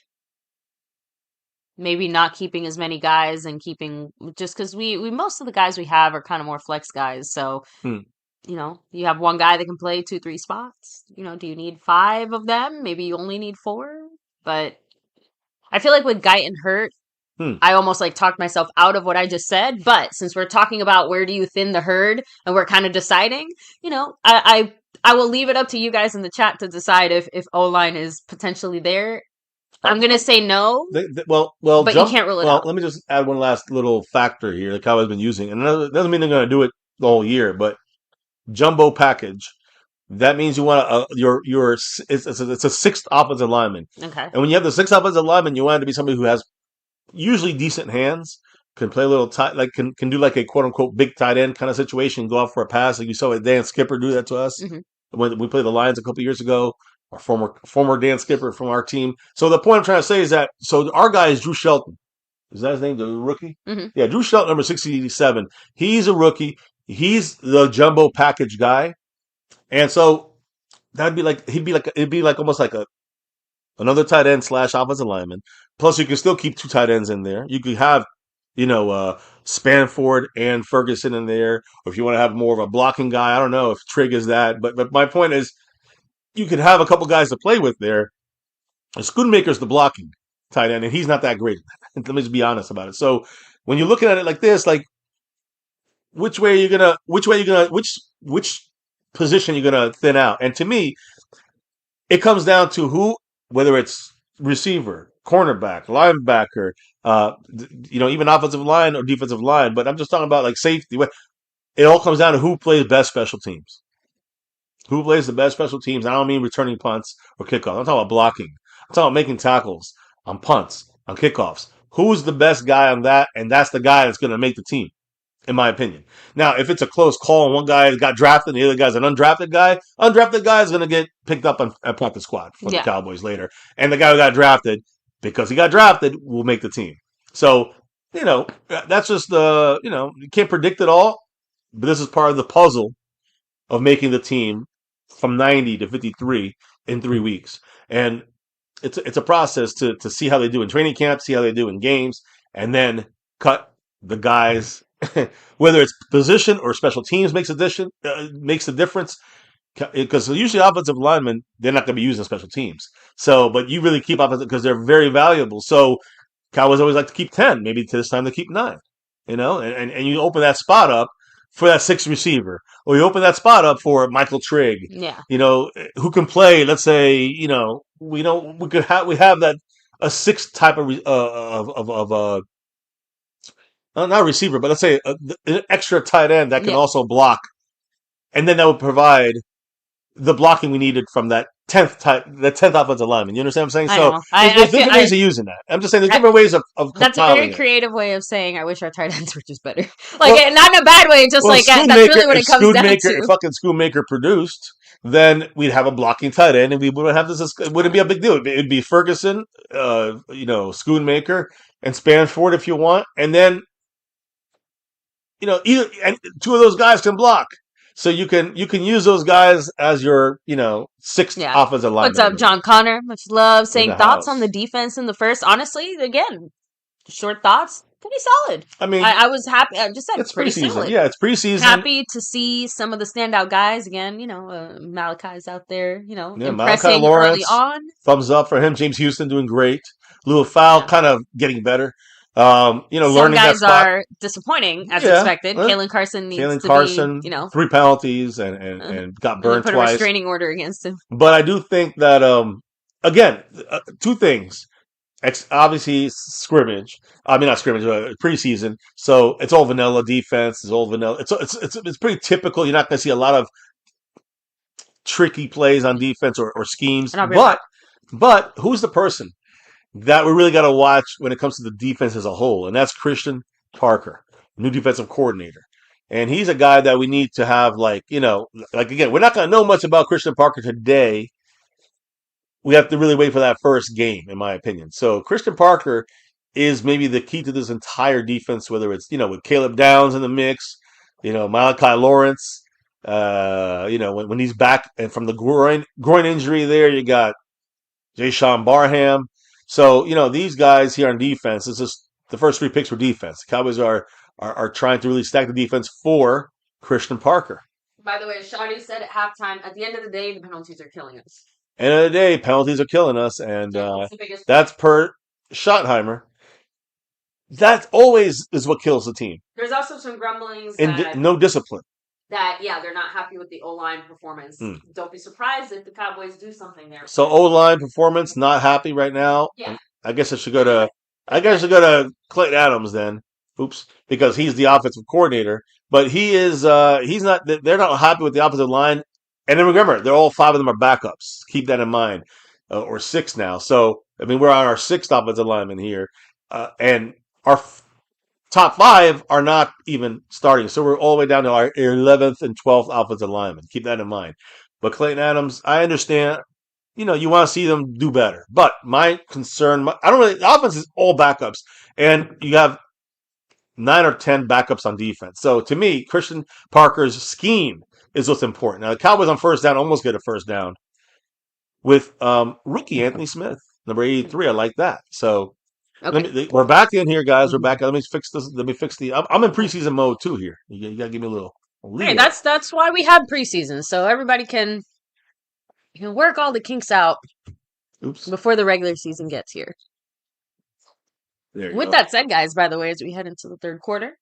maybe not keeping as many guys and keeping, just because we most of the guys we have are kind of more flex guys, so you have one guy that can play 2-3 spots. Do you need 5 of them? Maybe you only need 4. But I feel like with Guyton hurt, I almost like talked myself out of what I just said. But since we're talking about where do you thin the herd and we're kind of deciding, I will leave it up to you guys in the chat to decide if O-line is potentially there. I'm gonna say no. Well, but you can't rule it out. Let me just add one last little factor here the Cowboys been using, and it doesn't mean they're going to do it the whole year, but jumbo package. That means you want it's a 6th offensive lineman. Okay. And when you have the 6th offensive lineman, you want it to be somebody who has usually decent hands, can play a little tight, like can do like a quote unquote big tight end kind of situation, go out for a pass, like you saw Dan Skipper do that to us when we played the Lions a couple years ago. Our former Dan Skipper from our team. So the point I'm trying to say is that our guy is Drew Shelton. Is that his name, the rookie? Yeah, Drew Shelton, number 67. He's a rookie. He's the jumbo package guy, and so it'd be like almost like another tight end / offensive lineman. Plus, you can still keep 2 tight ends in there. You could have, Spanford and Ferguson in there, or if you want to have more of a blocking guy. I don't know if Trigg is that, but my point is, you could have a couple guys to play with there. Schoonmaker's the blocking tight end, and he's not that great. Let me just be honest about it. So when you're looking at it like this, like which position you're gonna thin out? And to me, it comes down to whether it's receiver, cornerback, linebacker, even offensive line or defensive line. But I'm just talking about like safety. It all comes down to who plays best special teams. Who plays the best special teams? I don't mean returning punts or kickoffs. I'm talking about blocking. I'm talking about making tackles on punts, on kickoffs. Who's the best guy on that? And that's the guy that's going to make the team, in my opinion. Now, if it's a close call and one guy got drafted and the other guy's an undrafted guy is going to get picked up on practice squad for the Cowboys later. And the guy who got drafted, because he got drafted, will make the team. So, that's just, you can't predict it all, but this is part of the puzzle of making the team from 90 to 53 in 3 weeks. And it's a process to see how they do in training camp, see how they do in games, and then cut the guys, whether it's position or special teams makes a difference. Because usually offensive linemen, they're not going to be using special teams. So, but you really keep offensive because they're very valuable. So Cowboys always like to keep 10. Maybe to this time they keep 9. And you open that spot up for that 6th receiver, or you open that spot up for Michael Trigg. Yeah. Who can play? Let's say we have that a 6th type of not receiver, but let's say an extra tight end that can also block, and then that would provide the blocking we needed from that 10th offensive lineman. You understand what I'm saying? There's different ways of using that. I'm just saying there's different ways of that's a very creative way of saying I wish our tight ends were just better. Not in a bad way, just that's really what it comes down to. If fucking Schoonmaker produced, then we'd have a blocking tight end, and we wouldn't have this. It wouldn't be a big deal. It'd be Ferguson, Schoonmaker, and Spanford if you want, and then either and 2 of those guys can block. So you can use those guys as your 6th offensive lineman. What's up, John Connor? Much love. Saying thoughts on the defense in the first. Honestly, again, short thoughts. pretty solid. I mean, I was happy. I just said it's pretty preseason. solid. Yeah, it's preseason. Happy to see some of the standout guys again. Malachi's out there. Yeah, Malachi Impressing early Lawrence, on. thumbs up for him. James Houston doing great. Lou Fowl kind of getting better. Some Learning that guys spot. are disappointing as Yeah, expected. Kalen Carson needs Kalen to Carson, be, 3 penalties and got they burned put a twice. restraining order against him. But I do think that again, two things. Obviously scrimmage. I mean not scrimmage, preseason. So it's all vanilla defense. It's all vanilla. It's pretty typical. You're not going to see a lot of tricky plays on defense or schemes. But who's the person that we really got to watch when it comes to the defense as a whole? And that's Christian Parker, new defensive coordinator. And he's a guy that we need to have, again, we're not going to know much about Christian Parker today. We have to really wait for that first game, in my opinion. So Christian Parker is maybe the key to this entire defense, whether it's, with Caleb Downs in the mix, Malachi Lawrence, when he's back and from the groin injury there, you got Jay-Sean Barham. So, these guys here on defense, it's just the first 3 picks were defense. The Cowboys are trying to really stack the defense for Christian Parker. By the way, Shawty said at halftime, at the end of the day, the penalties are killing us. End of the day, penalties are killing us, and that's per Schottenheimer. That always is what kills the team. There's also some grumblings and no discipline. That they're not happy with the O-line performance. Don't be surprised if the Cowboys do something there. So O-line performance not happy right now. Yeah. I guess I should go to Clayton Adams then. Oops, because he's the offensive coordinator, but he's not. They're not happy with the offensive line. And then remember, they're all 5 of them are backups. Keep that in mind. Or 6 now. So, I mean, we're on our 6th offensive lineman here. And our top 5 are not even starting. So we're all the way down to our 11th and 12th offensive lineman. Keep that in mind. But Clayton Adams, I understand, you want to see them do better. But my concern, the offense is all backups. And you have 9 or 10 backups on defense. So to me, Christian Parker's scheme is what's important. Now, the Cowboys on first down almost get a first down with rookie Anthony Smith, number 83. I like that. So we're back in here, guys. We're back. Let me fix this. Let me fix I'm in preseason mode too here. You got to give me a little. Hey, that's why we have preseason, so everybody can work all the kinks out before the regular season gets here. With that said, guys, by the way, as we head into the third quarter,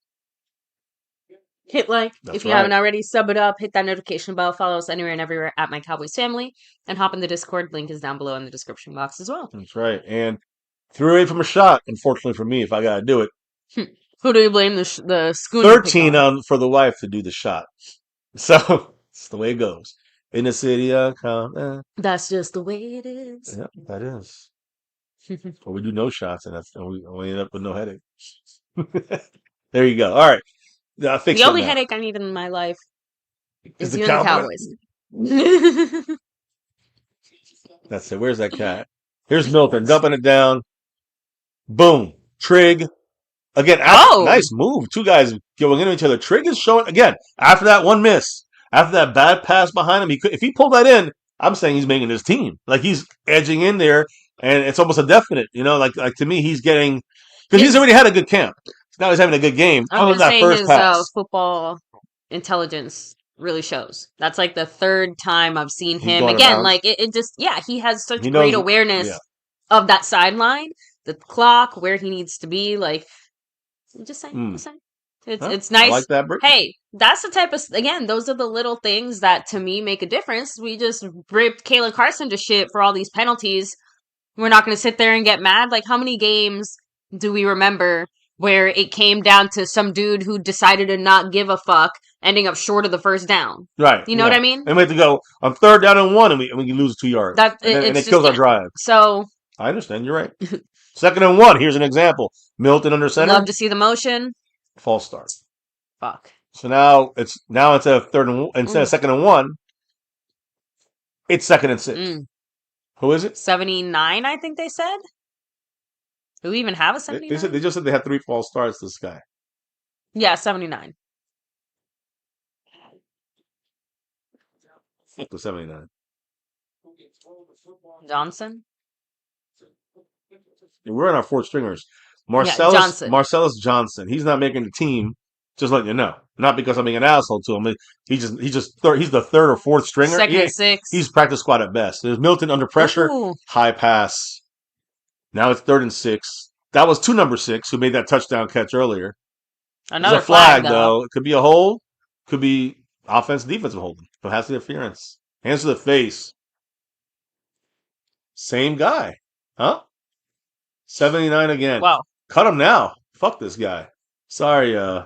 hit like if you haven't already, sub it up, hit that notification bell, follow us anywhere and everywhere at MyCowboysFamily, and hop in the Discord. Link is down below in the description box as well. That's right. And threw away from a shot, unfortunately for me, if I got to do it. Who do you blame the schooner? 13 for the wife to do the shot. So it's the way it goes. In the city of That's just the way it is. Yeah, that is. Or we do no shots, and we end up with no headache. There you go. All right. The only headache I need in my life is you and the Cowboys. That's it. Where's that cat? Here's Milton dumping it down. Boom. Trig. Again, nice move. 2 guys going into each other. Trig is showing, again, after that one miss, after that bad pass behind him, if he pulled that in, I'm saying he's making his team. Like he's edging in there, and it's almost a definite. Like to me, he's getting, because he's already had a good camp. Now he's having a good game. I'm just saying his football intelligence really shows. That's like the 3rd time I've seen him. Again, like it just, he has such great awareness of that sideline, the clock, where he needs to be. Like, just saying. It's nice. I like that, Britt. Hey, that's the type of, again, those are the little things that to me make a difference. We just ripped Kalen Carson to shit for all these penalties. We're not going to sit there and get mad. Like, how many games do we remember where it came down to some dude who decided to not give a fuck, ending up short of the first down? Right. You know what I mean? And we have to go on 3rd down and 1, and we lose 2 yards. And it kills our drive. So I understand. You're right. 2nd and 1. Here's an example. Milton under center. Love to see the motion. False start. Fuck. So now instead of 2nd and 1, it's 2nd and 6. Who is it? 79, I think they said. Do we even have a 79? They just said they had 3 false starts, this guy. Yeah, 79. Fuck the 79. Johnson? We're in our 4 stringers. Johnson. Marcellus Johnson. He's not making the team. Just letting you know. Not because I'm being an asshole to him. He's the third or fourth stringer. Second and six. He's practice squad at best. There's Milton under pressure. Ooh. High pass. Now it's 3rd and 6. That was to number 6 who made that touchdown catch earlier. Another There's a flag though. It could be a hold. Could be offense, defensive holding. Pass interference. Hands to the face. Same guy. Huh? 79 again. Wow. Cut him now. Fuck this guy. Sorry, Yeah,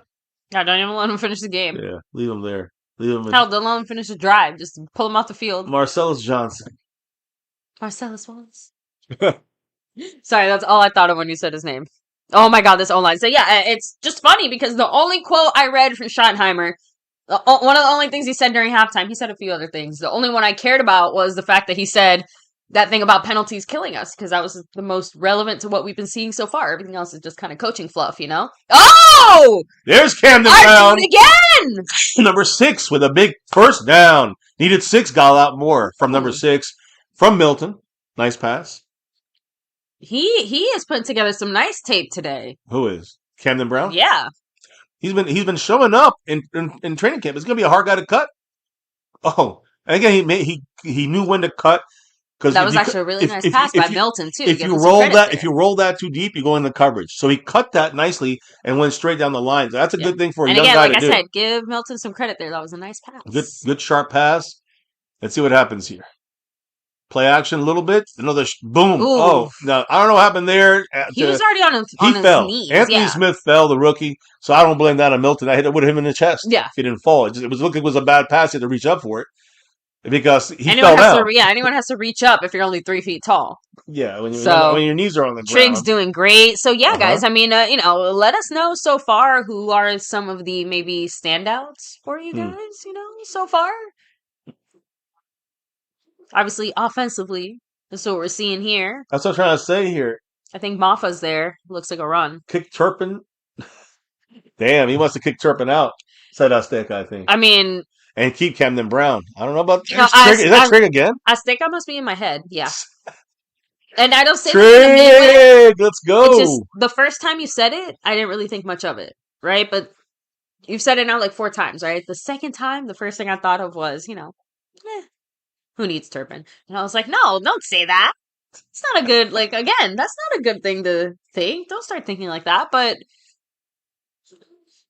don't even let him finish the game. Yeah, leave him there. Leave him. Hell, don't let him finish the drive. Just pull him off the field. Marcellus Johnson. Marcellus Wallace. Sorry, that's all I thought of when you said his name. Oh my god, this O-line. So yeah, it's just funny because the only quote I read from Schottenheimer, one of the only things he said during halftime, he said a few other things. The only one I cared about was the fact that he said that thing about penalties killing us, because that was the most relevant to what we've been seeing so far. Everything else is just kind of coaching fluff, you know? Oh! There's Camden Brown. Again! Number 6 with a big first down. Needed 6, got out more from number 6. From Milton. Nice pass. He has put together some nice tape today. Who is? Camden Brown? Yeah. He's been showing up in training camp. It's gonna be a hard guy to cut. Oh, and again he knew when to cut. That was actually a really nice pass by Milton too. If you roll that too deep, you go into coverage. So he cut that nicely and went straight down the line. So that's a good thing for a young guy to do. And again, like I said, give Milton some credit there. That was a nice pass. Good sharp pass. Let's see what happens here. Play action a little bit. Another boom. Ooh. Oh, no, I don't know what happened there. He was already on his fell. knees. Anthony Smith fell, the rookie. So I don't blame that on Milton. I hit it with him in the chest. Yeah. If he didn't fall. It was looking like it was a bad pass. He had to reach up for it. Because he fell down. Anyone has to reach up if you're only 3 feet tall. Yeah, when your knees are on the ground. Trig's doing great. So yeah, guys, I mean, let us know so far who are some of the maybe standouts for you guys, so far. Obviously, offensively, that's what we're seeing here. That's what I'm trying to say here. I think Maffa's there. Looks like a run. Kick Turpin. Damn, he must have kicked Turpin out. Said Azteca, I think. I mean... And keep Camden Brown. I don't know about... Is that Trig again? Azteca must be in my head, yeah. And I don't say Trig! Let's go! It's just, the first time you said it, I didn't really think much of it, right? But you've said it now like 4 times, right? The second time, the first thing I thought of was, who needs Turpin? And I was like, no, don't say that. It's not a good, again, that's not a good thing to think. Don't start thinking like that, but...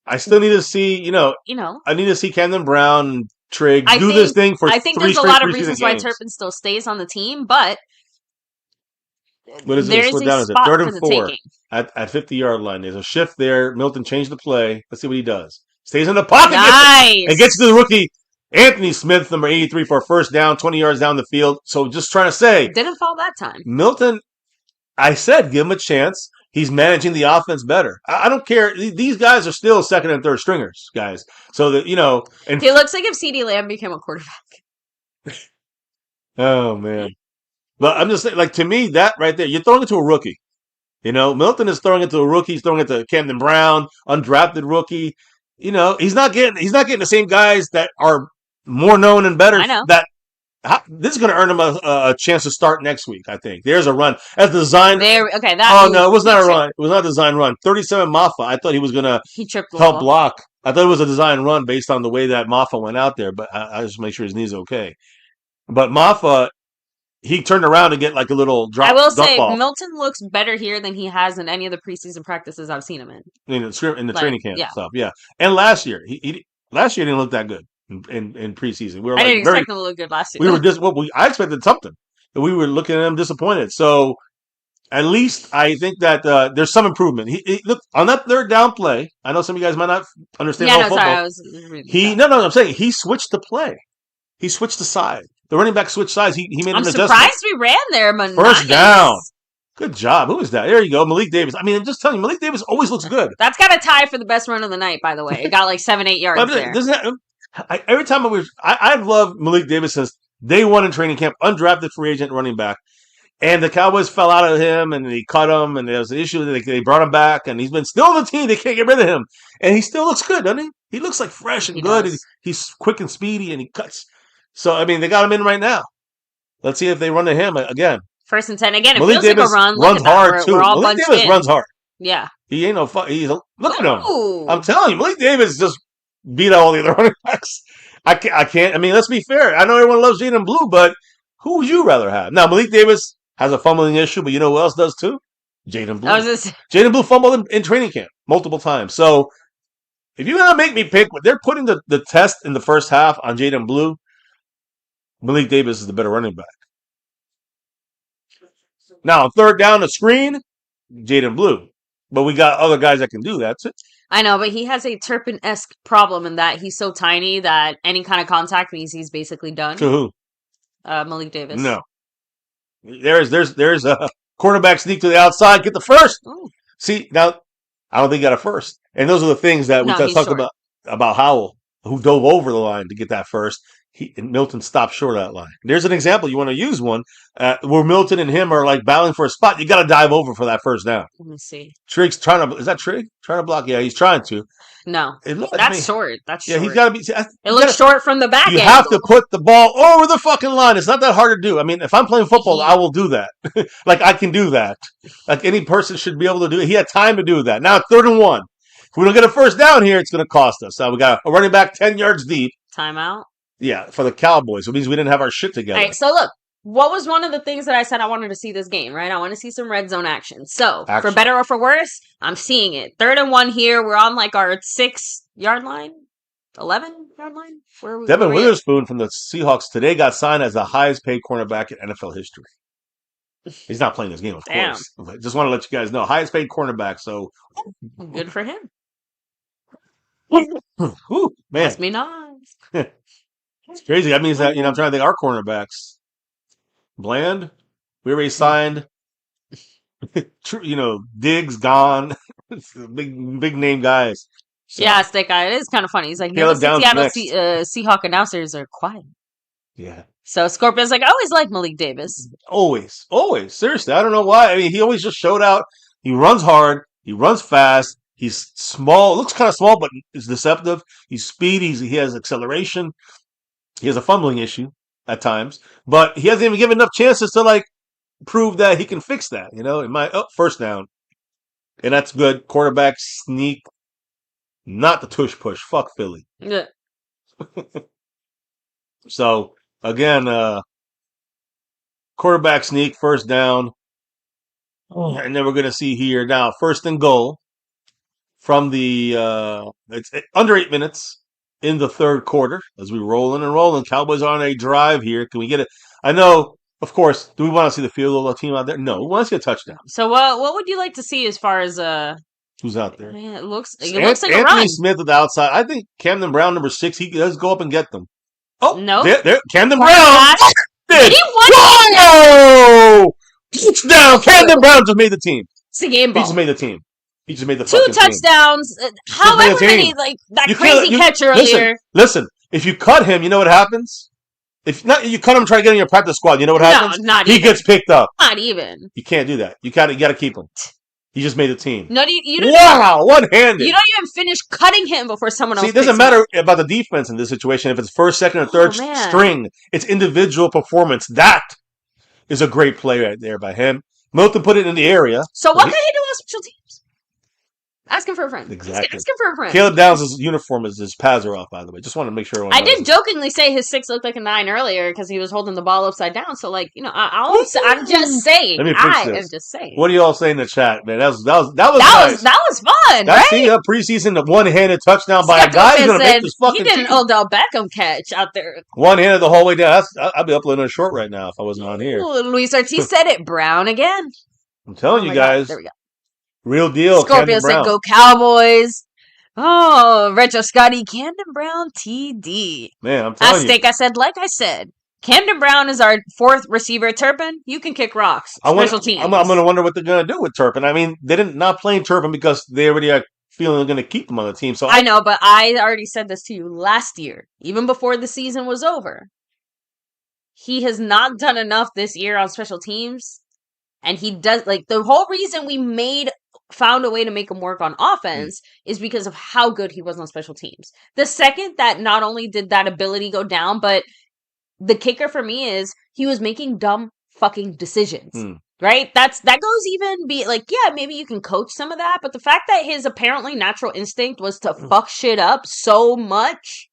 I still need to see, I need to see Camden Brown and Trig do this thing for 3 I think there's a lot of reasons why Turpin still stays on the team, but what is there this? is What down a is it? spot 3rd for and the 4 taking. at 50-yard line. There's a shift there. Milton changed the play. Let's see what he does. Stays in the pocket. Nice. And gets to the rookie, Anthony Smith, number 83, for a first down, 20 yards down the field. So just trying to say. Didn't fall that time. Milton, I said give him a chance. He's managing the offense better. I don't care. These guys are still 2nd and 3rd stringers, guys. So that and he looks like if CeeDee Lamb became a quarterback. Oh man! But I'm just saying, to me, that right there, you're throwing it to a rookie. Milton is throwing it to a rookie. He's throwing it to Camden Brown, undrafted rookie. He's not getting the same guys that are more known and better. I know. This is going to earn him a chance to start next week, I think. There's a run. As design. Okay, oh, no, it was not a run. It was not a design run. 37 Maffa. I thought he was going to help block. I thought it was a design run based on the way that Maffa went out there, but I just make sure his knee's okay. But Maffa, he turned around to get a little drop. I will say, ball. Milton looks better here than he has in any of the preseason practices I've seen him in. In the training camp stuff, yeah. And last year, he didn't look that good. In preseason, I didn't expect him to look good last year. We were I expected something, and we were looking at him disappointed. So, at least I think that there's some improvement. He look on that 3rd down play. I know some of you guys might not understand football. Sorry, I was I'm saying he switched the play. He switched the side. The running back switched sides. He made an adjustment. I'm surprised we ran there, but first down. Good job. Who is that? There you go. Malik Davis. I mean, I'm just telling you, Malik Davis always looks good. That's got a tie for the best run of the night, by the way. It got 7-8 yards there. Every time I've loved Malik Davis since day 1 in training camp, undrafted free agent running back. And the Cowboys fell out of him, and they cut him, and there was an issue. They brought him back, and he's been still on the team. They can't get rid of him. And he still looks good, doesn't he? He looks fresh and good. And he's quick and speedy, and he cuts. So, I mean, they got him in right now. Let's see if they run to him again. 1st and 10. Again, it Malik feels Davis like a run. Runs hard, too. We're all Malik bunched Davis in. runs hard. Yeah. He ain't no fuck. Look at him. Ooh. I'm telling you, Malik Davis just beat out all the other running backs. I can't. I mean, let's be fair. I know everyone loves Jaden Blue, but who would you rather have? Now, Malik Davis has a fumbling issue, but you know who else does too? Jaden Blue. Jaden Blue fumbled in training camp multiple times. So if you're gonna make me pick, they're putting the test in the first half on Jaden Blue. Malik Davis is the better running back. Now, third down the screen, Jaden Blue. But we got other guys that can do that too. I know, but he has a Turpin-esque problem in that he's so tiny that any kind of contact means he's basically done. To who? Malik Davis. No. There's a quarterback sneak to the outside, get the first. Ooh. See, now, I don't think he got a first. And those are the things that we just talked about Howell, who dove over the line to get that first. And Milton stopped short of that line. There's an example. You want to use one where Milton and him are like battling for a spot. You got to dive over for that first down. Let me see. Trig's trying to. Is that Trig trying to block? Yeah, he's trying to. No, that's short. That's short. Yeah, he's got to be. It looks short from the back. You have to put the ball over the fucking line. It's not that hard to do. I mean, if I'm playing football, I will do that. Like I can do that. Like any person should be able to do it. He had time to do that. Now 3rd and 1. If we don't get a first down here, it's going to cost us. Now we got a running back 10 yards deep. Timeout. Yeah, for the Cowboys. It means we didn't have our shit together. All right, so look, what was one of the things that I said I wanted to see this game, right? I want to see some red zone action. So, for better or for worse, I'm seeing it. 3rd and 1 here. We're on like our 6-yard line, 11-yard line. Where are we? Devin Witherspoon from the Seahawks today got signed as the highest paid cornerback in NFL history. He's not playing this game, of course. Just want to let you guys know. Highest paid cornerback, so. Good for him. Ooh, man. Must be nice. It's crazy. That means that, I'm trying to think our cornerbacks. Bland, we already signed. Diggs gone. big name guys. So. Yeah, it's that guy. It is kind of funny. He's like, the Seattle Seahawk announcers are quiet. Yeah. So Scorpion's like, I always like Malik Davis. Always. Seriously, I don't know why. I mean, he always just showed out. He runs hard. He runs fast. He's small. Looks kind of small, but is deceptive. He's speedy. He has acceleration. He has a fumbling issue at times, but he hasn't even given enough chances to prove that he can fix that. First down, and that's good. Quarterback sneak, not the tush push. Fuck Philly. Yeah. So again, quarterback sneak, first down, and then we're gonna see here now 1st and goal from the it's under 8 minutes. In the 3rd quarter, as we rolling and rolling, Cowboys are on a drive here. Can we get it? I know, of course. Do we want to see the field goal team out there? No, we want to see a touchdown. So, what would you like to see as far as who's out there? Man, it looks like Anthony a run. Smith at the outside. I think Camden Brown, number 6. He does go up and get them. Oh no, there, Camden Brown. Did he Whoa! Touchdown! Camden Brown just made the team. It's a game ball. He just made the team. He just made the 2 touchdowns. However many, that crazy catch earlier. Listen, if you cut him, you know what happens? If not, you cut him, try to get in your practice squad. You know what happens? No, not even. He gets picked up. Not even. You can't do that. You got to keep him. He just made the team. No, you don't. Wow, one-handed. You don't even finish cutting him before someone else. See, it doesn't matter about the defense in this situation. If it's 1st, 2nd, or 3rd string, it's individual performance. That is a great play right there by him. Milton put it in the area. So what can he do on special teams? Ask him for a friend. Exactly. Ask him for a friend. Caleb Downs' uniform his pads are off, by the way. Just want to make sure everyone knows. I did jokingly say his 6 looked like a 9 earlier because he was holding the ball upside down. So, I'm just saying. Let me fix this. am just saying. What do you all say in the chat, man? That was nice. That was fun, right? See a preseason one-handed touchdown by a guy who's going to make this fucking team. He did an Odell Beckham catch out there. One-handed the whole way down. I'd be uploading a short right now if I wasn't on here. Ooh, Luis Ortiz said it. Brown again. I'm telling you guys. God. There we go. Real deal. Scorpio said, "Go Cowboys." Oh, Retro Scotty, Camden Brown, TD. Man, I'm telling you. I said, Camden Brown is our 4th receiver. Turpin, you can kick rocks. Special teams. I'm going to wonder what they're going to do with Turpin. I mean, they didn't not playing Turpin because they already are feeling they're going to keep him on the team. So I know, but I already said this to you last year, even before the season was over. He has not done enough this year on special teams. And he does, the whole reason we found a way to make him work on offense is because of how good he was on special teams. The second that not only did that ability go down, but the kicker for me is he was making dumb fucking decisions. Right? That goes even be like, yeah, maybe you can coach some of that, but the fact that his apparently natural instinct was to fuck shit up so much,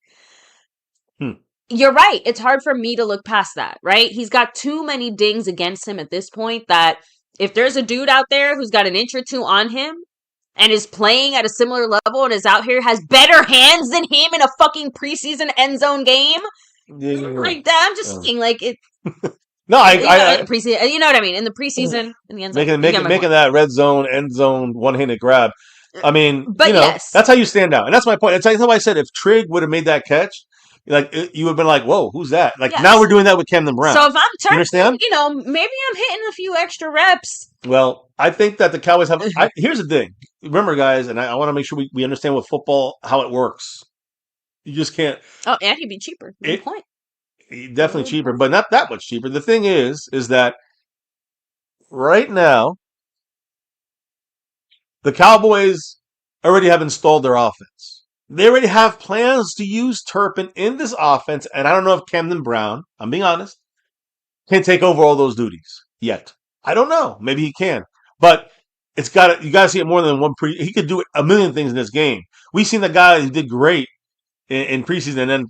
you're right. It's hard for me to look past that, right? He's got too many dings against him at this point that if there's a dude out there who's got an inch or two on him and is playing at a similar level and is out here, has better hands than him in a fucking preseason end zone game, like that, I'm just saying, like, it. No, preseason. You know what I mean? In the preseason, in the end zone, making that red zone, end zone, one-handed grab. I mean, but yes, that's how you stand out, and that's my point. That's why I said if Trig would have made that catch, like you would have been like, "Whoa, who's that?" Like now we're doing that with Camden Brown. So if I'm turning, understand? Maybe I'm hitting a few extra reps. Well, I think that the Cowboys have. Here's the thing. Remember, guys, and I want to make sure we understand with football how it works. You just can't. Oh, and he'd be cheaper. Good point. Definitely cheaper, but not that much cheaper. The thing is that right now the Cowboys already have installed their offense. They already have plans to use Turpin in this offense, and I don't know if Camden Brown, I'm being honest, can take over all those duties yet. I don't know. Maybe he can, but you got to see it more than one he could do a million things in this game. We've seen the guy who did great in preseason and then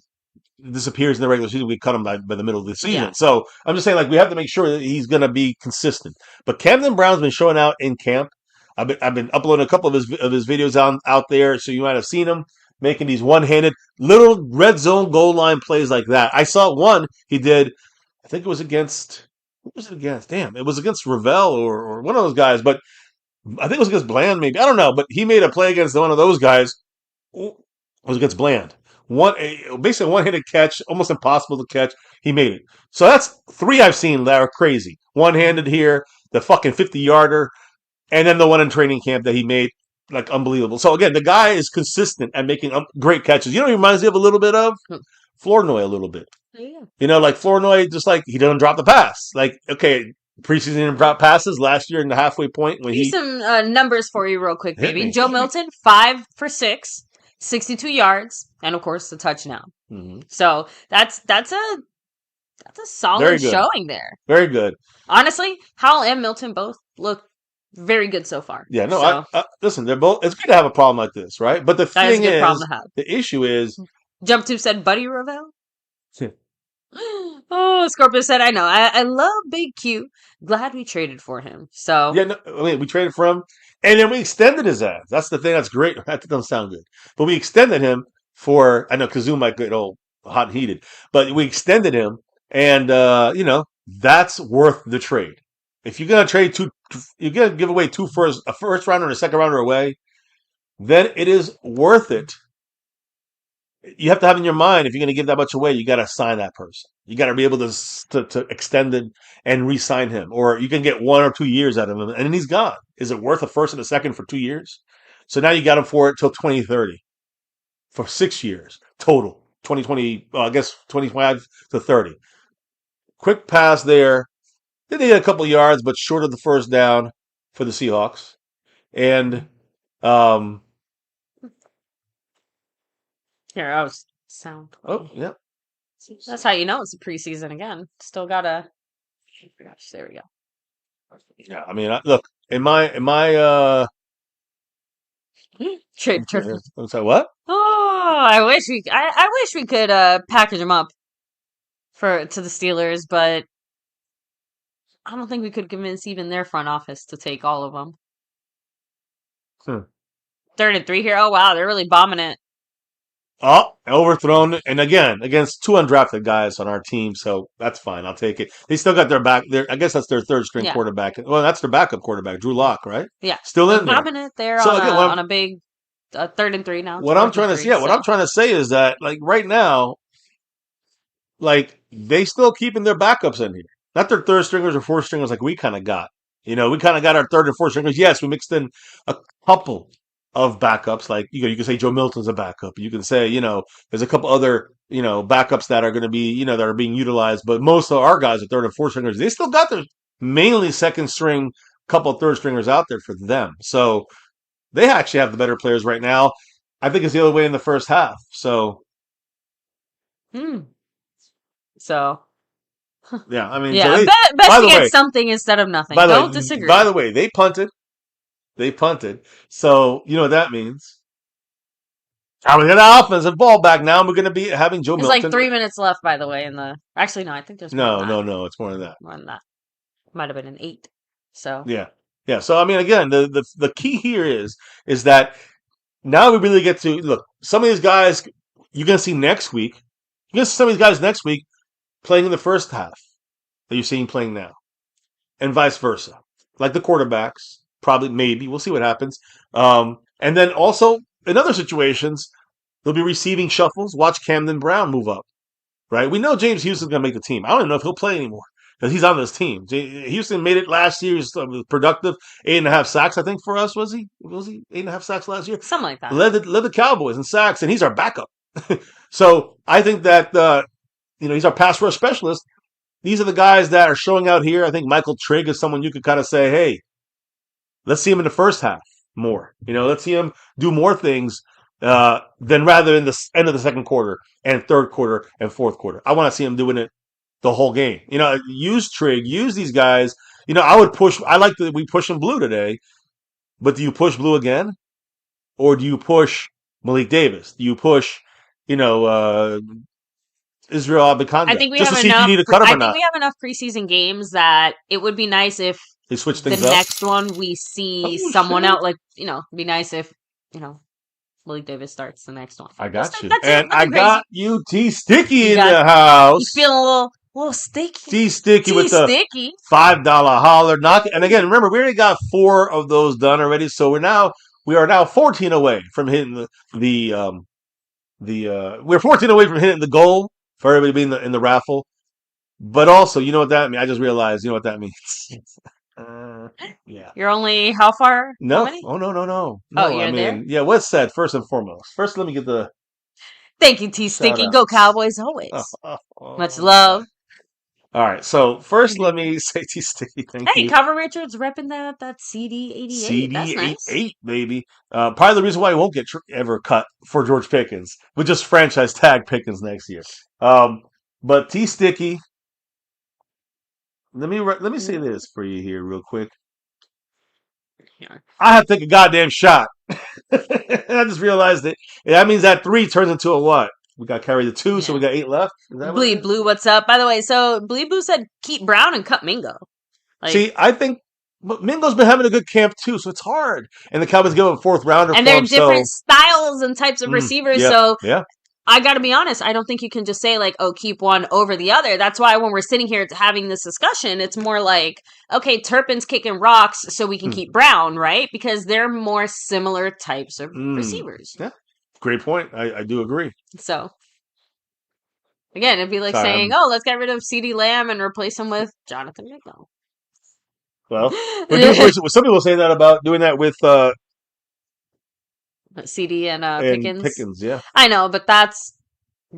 disappears in the regular season. We cut him by the middle of the season. Yeah. So I'm just saying, like, we have to make sure that he's going to be consistent. But Camden Brown's been showing out in camp. I've been uploading a couple of his videos out there, so you might have seen him making these one-handed little red zone goal line plays like that. I saw one he did. I think it was against. What was it against? Damn, it was against Ravel or one of those guys. But I think it was against Bland, maybe. I don't know. But he made a play against one of those guys. It was against Bland. Basically one-handed catch, almost impossible to catch. He made it. So that's 3 I've seen that are crazy. One-handed here, the fucking 50-yarder, and then the one in training camp that he made, like, unbelievable. So again, the guy is consistent at making great catches. You know, he reminds me of a little bit of Flournoy a little bit. Yeah. Like Flournoy, just like he doesn't drop the pass. Like, okay, preseason didn't drop passes last year in the halfway point when some numbers for you real quick, baby. Joe Milton, 5 for 6. 62 yards, and of course the touchdown. Mm-hmm. So that's a solid showing there. Very good. Honestly, Howell and Milton both look very good so far. Yeah, no, so. Listen, they're both. It's good to have a problem like this, right? But the thing is, the issue is, Jump Tube said, "Buddy Ravel." Oh, Scorpio said, "I know. I love Big Q. Glad we traded for him." So yeah, no, I mean, we traded for him. And then we extended his ass. That's the thing that's great. That doesn't sound good. But we extended him for, I know Kazoo might get all hot and heated, but we extended him. And, that's worth the trade. If you're going to trade you're going to give away a first rounder and a second rounder away, then it is worth it. You have to have in your mind, if you're going to give that much away, you got to sign that person. You got to be able to extend it and re-sign him. Or you can get 1 or 2 years out of him, and then he's gone. Is it worth a first and a second for 2 years? So now you got him for it till 2030. For 6 years total. 2020, I guess 25 to 30. Quick pass there. Then they had a couple yards, but short of the first down for the Seahawks. And here, I was sound. Oh, yeah. That's how you know it's a preseason again. Still gotta. Gosh, there we go. Yeah, I mean, look, in my trade. I'm sorry, what? Oh, I wish we could package them up to the Steelers, but I don't think we could convince even their front office to take all of them. 3rd and 3 here. Oh wow, they're really bombing it. Oh, overthrown, and again against 2 undrafted guys on our team, so that's fine. I'll take it. They still got their back. I guess that's their 3rd string quarterback. Well, that's their backup quarterback, Drew Lock, right? Yeah, still in there. Bombing it there so on a big 3rd and 3 now. What I'm trying to say is that, like, right now, like, they still keeping their backups in here, not their 3rd stringers or 4th stringers like we kind of got. We kind of got our 3rd and 4th stringers. Yes, we mixed in a couple of backups, like you can say Joe Milton's a backup. You can say, there's a couple other, backups that are going to be, that are being utilized. But most of our guys are 3rd and 4th stringers. They still got their mainly 2nd string, couple of 3rd stringers out there for them. So they actually have the better players right now. I think it's the other way in the first half. So, So Yeah, I mean, Yeah, so they, best by to the get way, something instead of nothing. by the Don't way, disagree. by the way, they punted. They punted. So you know what that means. And we got an offensive ball back now. And we're going to be having Joe It's Milton. like 3 minutes left, by the way. Actually, no, I think there's more than that. No, it's more than that. More than that. Might have been an 8. So Yeah. So I mean, again, the key here is that now we really get to look. Some of these guys you're going to see next week. You're going to see some of these guys next week playing in the first half that you're seeing playing now, and vice versa. Like the quarterbacks, probably, maybe we'll see what happens. And then also in other situations, they'll be receiving shuffles. Watch Camden Brown move up. Right? We know James Houston's going to make the team. I don't even know if he'll play anymore because he's on this team. Houston made it last year. He was productive. 8.5 sacks, I think, for us. Was he 8.5 sacks last year? something like that. Led the Cowboys in sacks, and he's our backup. So I think that he's our pass rush specialist. These are the guys that are showing out here. I think Michael Trigg is someone you could kind of say, hey, let's see him in the first half more. Let's see him do more things than rather in the end of the second quarter and third quarter and fourth quarter. I want to see him doing it the whole game. Use Trigg, use these guys. I would push. I like that we push him blue today, but do you push blue again, or do you push Malik Davis? Do you push, Israel Abikanda? I think we just have to see enough. if you need to cut him I or think not. we have enough preseason games that it would be nice if They switch the things up. next one we see someone shit. out. Like it'd be nice if Malik Davis starts the next one. I got you, That's and it. I got you, T Sticky in the You house. feeling a little sticky? T Sticky with the Sticky. $5 holler knock. And again, remember, we already got 4 of those done already, so we are now 14 away from hitting we're 14 away from hitting the goal for everybody being in the raffle. But also, you know what that means? I just realized, you know what that means. Yeah. You're only how far? No. How many? Oh, no. Oh, you're there? Yeah, what's said first and foremost? First, let me get the Thank you, T Sticky. Shout Go outs. Cowboys always. Oh, Much love. All right, so first let me say T Sticky, thank Hey, you. Cover Richards repping that CD88. That's nice. CD88, baby. Probably the reason why he won't get ever cut for George Pickens. We'll just franchise tag Pickens next year. But T Sticky, let me say this for you here real quick. Yeah. I have to take a goddamn shot. I just realized it. That means that 3 turns into a what? We got carry the 2, so we got 8 left. Is that Bleed Blue, what's up? By the way, so Bleed Blue said keep Brown and cut Mingo. See, I think Mingo's been having a good camp too, so it's hard. And the Cowboys give him a 4th rounder. And they're different styles and types of receivers. Yeah, so yeah. I got to be honest. I don't think you can just say like, oh, keep one over the other. That's why when we're sitting here having this discussion, it's more like, okay, Turpin's kicking rocks so we can keep Brown, right? Because they're more similar types of receivers. Yeah, great point. I do agree. So, again, it'd be like saying, oh, let's get rid of CeeDee Lamb and replace him with Jonathan Mingo. Well, some people say that about doing that with CD and and Pickens. Yeah. I know, but that's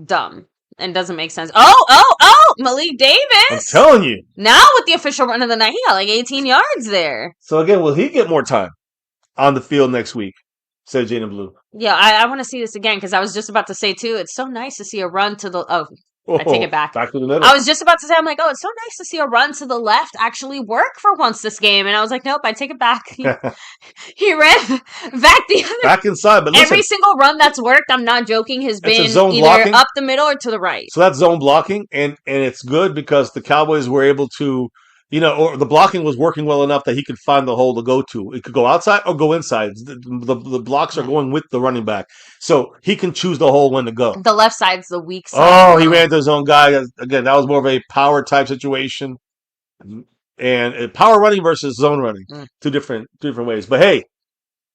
dumb and doesn't make sense. Oh, Malik Davis. I'm telling you. Now with the official run of the night, he got like 18 yards there. So again, will he get more time on the field next week? Said Jaden Blue. Yeah, I want to see this again because I was just about to say too, it's so nice to see a run to the I take it back. Back to the middle. I was just about to say, I'm like, oh, it's so nice to see a run to the left actually work for once this game. And I was like, nope, I take it back. He ran back the other. Back inside. But listen, every single run that's worked, I'm not joking, has been either blocking. Up the middle or to the right. So that's zone blocking, and it's good because the Cowboys were able to, or the blocking was working well enough that he could find the hole to go to. It could go outside or go inside. The blocks are going with the running back. So he can choose the hole when to go. The left side's the weak side. Oh, he ran to his own guy. Again, that was more of a power type situation. And power running versus zone running. Two different ways. But hey,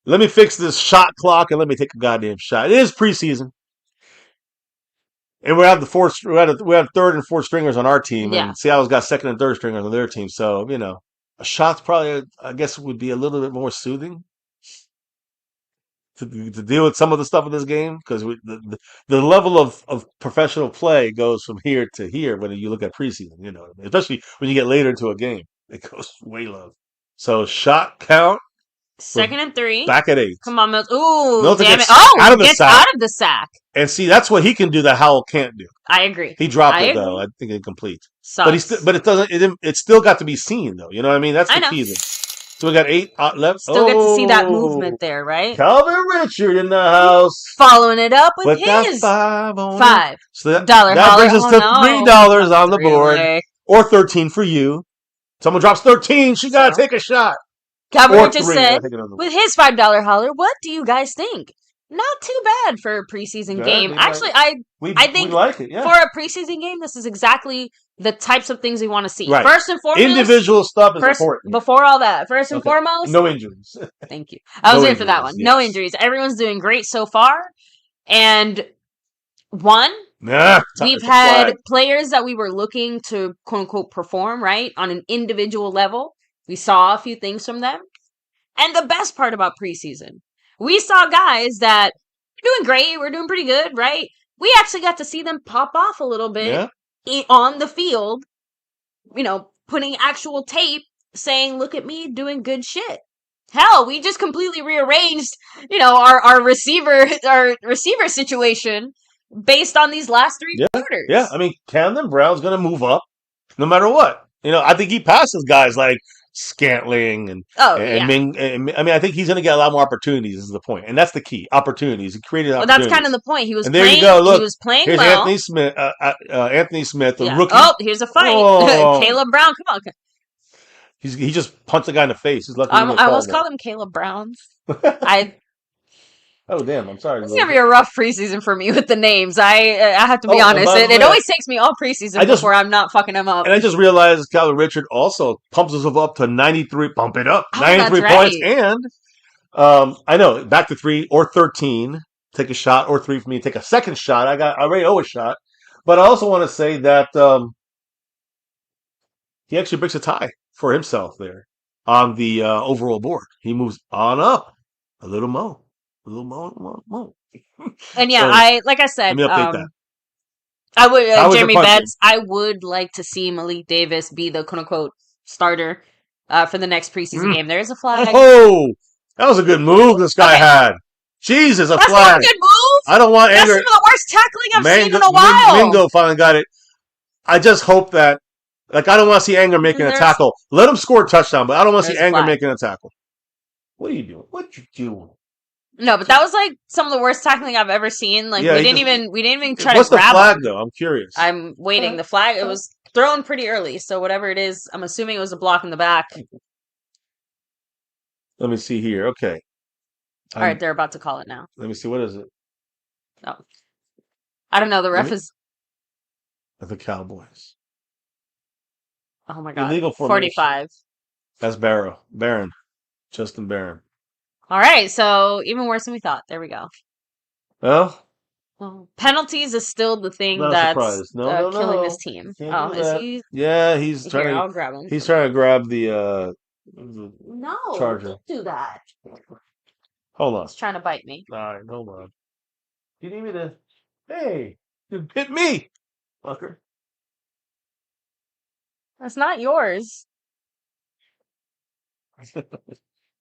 let me fix this shot clock and let me take a goddamn shot. It is preseason. And we have we have 3rd and 4th stringers on our team, and Seattle's got 2nd and 3rd stringers on their team. So a shot's probably, I guess, would be a little bit more soothing to deal with some of the stuff in this game because the level of professional play goes from here to here when you look at preseason. Especially when you get later into a game, it goes way low. So shot count. 2nd and 3. Back at 8. Come on, Milton. Ooh, Milton damn gets it. Oh, out of the gets sack. out of the sack. And see, that's what he can do that Howell can't do. I agree. He dropped it, though. I think incomplete. Sucks. But it doesn't. It still got to be seen though. You know what I mean? That's I the know. key. Then. So we got 8 left. Still get to see that movement there, right? Calvin Richard in the house. Following it up with that his $5 on $5 So that holler. brings us to $3 on the board, Really. or 13 for you. Someone drops 13. She gotta take a shot. Calvin Or Richard 3. said, with his $5 holler, what do you guys think? Not too bad for a preseason game. Actually, I think we like it, yeah. For a preseason game, this is exactly the types of things we want to see. Right. First and foremost, individual stuff is important. Before all that, first and foremost, no injuries. Thank you. I was no in for that one. Yes. No injuries. Everyone's doing great so far. And we've had players that we were looking to quote unquote perform, right? On an individual level. We saw a few things from them. And the best part about preseason, we saw guys that are doing great. We're doing pretty good, right? We actually got to see them pop off a little bit on the field, putting actual tape saying, look at me doing good shit. Hell, we just completely rearranged, our receiver situation based on these last 3 quarters. Yeah, I mean, Camden Brown's going to move up no matter what. I think he passes guys like Scantling and Ming. I think he's going to get a lot more opportunities. Is the point, and that's the key. Opportunities. He created opportunities. Well, that's kind of the point. He was and playing. There you go. Look, he was playing here's well. Anthony Smith, the rookie. Oh, here's a fight. Oh. Caleb Brown. Come on. He just punched the guy in the face. He's lucky. I almost called him Caleb Browns. Oh damn! I'm sorry. It's gonna be a rough preseason for me with the names. I have to be honest. It always takes me all preseason before I'm not fucking them up. And I just realized Calvin Richard also pumps himself up to 93. Pump it up, 93 points, and I know back to 3 or 13. Take a shot or 3 for me. Take a second shot. I already owe a shot, but I also want to say that he actually breaks a tie for himself there on the overall board. He moves on up a little more. And yeah, like I said, let me update that. I would Jeremy Betts. I would like to see Malik Davis be the quote unquote starter for the next preseason game. There is a flag. Oh, that was a good move this guy had. Jesus, a flag. That's not a good move. I don't want anger. That's some of the worst tackling I've seen in a while. Mingo finally got it. I just hope that, I don't want to see Anger making a tackle. Let him score a touchdown, but I don't want to see Anger making a tackle. What are you doing? What you doing? No, but that was like some of the worst tackling I've ever seen. Like we didn't even try to grab. What's the flag though? I'm curious. I'm waiting. The flag, it was thrown pretty early, so whatever it is, I'm assuming it was a block in the back. Let me see here. Okay. All right, they're about to call it now. Let me see. What is it? Oh, I don't know. The ref is the Cowboys. Oh my god. Illegal 45. That's Barron. Justin Barron. All right, so even worse than we thought. There we go. Well, penalties is still the thing that's killing this team. Can't is he? Yeah, he's trying to. I'll grab him. He's trying to grab the no, charger. Don't do that. Hold on. He's trying to bite me. All right, hold on. You need me to? Hey, you hit me, fucker. That's not yours.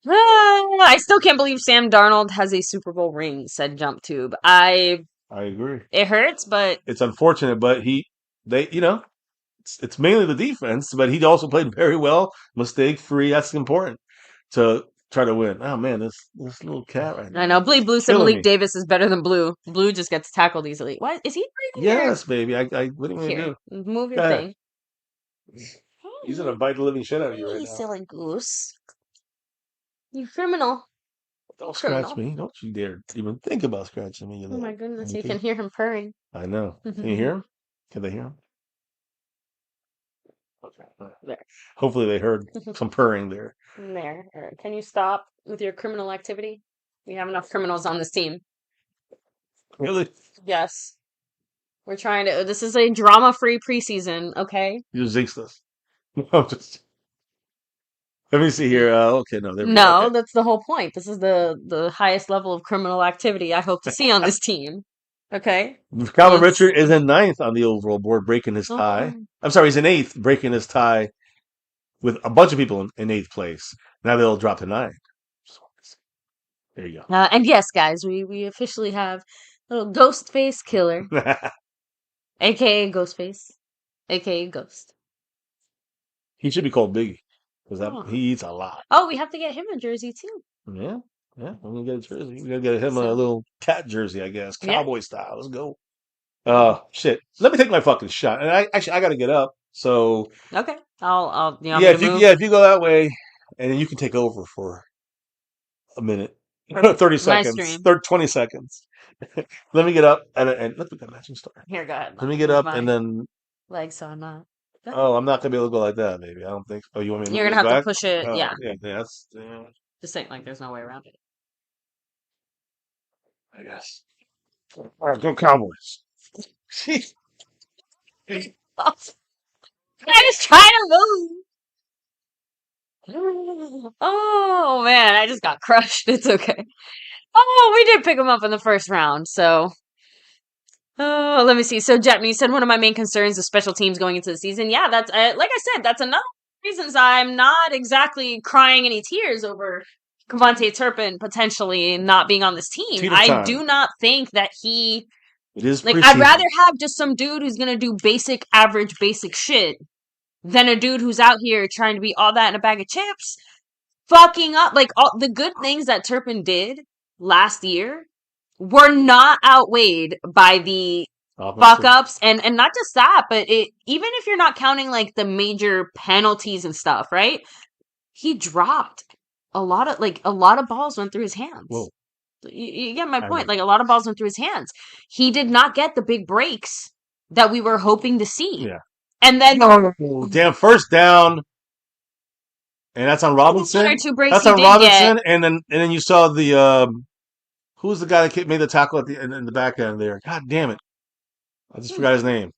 I still can't believe Sam Darnold has a Super Bowl ring, said Jump Tube. I agree. It hurts, but it's unfortunate, but it's mainly the defense, but he also played very well, mistake-free. That's important to try to win. Oh man, this little cat right now. I know. Blue said Malik Davis is better than Blue. Blue just gets tackled easily. What is he breathing? Yes, baby. What do you want to do? Move your thing. He's gonna bite the living shit out of you right now. You silly goose. You criminal. Don't scratch me. Don't you dare even think about scratching me. Oh my goodness, you can hear him purring. I know. Can you hear him? Can they hear him? Okay. There. Hopefully they heard some purring there. There. Right. Can you stop with your criminal activity? We have enough criminals on this team. Really? Yes. We're trying to... This is a drama-free preseason, okay? You jinxed us. I'm just... Let me see here. Okay, no. No, that's the whole point. This is the highest level of criminal activity I hope to see on this team. Okay? Calvin Richard is in 9th on the overall board, breaking his tie. I'm sorry, he's in 8th, breaking his tie with a bunch of people in 8th place. Now they'll drop to 9. There you go. And yes, guys, we officially have a little Ghostface Killer. A.K.A. Ghostface. AKA Ghost. He should be called Biggie because he eats a lot. Oh, we have to get him a jersey too. Yeah, I'm gonna get a jersey. We gotta get him a little cat jersey, I guess, cowboy style. Let's go. Shit. Let me take my fucking shot, and I gotta get up. So okay, I'll if you go that way, and then you can take over for a minute, 30 seconds, 20 seconds. Let me get up and look at that matching star. Here, go ahead. Let me get up and then legs, so I'm not. Oh, I'm not gonna be able to go like that, baby. I don't think. Oh, you want me to? You're gonna have to push it. Oh, yeah. Yeah. That's. Just saying, like, there's no way around it. I guess. All right, go Cowboys. I was trying to move. Oh man, I just got crushed. It's okay. Oh, we did pick him up in the first round, so. Oh, let me see. So, Japanese said one of my main concerns is special teams going into the season. Yeah, that's like I said, that's another reasons I'm not exactly crying any tears over Cavante Turpin potentially not being on this team. I do not think that he. It is like. I'd rather have just some dude who's gonna do basic, average, basic shit than a dude who's out here trying to be all that in a bag of chips, fucking up. Like all the good things that Turpin did last year were not outweighed by the fuck ups, and not just that, but even if you're not counting like the major penalties and stuff, right? He dropped a lot of balls went through his hands. Whoa. You get my point. Like a lot of balls went through his hands. He did not get the big breaks that we were hoping to see. Yeah. And then damn first down. And that's on Robinson. One or two breaks that's on Robinson, and then you saw the who's the guy that made the tackle at in the back end there? God damn it. I just forgot his name.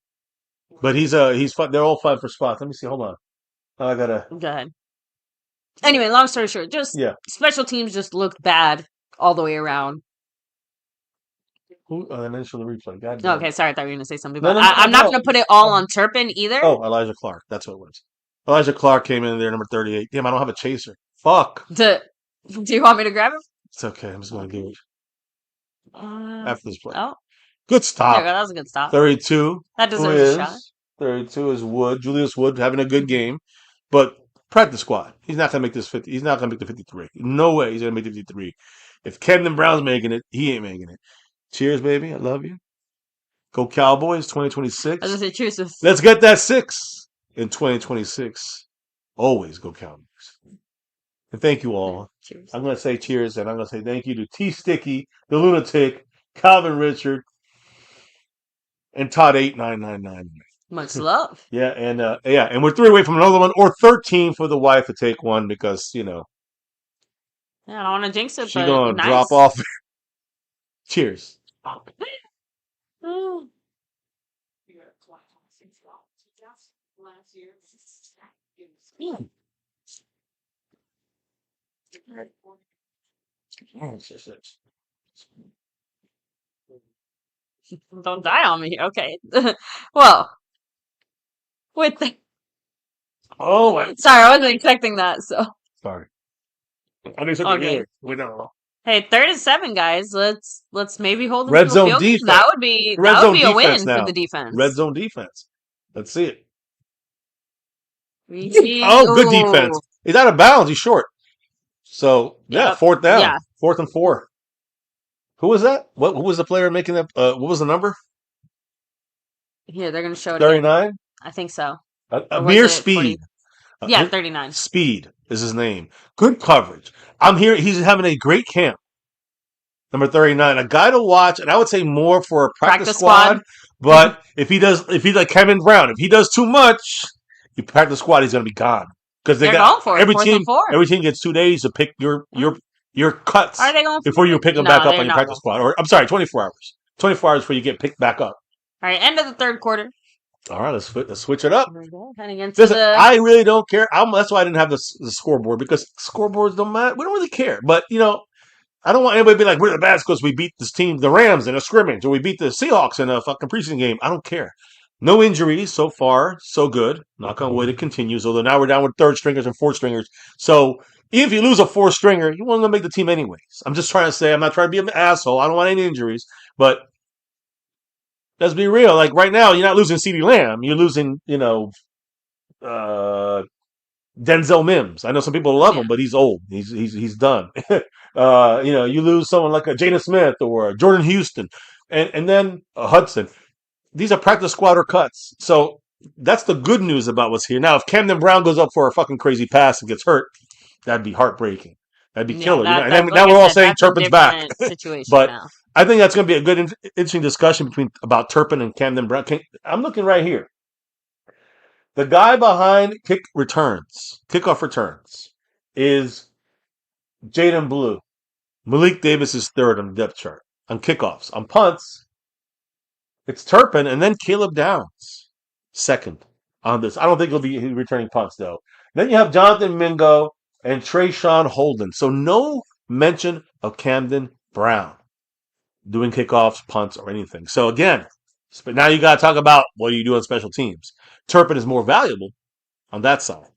But they're all fighting for spots. Let me see. Hold on. I gotta. Go ahead. Anyway, long story short, just special teams just looked bad all the way around. Who? And then show the replay. God damn. Okay, sorry, I thought you were gonna say something. But I'm not gonna put it all on Turpin either. Oh, Elijah Clark. That's what it was. Elijah Clark came in there, number 38. Damn, I don't have a chaser. Fuck. Do you want me to grab him? It's okay. I'm just gonna give it after this play. Oh. Good stop. There you go. That was a good stop. 32. That deserves a shot. 32 is Wood. Julius Wood having a good game. But practice squad. He's not going to make this 50. He's not going to make the 53. No way he's going to make the 53. If Camden Brown's making it, he ain't making it. Cheers, baby. I love you. Go Cowboys 2026. I was going to say cheers. Let's get that 6 in 2026. Always go Cowboys. And thank you all. Cheers. I'm going to say cheers, and I'm going to say thank you to T. Sticky, the Lunatic, Calvin Richard, and Todd 8999. Much love. And we're 3 away from another one, or 13 for the wife to take one because Yeah, I don't want to jinx it. She's gonna drop off. Cheers. Don't die on me. Okay. Well. With the sorry, I wasn't expecting that. So sorry. I knew something here. We don't know. Hey, 3rd and 7, guys. Let's maybe hold them red to zone a field. Defense. That would be a win for the defense. Red zone defense. Let's see it. Good defense. He's out of bounds. He's short. So 4th down. Yeah. 4th and 4. Who was that? Who was the player making that? What was the number? Here, they're going to show it. 39. I think so. Amir Speed. 39. Speed is his name. Good coverage. I'm here. He's having a great camp. Number 39, a guy to watch, and I would say more for a practice squad. But if he's like Kevin Brown, if he does too much, you practice squad, he's going to be gone because they're going for it. Every team gets 2 days to pick your cuts before you pick them back up on your practice squad. Or I'm sorry, 24 hours. 24 hours before you get picked back up. All right, end of the 3rd quarter. All right, let's switch it up. Listen, I really don't care. That's why I didn't have the scoreboard, because scoreboards don't matter. We don't really care. But, I don't want anybody to be like, we're the bad because we beat this team, the Rams, in a scrimmage, or we beat the Seahawks in a fucking preseason game. I don't care. No injuries so far. So good. Knock on wood, it continues. Although now we're down with 3rd stringers and 4th stringers. So even if you lose a 4th stringer, you want to make the team anyways. I'm just trying to say, I'm not trying to be an asshole. I don't want any injuries. But Let's be real. Like right now, you're not losing CeeDee Lamb. You're losing, Denzel Mims. I know some people love him, but he's old. He's done. You lose someone like a Jada Smith or Jordan Houston, and then Hudson. These are practice squad or cuts. So that's the good news about what's here. Now, if Camden Brown goes up for a fucking crazy pass and gets hurt, that'd be heartbreaking. That'd be killer. And then, like now we're all saying that's a Turpin's back. different situation But now. I think that's going to be a good, interesting discussion about Turpin and Camden Brown. I'm looking right here. The guy behind kickoff returns, is Jaden Blue. Malik Davis is third on the depth chart. On kickoffs. On punts, it's Turpin and then Caleb Downs second on this. I don't think he'll be returning punts, though. Then you have Jonathan Mingo and Trayshawn Holden. So no mention of Camden Brown doing kickoffs, punts, or anything. So again, but now you got to talk about what do you do on special teams. Turpin is more valuable on that side.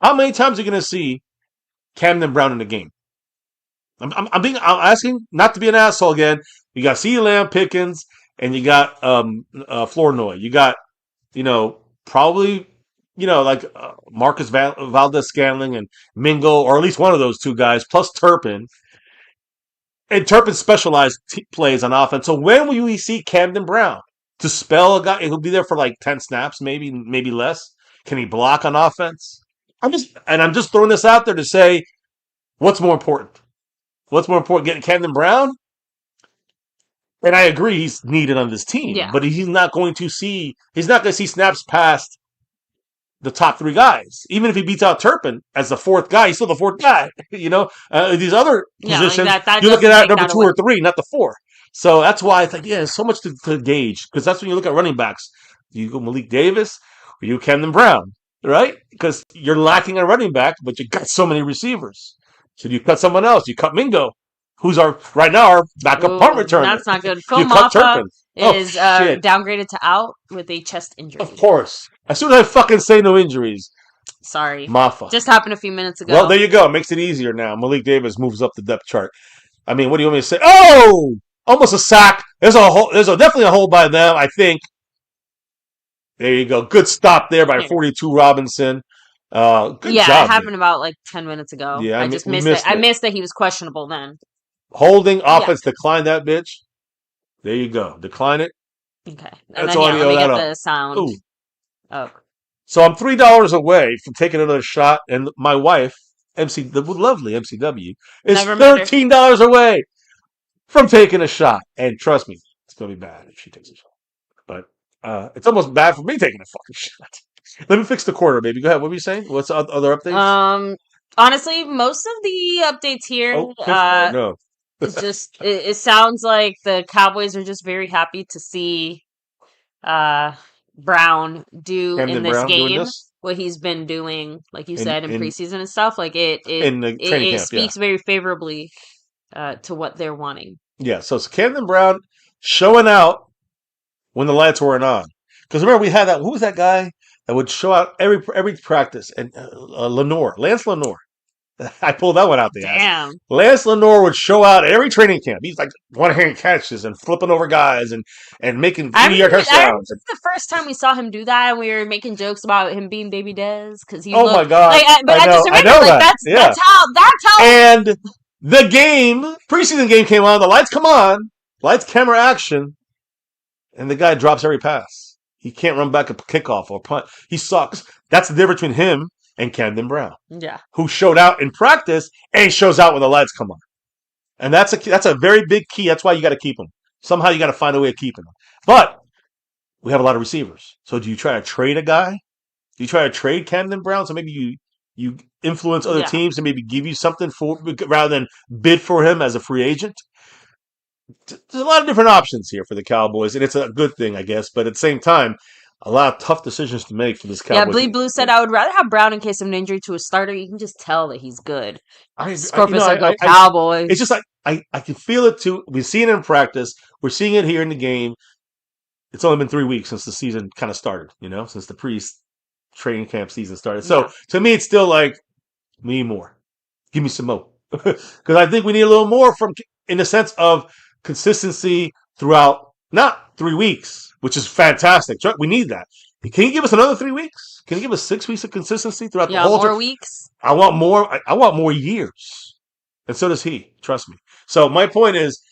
How many times are you going to see Camden Brown in the game? I'm asking not to be an asshole again. You got CeeDee Lamb, Pickens, and you got Flournoy. You got, probably, like Marcus Valdez-Scantling and Mingo, or at least one of those two guys, plus Turpin. And Turpin specialized plays on offense. So when will we see Camden Brown? To spell a guy, he'll be there for like 10 snaps, maybe less. Can he block on offense? I'm just throwing this out there to say, what's more important? What's more important, getting Camden Brown? And I agree, he's needed on this team, but he's not going to see snaps past the top three guys. Even if he beats out Turpin as the fourth guy, he's still the fourth guy. These other positions, you're looking at number 2 or 3, not the 4. So that's why it's like, there's so much to gauge, because that's when you look at running backs. You go Malik Davis or you Camden Brown, right? Because you're lacking a running back, but you got so many receivers. So you cut someone else. You cut Mingo, who's right now our backup punt returner. That's not good. Phil Maffa is downgraded to out with a chest injury. Of course. As soon as I fucking say no injuries. Sorry. Maffa. Just happened a few minutes ago. Well, there you go. Makes it easier now. Malik Davis moves up the depth chart. I mean, what do you want me to say? Oh! Almost a sack. There's definitely a hole by them, I think. There you go. Good stop there by 42 Robinson. Good job. Yeah, it happened about like 10 minutes ago. Yeah, I just missed it. I missed that he was questionable then. Holding offense, decline that bitch. There you go. Decline it. Okay. And then, let me get the sound. Ooh. Oh. So I'm $3 away from taking another shot, and my wife, the lovely MCW, is $13 away from taking a shot. And trust me, it's going to be bad if she takes a shot. But it's almost bad for me taking a fucking shot. Let me fix the quarter, baby. Go ahead. What were you saying? What's the other updates? Honestly, most of the updates here, no. it's just it sounds like the Cowboys are just very happy to see Brown do in this game what he's been doing, like you said, in preseason and stuff. Like it speaks very favorably to what they're wanting. Yeah. So it's Camden Brown showing out when the lights weren't on. Because remember, we had that. Who was that guy that would show out every practice? And Lance Lenore. I pulled that one out the ass. Lance Lenore would show out at every training camp. He's like one-hand catches and flipping over guys and making 3-yard touchdowns. It's the first time we saw him do that, and we were making jokes about him being Baby Dez because he. Oh my god! I just remember that's how. And the preseason game came on. The lights come on. Lights, camera, action, and the guy drops every pass. He can't run back a kickoff or punt. He sucks. That's the difference between him and Camden Brown, who showed out in practice and shows out when the lights come on. And that's a very big key. That's why you got to keep him. Somehow you got to find a way of keeping him. But we have a lot of receivers. So do you try to trade a guy? Do you try to trade Camden Brown? So maybe you influence other teams and maybe give you something rather than bid for him as a free agent? There's a lot of different options here for the Cowboys, and it's a good thing, I guess. But at the same time, a lot of tough decisions to make for this Cowboys. Yeah, Bleed Blue said, I would rather have Brown in case of an injury to a starter. You can just tell that he's good. Cowboys. It's just like, I can feel it too. We've seen it in practice. We're seeing it here in the game. It's only been 3 weeks since the season kind of started, since the pre-training camp season started. So to me, it's still like, we need more. Give me some more. Because I think we need a little more in the sense of consistency throughout, not 3 weeks, which is fantastic. We need that. Can you give us another 3 weeks? Can you give us 6 weeks of consistency throughout the whole more weeks? I want more. I want more years. And so does he. Trust me. So my point is,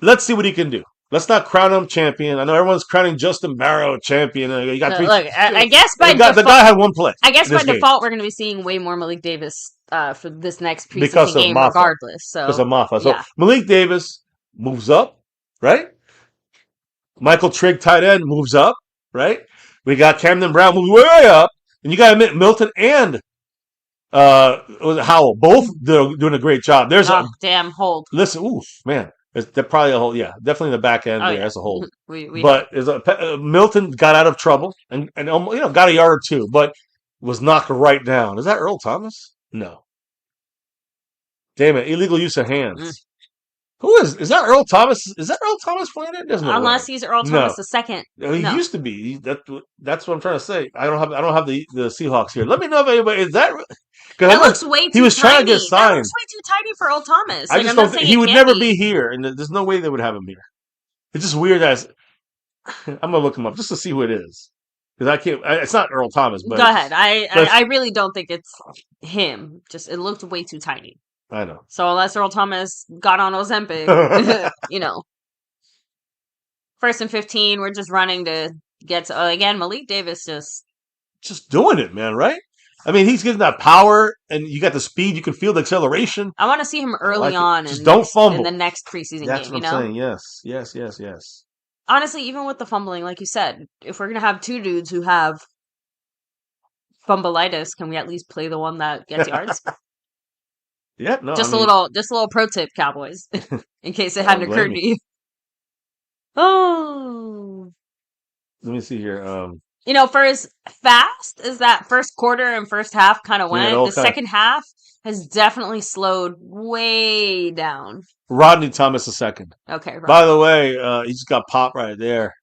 let's see what he can do. Let's not crown him champion. I know everyone's crowning Justin Barrow champion. You got three. Look, I guess by default, the guy had one play. I guess by default, we're going to be seeing way more Malik Davis for this next preseason game, Maffa. regardless. So because of Maffa. So Malik Davis moves up, right? Michael Trigg, tight end, moves up, right? We got Camden Brown moving way up, and you got to admit Milton and Howell both doing a great job. There's a damn hold. Listen, man. They're probably a hold, definitely in the back end there as a hold. But Milton got out of trouble and got a yard or two, but was knocked right down. Is that Earl Thomas? No. Damn it! Illegal use of hands. Who is that? Earl Thomas? Is that Earl Thomas playing it? Unless he's Earl Thomas the second. He used to be. That's what I'm trying to say. I don't have the Seahawks here. Let me know if anybody is that. That looks way too tiny. He was trying to get signed. That looks way too tiny for Earl Thomas. I just don't think he would never be here, and there's no way they would have him here. It's just weird as I'm gonna look him up just to see who it is because I can't. It's not Earl Thomas. But go ahead. I really don't think it's him. Just it looked way too tiny. I know. So unless Earl Thomas got on Ozempic, 1st and 15, we're just running to get to again. Malik Davis just doing it, man. Right? I mean, he's getting that power, and you got the speed. You can feel the acceleration. I want to see him early on, just don't fumble in the next preseason game. That's what I'm saying. Yes. Honestly, even with the fumbling, like you said, if we're gonna have two dudes who have fumbleitis, can we at least play the one that gets yards? Yeah, no. Just a little pro tip, Cowboys, in case it hadn't occurred to you. Oh, let me see here. For as fast as that first quarter and first half kind of went, the second half has definitely slowed way down. Rodney Thomas II. Okay. Rodney. By the way, he just got popped right there.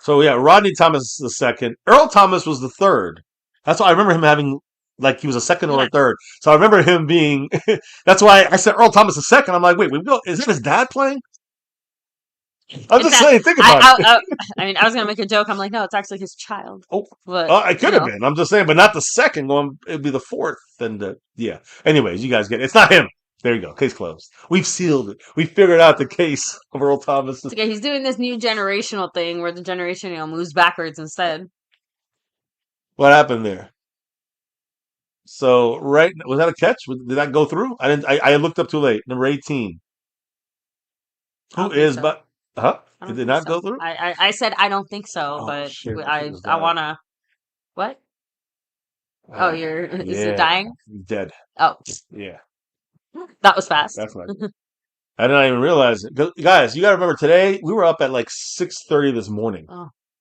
So yeah, Rodney Thomas II. Earl Thomas was the third. That's why I remember him having. Like he was a second or a third. So I remember him being. That's why I said Earl Thomas II. I'm like, wait, is it his dad playing? I'm just saying, think about it. I mean, I was gonna make a joke. I'm like, no, it's actually his child. Oh, but it could have been. I'm just saying, but not the second one. It'd be the fourth. And Anyways, you guys get it. It's not him. There you go. Case closed. We've sealed it. We figured out the case of Earl Thomas. Okay, he's doing this new generational thing where the generation moves backwards instead. What happened there? So was that a catch? Did that go through? I didn't. I looked up too late. Number 18. Who is? So. But did it not go through? I said I don't think so, but shit, I wanna. What? Is it dying? Dead. Oh. Yeah. That was fast. That's right. I didn't even realize it. Guys, you gotta remember today we were up at like 6:30 this morning,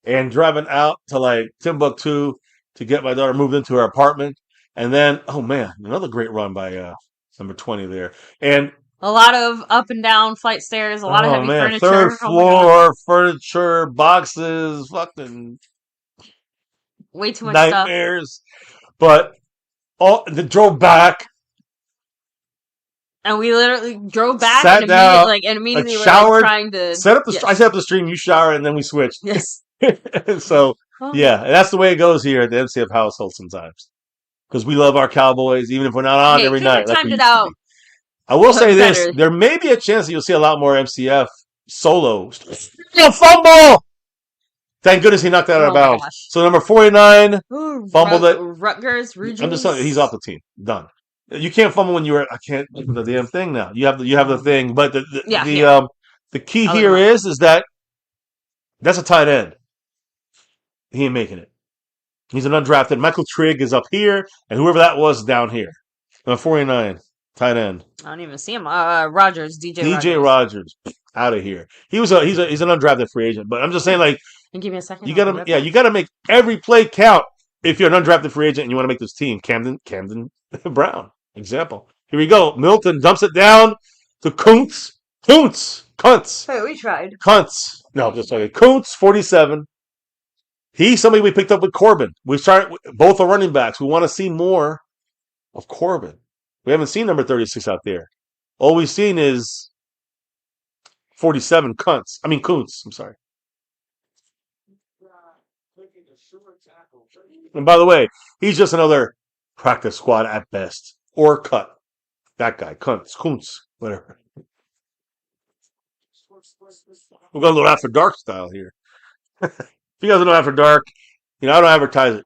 and driving out to like Timbuktu to get my daughter moved into her apartment. And then, oh man, another great run by number 20 there. And a lot of up and down flight stairs, a lot of heavy furniture. Third floor, furniture, boxes, fucking way too much nightmares. Stuff. But they drove back. And we literally drove back sat down, and immediately showered, were trying to set up the I set up the stream, you shower, and then we switched. Yes. So that's the way it goes here at the MCF household sometimes. Because we love our Cowboys, even if we're not on every night. Timed it out. I will say this: there may be a chance that you'll see a lot more MCF solos. Fumble! Thank goodness he knocked that out of bounds. So number 49 fumbled it. Rutgers. I'm just telling you, he's off the team. Done. You can't fumble when I can't do the damn thing now. You have the thing, but the key here is that that's a tight end. He ain't making it. He's an undrafted. Michael Trigg is up here, and whoever that was is down here. Number 49, tight end. I don't even see him. Rogers, DJ Rogers, out of here. He's an undrafted free agent, but I'm just saying, like, and give me a second. You gotta make every play count if you're an undrafted free agent and you want to make this team. Camden Brown, example. Here we go. Milton dumps it down to Kuntz. Hey, we tried. Kuntz. No, just talking. Kuntz, 47. He's somebody we picked up with Corbin. We started both are running backs. We want to see more of Corbin. We haven't seen number 36 out there. All we've seen is 47 Kuntz. I mean Kuntz. I'm sorry. And by the way, he's just another practice squad at best. Or cut. That guy, Kuntz, whatever. We're going a little after dark style here. If you guys don't know After Dark, I don't advertise it.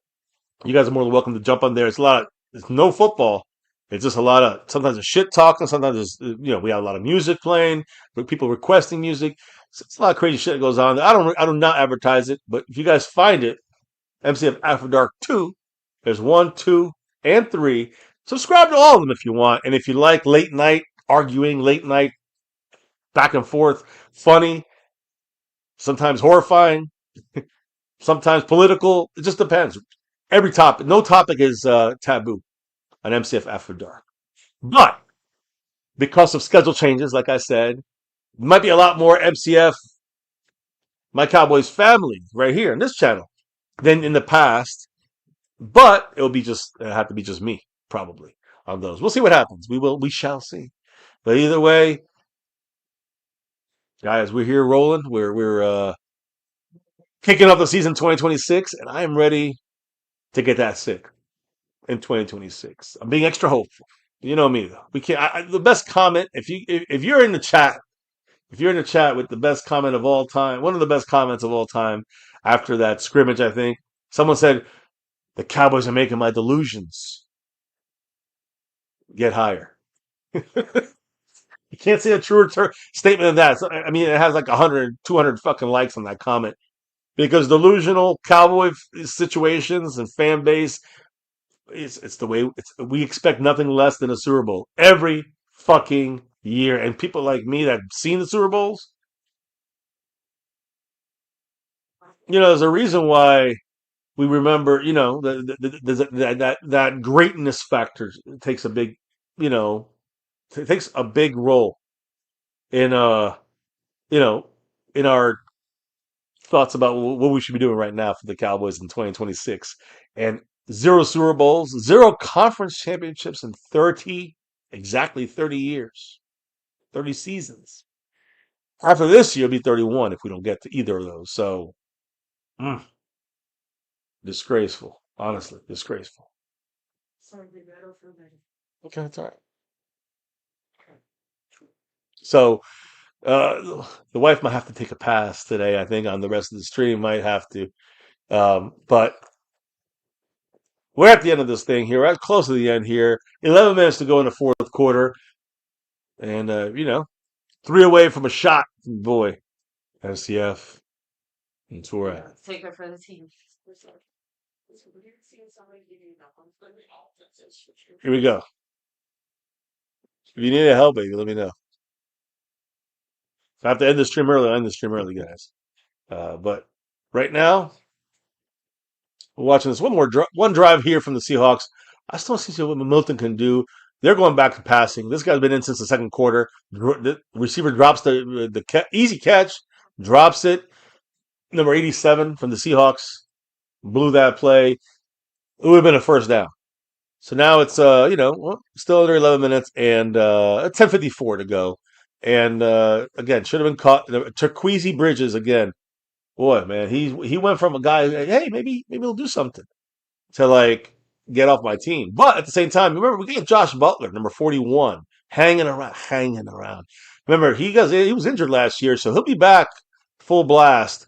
You guys are more than welcome to jump on there. It's no football. It's just a lot of, sometimes it's shit talking. Sometimes it's, we have a lot of music playing, people requesting music. It's a lot of crazy shit that goes on. I do not advertise it, but if you guys find it, MCF After Dark 2, there's 1, 2, and 3. Subscribe to all of them if you want. And if you like late night arguing, late night back and forth, funny, sometimes horrifying, sometimes political. It just depends. Every topic, no topic is taboo on MCF After Dark. But because of schedule changes, like I said, might be a lot more MCF, My Cowboys Family, right here in this channel than in the past. But it'll have to be just me, probably, on those. We'll see what happens. We shall see. But either way, guys, we're here rolling. We're kicking off the season 2026, and I am ready to get that sick in 2026. I'm being extra hopeful. You know me though. We can't. The best comment, if you're in the chat, if you're in the chat with the best comment of all time, one of the best comments of all time after that scrimmage, I think someone said the Cowboys are making my delusions get higher. You can't say a truer statement than that. So, I mean, it has like 100, 200 fucking likes on that comment because delusional Cowboy situations and fan base. It's the way we expect nothing less than a Super Bowl every fucking year. And people like me that have seen the Super Bowls, there's a reason why we remember, that greatness factor takes a big, it takes a big role in you know, in our thoughts about what we should be doing right now for the Cowboys in 2026. And 0 Super Bowls, 0 conference championships in exactly 30 years, 30 seasons. After this year, it'll be 31 if we don't get to either of those. So, mm, disgraceful. Honestly, disgraceful. Okay, that's all right. So, the wife might have to take a pass today, I think, on the rest of the stream. Might have to. But we're at the end of this thing here. We're at close to the end here. 11 minutes to go in the fourth quarter. And, 3 away from a shot. Boy, SCF and Torah. Take it for the team. Here we go. If you need help, baby, let me know. If I have to end the stream early, I'll end the stream early, guys. But right now, we're watching this one drive here from the Seahawks. I still see what Milton can do. They're going back to passing. This guy's been in since the second quarter. The receiver drops the easy catch, drops it. Number 87 from the Seahawks blew that play. It would have been a first down. So now it's still under 11 minutes and 10:54 to go. And again, should have been caught. Turquoise Bridges again. Boy, man, he went from a guy, hey, maybe he'll do something, to like get off my team. But at the same time, remember we got Josh Butler, number 41, hanging around. Remember he was injured last year, so he'll be back full blast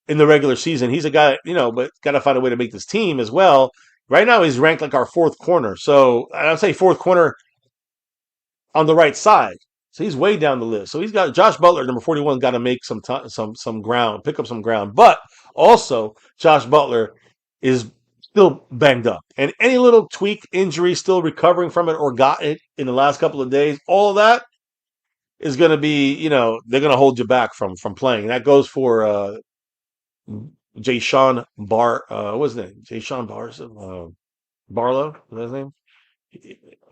in the regular season. He's a guy, but got to find a way to make this team as well. Right now, he's ranked like our 4th corner. So I'd say 4th corner on the right side. So he's way down the list. So he's got Josh Butler, number 41, got to make some ground, pick up some ground. But also, Josh Butler is still banged up. And any little tweak, injury, still recovering from it or got it in the last couple of days, all of that is going to be, they're going to hold you back from playing. And that goes for Jay Sean what's his name? Jay Sean Barlow, is that his name?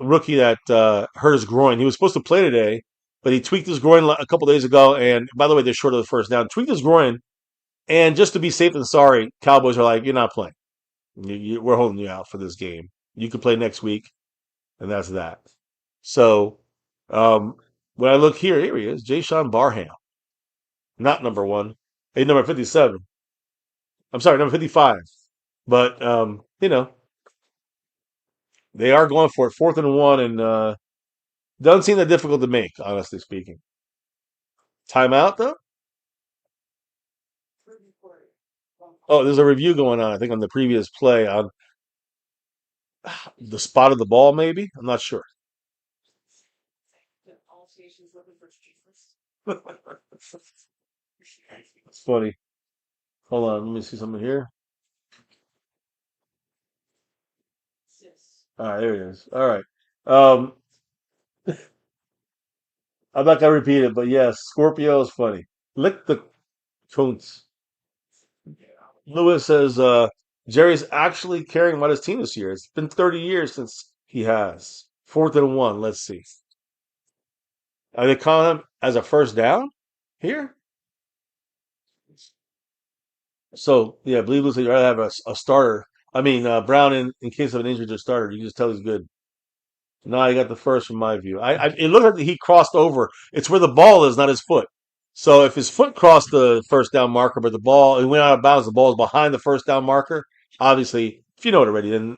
A rookie that hurt his groin. He was supposed to play today, but he tweaked his groin a couple days ago. And by the way, they're short of the first down. Tweaked his groin, and just to be safe than sorry, Cowboys are like, you're not playing. We're holding you out for this game. You can play next week, and that's that. So when I look here he is, Jay Sean Barham. Not number 1. Hey, number 57. I'm sorry, number 55. But they are going for it. 4th and 1, and doesn't seem that difficult to make, honestly speaking. Timeout though. Oh, there's a review going on. I think on the previous play on the spot of the ball. Maybe I'm not sure. It's funny. Hold on, let me see something here. All right, there it is. All right. Um, I'm not gonna repeat it, but yes, Scorpio is funny. Lick the coons. Lewis says Jerry's actually caring about his team this year. It's been 30 years since he has. 4th and 1. Let's see. Are they calling him as a first down here? So yeah, I believe Lewis, you'd rather have a starter. I mean, Brown in case of an injury to a starter. You can just tell he's good. No, I got the first from my view. It looked like he crossed over. It's where the ball is, not his foot. So if his foot crossed the first down marker, but the ball it went out of bounds, the ball is behind the first down marker. Obviously, if you know it already, then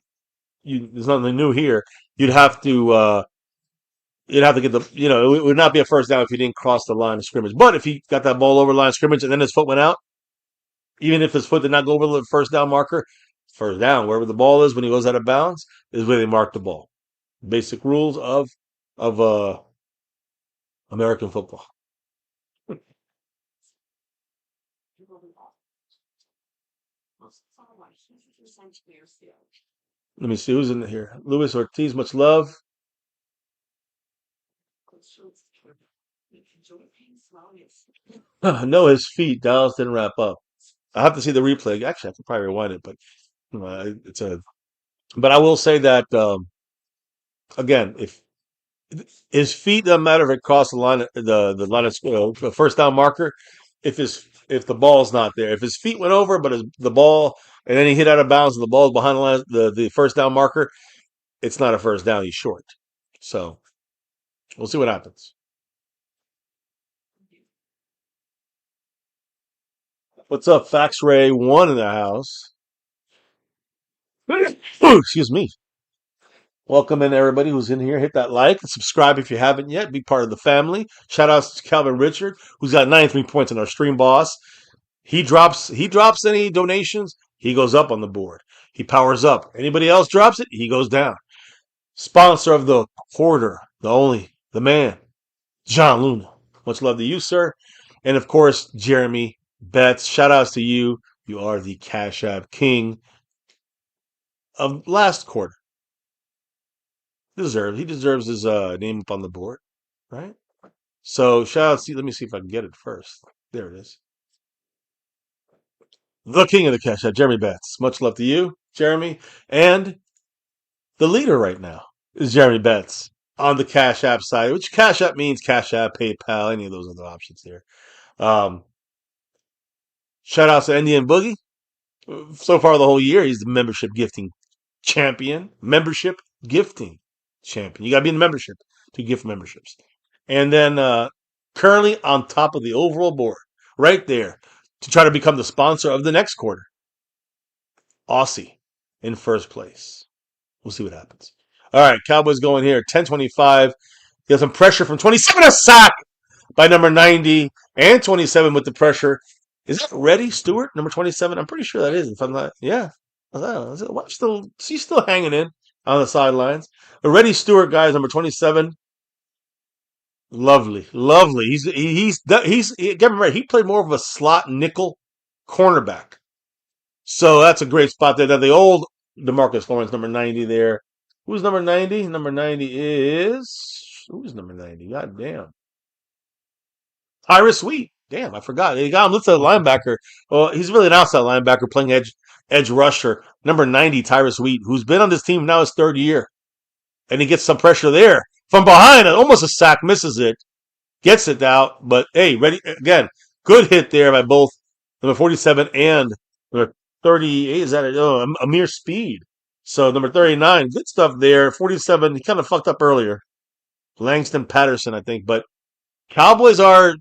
there's nothing new here. You'd have to get the it would not be a first down if he didn't cross the line of scrimmage. But if he got that ball over the line of scrimmage and then his foot went out, even if his foot did not go over the first down marker, first down wherever the ball is when he goes out of bounds is where they mark the ball. Basic rules of American football. Let me see who's in here. Luis Ortiz, much love. No, his feet. Dallas didn't wrap up. I have to see the replay. Actually, I could probably rewind it, but it's a. But I will say that again, if his feet doesn't matter if it crosses the line of the first down marker. If the ball's not there, if his feet went over, but the ball and then he hit out of bounds and the ball's behind the line, the first down marker, it's not a first down. He's short. So we'll see what happens. What's up, Fax Ray? One in the house. Excuse me. Welcome in everybody who's in here. Hit that like and subscribe if you haven't yet. Be part of the family. Shout outs to Calvin Richard, who's got 93 points in our stream boss. He drops any donations, he goes up on the board. He powers up. Anybody else drops it, he goes down. Sponsor of the quarter, the only, the man, John Luna. Much love to you, sir. And of course, Jeremy Betts. Shout outs to you. You are the Cash App King of last quarter. He deserves his name up on the board, right? So shout out. Let me see if I can get it first. There it is. The king of the cash app, Jeremy Betts. Much love to you, Jeremy. And the leader right now is Jeremy Betts on the Cash App side, which Cash App means Cash App, PayPal, any of those other options there. Shout out to Indian Boogie. So far the whole year, he's the membership gifting champion. Membership gifting champion. You got to be in the membership to gift memberships. And then currently on top of the overall board, right there, to try to become the sponsor of the next quarter. Aussie in first place. We'll see what happens. All right, Cowboys going here. 10-25. He has some pressure from 27. A sack by number 90 and 27 with the pressure. Is that Reddy Stewart, number 27? I'm pretty sure that is. If I'm not, yeah. He's still hanging in on the sidelines. Reddy Stewart, guys, number 27. Lovely. Get him right. He played more of a slot nickel cornerback. So that's a great spot there. The old DeMarcus Lawrence, number 90 there. Who's number 90? Number 90 is... Who's number 90? God damn. Tyrus Sweet. Damn, I forgot. They got him listed as a linebacker. Well, he's really an outside linebacker playing edge rusher. Number 90, Tyrus Sweet, who's been on this team now his third year. And he gets some pressure there. From behind, almost a sack, misses it. Gets it out. But, hey, ready again. Good hit there by both number 47 and number 38. Is that a mere speed? So, number 39, good stuff there. 47, he kind of fucked up earlier. Langston Patterson, I think. But Cowboys are,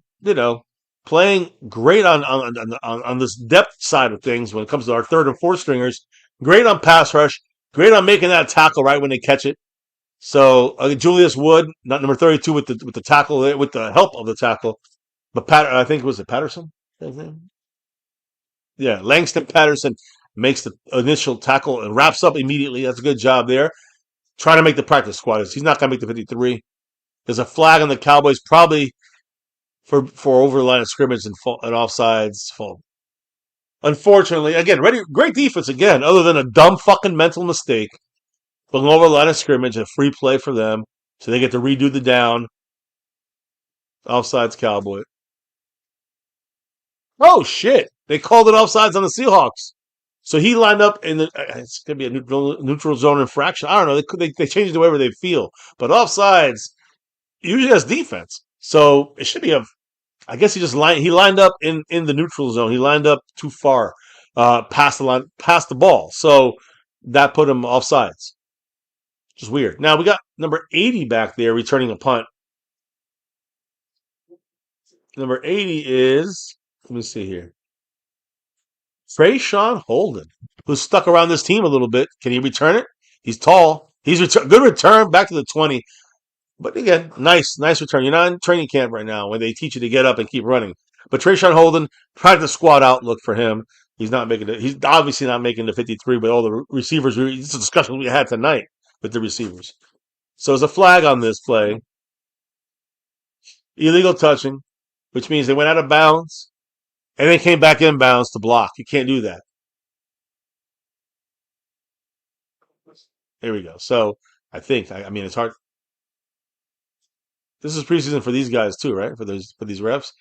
playing great on this depth side of things when it comes to our third and fourth stringers. Great on pass rush. Great on making that tackle right when they catch it. So Julius Wood, not number 32, with the tackle with the help of the tackle. But I think was it Patterson? His name? Yeah, Langston Patterson makes the initial tackle and wraps up immediately. That's a good job there. Trying to make the practice squad. He's not going to make the 53. There's a flag on the Cowboys, probably for over the line of scrimmage and offsides. Unfortunately, again, great defense again, other than a dumb fucking mental mistake. But over the line of scrimmage, a free play for them, so they get to redo the down. Offsides Cowboy. Oh shit! They called it offsides on the Seahawks. So he lined up in the. It's gonna be a neutral zone infraction. I don't know. They changed it wherever they feel, but offsides usually has defense. So it should be a. I guess he lined up in the neutral zone. He lined up too far, past the ball. So that put him offsides. Just weird. Now we got number 80 back there returning a punt. Number 80 is, let me see here, PRESEASON Holden, who's stuck around this team a little bit. Can he return it? He's tall. Good return back to the 20. But again, nice return. You're not in training camp right now when they teach you to get up and keep running. But PRESEASON Holden, practice squad outlook for him. He's obviously not making the 53 with all the receivers. This is a discussion we had tonight with the receivers. So there's a flag on this play. Illegal touching, which means they went out of bounds and then came back in bounds to block. You can't do that. There we go. So I mean, it's hard. This is preseason for these guys too, right? For these refs.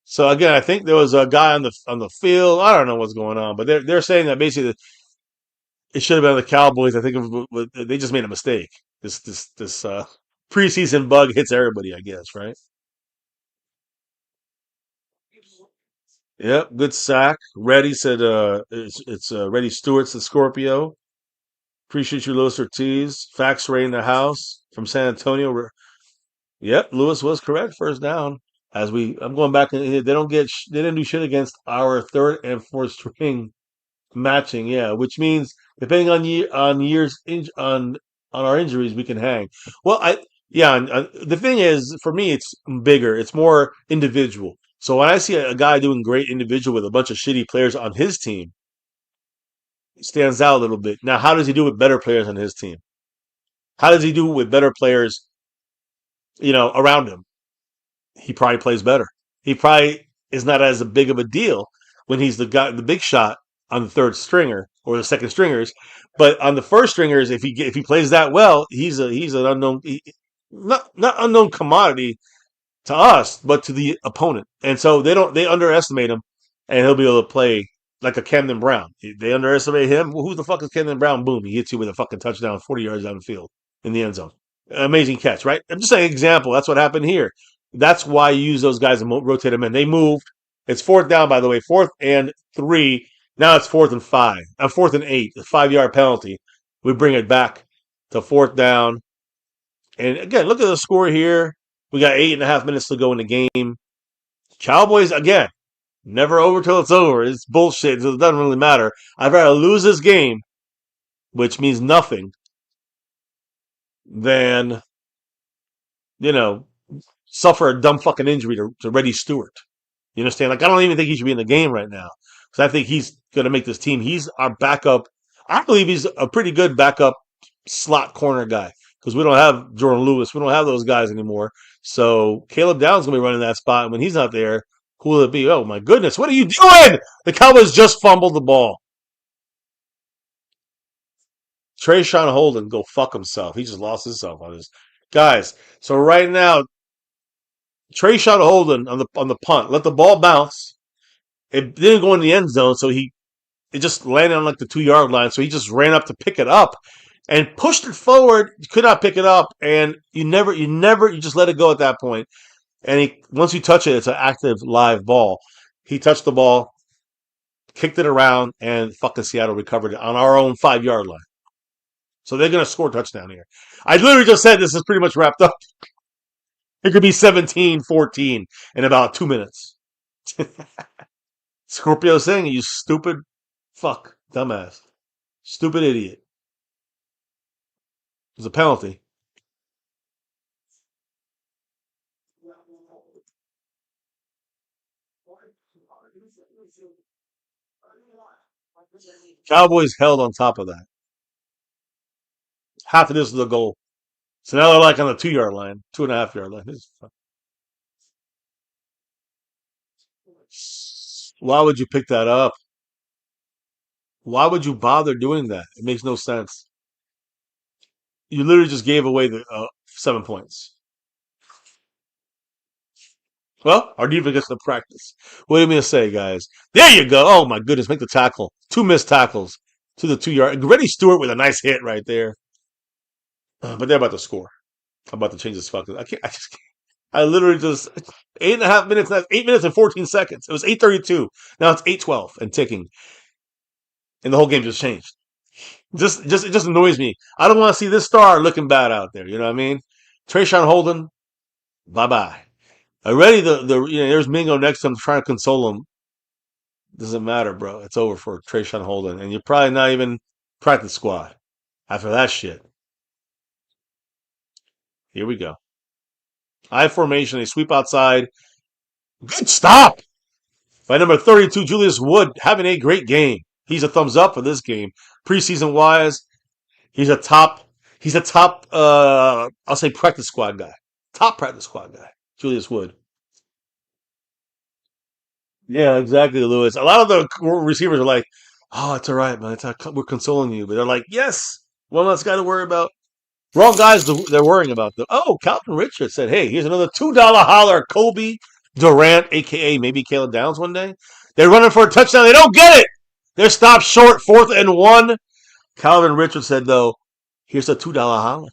So again, I think there was a guy on the field. I don't know what's going on, but they're saying that basically it should have been the Cowboys. I think they just made a mistake. This preseason bug hits everybody, I guess, right? Yep, good sack. Reddy said it's Reddy Stewart's the Scorpio. Appreciate you, Louis Ortiz. Fax Ray in the house from San Antonio. Yep, Lewis was correct. First down. I'm going back and they didn't do shit against our third and fourth string matching. Yeah, which means depending on our injuries, we can hang. Well, the thing is for me, it's bigger. It's more individual. So when I see a guy doing great individual with a bunch of shitty players on his team, it stands out a little bit. Now, how does he do with better players on his team? How does he do with better players, around him? He probably plays better. He probably is not as big of a deal when he's the big shot on the third stringer or the second stringers, but on the first stringers, if he plays that well, he's an unknown, not unknown commodity to us, but to the opponent. And so they underestimate him, and he'll be able to play like a Camden Brown. They underestimate him. Well, who the fuck is Camden Brown? Boom, he hits you with a fucking touchdown, 40 yards down the field in the end zone. Amazing catch, right? I'm just saying an example. That's what happened here. That's why you use those guys and rotate them in. They moved. It's fourth down, by the way. 4th and 3. Now it's 4th and 5. 4th and 8. A 5-yard penalty. We bring it back to 4th down. And again, look at the score here. We got 8.5 minutes to go in the game. Cowboys, again, never over till it's over. It's bullshit. It doesn't really matter. I'd rather lose this game, which means nothing, than, suffer a dumb fucking injury to Reddy Stewart. You understand? Like, I don't even think he should be in the game right now. Because I think he's going to make this team. He's our backup. I believe he's a pretty good backup slot corner guy. Because we don't have Jordan Lewis. We don't have those guys anymore. So Caleb Downs going to be running that spot. And when he's not there, who will it be? Oh, my goodness. What are you doing? The Cowboys just fumbled the ball. PRESEASON Holden, go fuck himself. He just lost himself on this. Guys, so right now, PRESEASON Holden on the punt. Let the ball bounce. It didn't go in the end zone, so it just landed on like the 2-yard line. So he just ran up to pick it up and pushed it forward. You could not pick it up, and you just let it go at that point. And once you touch it, it's an active live ball. He touched the ball, kicked it around, and fucking Seattle recovered it on our own 5-yard line. So they're going to score a touchdown here. I literally just said this is pretty much wrapped up. It could be 17-14 in about 2 minutes. Scorpio saying, you stupid fuck, dumbass, stupid idiot. There's a penalty. Cowboys held on top of that. Half of this is a goal. So now they're like on the 2 yard line, 2.5 yard line. Why would you pick that up? Why would you bother doing that? It makes no sense. You literally just gave away the 7 points. Well, our defense gets to practice. What do you mean to say, guys? There you go. Oh my goodness, make the tackle. 2 missed tackles to the 2 yard. Grady Stewart with a nice hit right there. But they're about to score. I'm about to change this fucking. I can't. I just can't. I literally just 8.5 minutes. 8 minutes and 14 seconds. It was 8:32. Now it's 8:12 and ticking, and the whole game just changed. It just annoys me. I don't want to see this star looking bad out there. You know what I mean? Trayshawn Holden, bye bye. Already there's Mingo next to him trying to console him. Doesn't matter, bro. It's over for Trayshawn Holden, and you're probably not even practice squad after that shit. Here we go. I formation. They sweep outside. Good stop by number 32, Julius Wood, having a great game. He's a thumbs up for this game. Preseason wise, he's a top. I'll say practice squad guy. Top practice squad guy. Julius Wood. Yeah, exactly, Lewis. A lot of the receivers are like, "Oh, it's all right, man. We're consoling you," but they're like, "Yes, one less guy to worry about." Wrong guys they're worrying about them. Oh, Calvin Richards said, "Hey, here's another $2 holler, Kobe Durant, aka maybe Caleb Downs one day." They're running for a touchdown. They don't get it. They're stopped short, 4th and 1. Calvin Richards said, though, here's a $2 holler.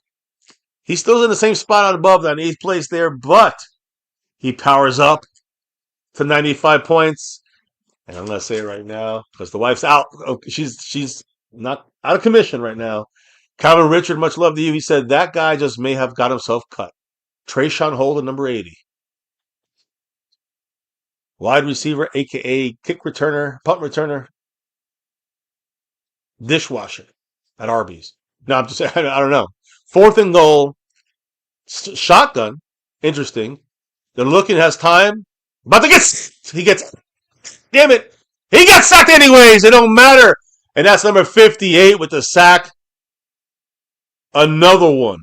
He's still in the same spot above that 8th place there, but he powers up to 95 points. And I'm going to say it right now because the wife's out. She's not out of commission right now. Calvin Richard, much love to you. He said that guy just may have got himself cut. Trayshawn Holden, number 80. Wide receiver, a.k.a. kick returner, punt returner, dishwasher at Arby's. No, I'm just saying, I don't know. 4th and goal, shotgun. Interesting. They're looking, has time. But he gets, damn it. He got sacked anyways. It don't matter. And that's number 58 with the sack. Another one.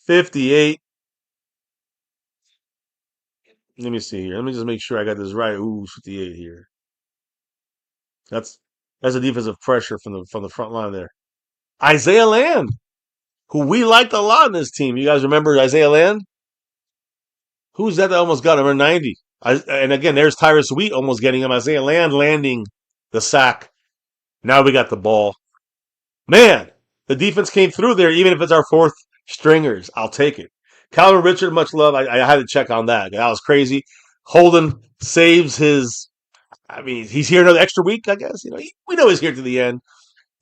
58. Let me see here. Let me just make sure I got this right. Ooh, 58 here. That's a defensive pressure from the front line there. Isaiah Land, who we liked a lot in this team. You guys remember Isaiah Land? Who's that almost got number 90? And again, there's Tyrus Wheat almost getting him. Isaiah Land landing the sack. Now we got the ball. Man, the defense came through there, even if it's our 4th stringers. I'll take it. Calvin Richard, much love. I had to check on that. That was crazy. Holden saves his. I mean, he's here another extra week, I guess. We know he's here to the end.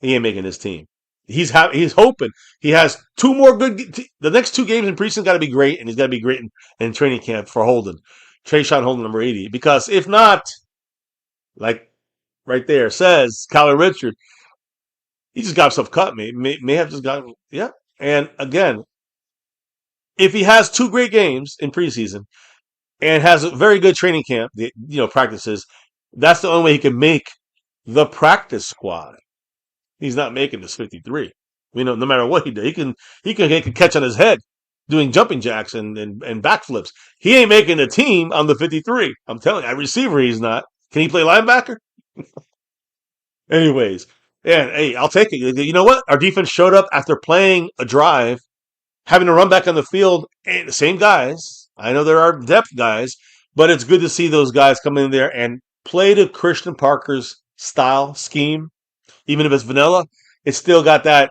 He ain't making his team. He's hoping he has 2 more good. The next 2 games in preseason got to be great, and he's got to be great in training camp for Holden, Trayshawn Holden, number 80. Because if not, like right there says Calvin Richard, he just got himself cut. May have just gotten yeah. And again, if he has 2 great games in preseason and has a very good training camp, practices, that's the only way he can make the practice squad. He's not making this 53. No matter what he does, he can catch on his head doing jumping jacks and backflips. He ain't making the team on the 53. I'm telling you, at receiver he's not. Can he play linebacker? Anyways, and hey, I'll take it. You know what? Our defense showed up after playing a drive, having to run back on the field. And the same guys. I know there are depth guys, but it's good to see those guys come in there and play to Christian Parker's style, scheme. Even if it's vanilla, it's still got that.